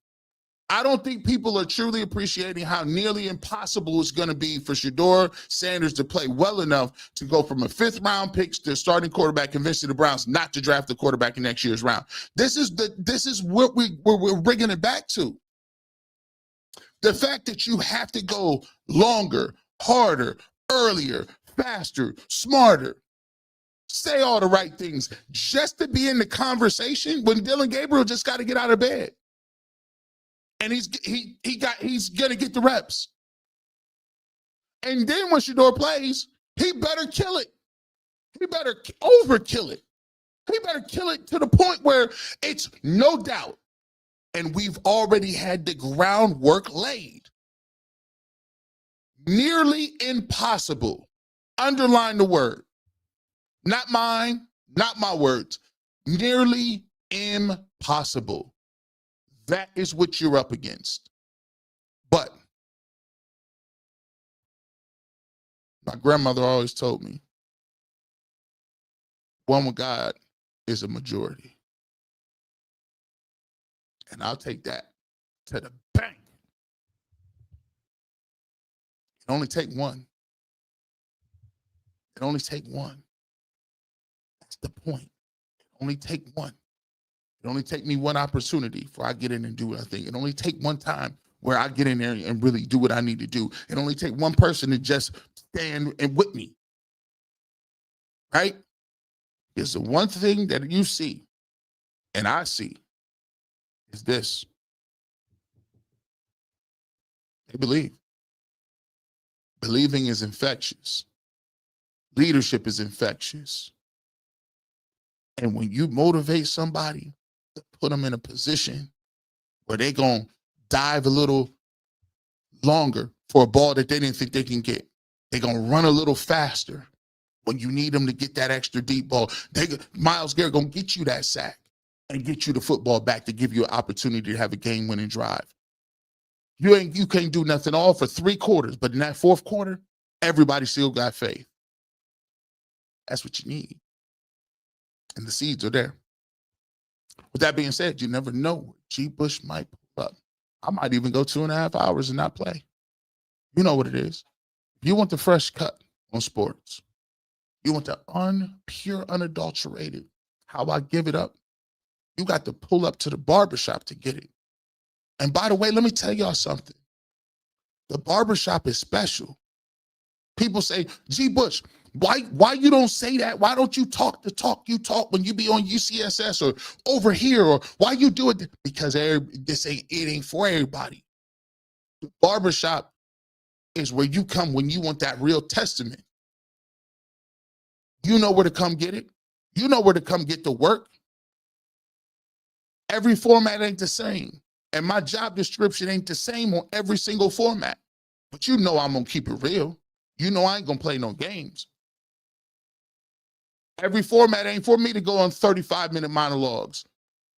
I don't think people are truly appreciating how nearly impossible it's going to be for Shedeur Sanders to play well enough to go from a 5th-round pick to starting quarterback, convincing the Browns not to draft the quarterback in next year's round. This is what we're bringing it back to. The fact that you have to go longer, harder, earlier, faster, smarter, say all the right things just to be in the conversation when Dylan Gabriel just got to get out of bed. And he's gonna get the reps. And then when Shedeur plays, he better kill it. He better overkill it. He better kill it to the point where it's no doubt. And we've already had the groundwork laid. Nearly impossible. Underline the word. Not mine, not my words. Nearly impossible. That is what you're up against. But my grandmother always told me, one with God is a majority. And I'll take that to the bank. It only take one. It only take one. That's the point. It only take one. It only take me one opportunity before I get in and do what I think. It only take one time where I get in there and really do what I need to do. It only take one person to just stand and with me. Right? It's the one thing that you see and I see is this. They believe. Believing is infectious. Leadership is infectious. And when you motivate somebody, put them in a position where they're going to dive a little longer for a ball that they didn't think they can get. They're going to run a little faster when you need them to get that extra deep ball. Myles Garrett going to get you that sack and get you the football back to give you an opportunity to have a game-winning drive. You can't do nothing all for 3 quarters, but in that 4th quarter, everybody still got faith. That's what you need. And the seeds are there. With that being said, you never know. G. Bush might pull up. I might even go 2.5 hours and not play. You know what it is. If you want the fresh cut, on sports. You want the pure, unadulterated, how I give it up. You got to pull up to the barbershop to get it. And by the way, let me tell y'all something. The barbershop is special. People say, G. Bush, why you don't say that? Why don't you talk the talk you talk when you be on UCSS or over here? Or why you do it? Because it ain't for everybody. The barbershop is where you come when you want that real testament. You know where to come get it. You know where to come get the work. Every format ain't the same. And my job description ain't the same on every single format. But you know I'm going to keep it real. You know I ain't going to play no games. Every format ain't for me to go on 35-minute monologues.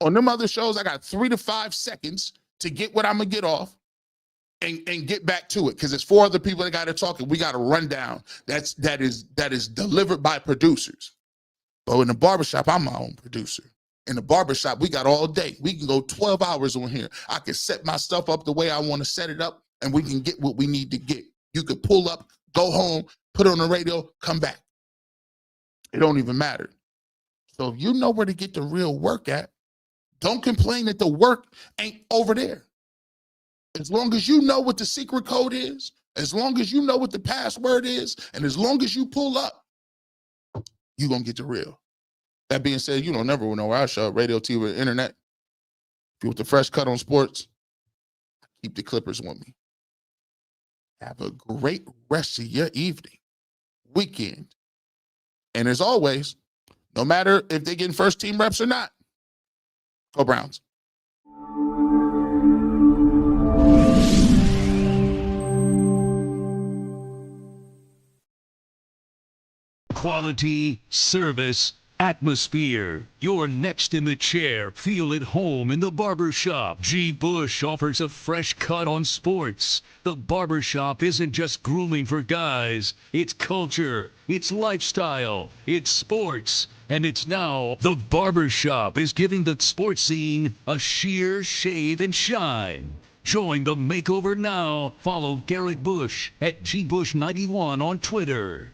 On them other shows, I got 3 to 5 seconds to get what I'm going to get off and get back to it, because it's 4 other people that got to talk and we got to run down. That is delivered by producers. But in the barbershop, I'm my own producer. In the barbershop, we got all day. We can go 12 hours on here. I can set my stuff up the way I want to set it up, and we can get what we need to get. You could pull up, go home, put it on the radio, come back. It don't even matter. So if you know where to get the real work at, don't complain that the work ain't over there. As long as you know what the secret code is, as long as you know what the password is, and as long as you pull up, you're going to get the real. That being said, you don't never know where I show up, radio, TV, internet. If you want the fresh cut on sports, keep the Clippers on me. Have a great rest of your evening, weekend. And as always, no matter if they get first team reps or not, go Browns. Quality, service, atmosphere. You're next in the chair. Feel at home in the barbershop. G. Bush offers a fresh cut on sports. The barbershop isn't just grooming for guys. It's culture. It's lifestyle. It's sports. And it's now the barbershop is giving the sports scene a sheer shave and shine. Join the makeover now. Follow Garrett Bush at GBush91 on Twitter.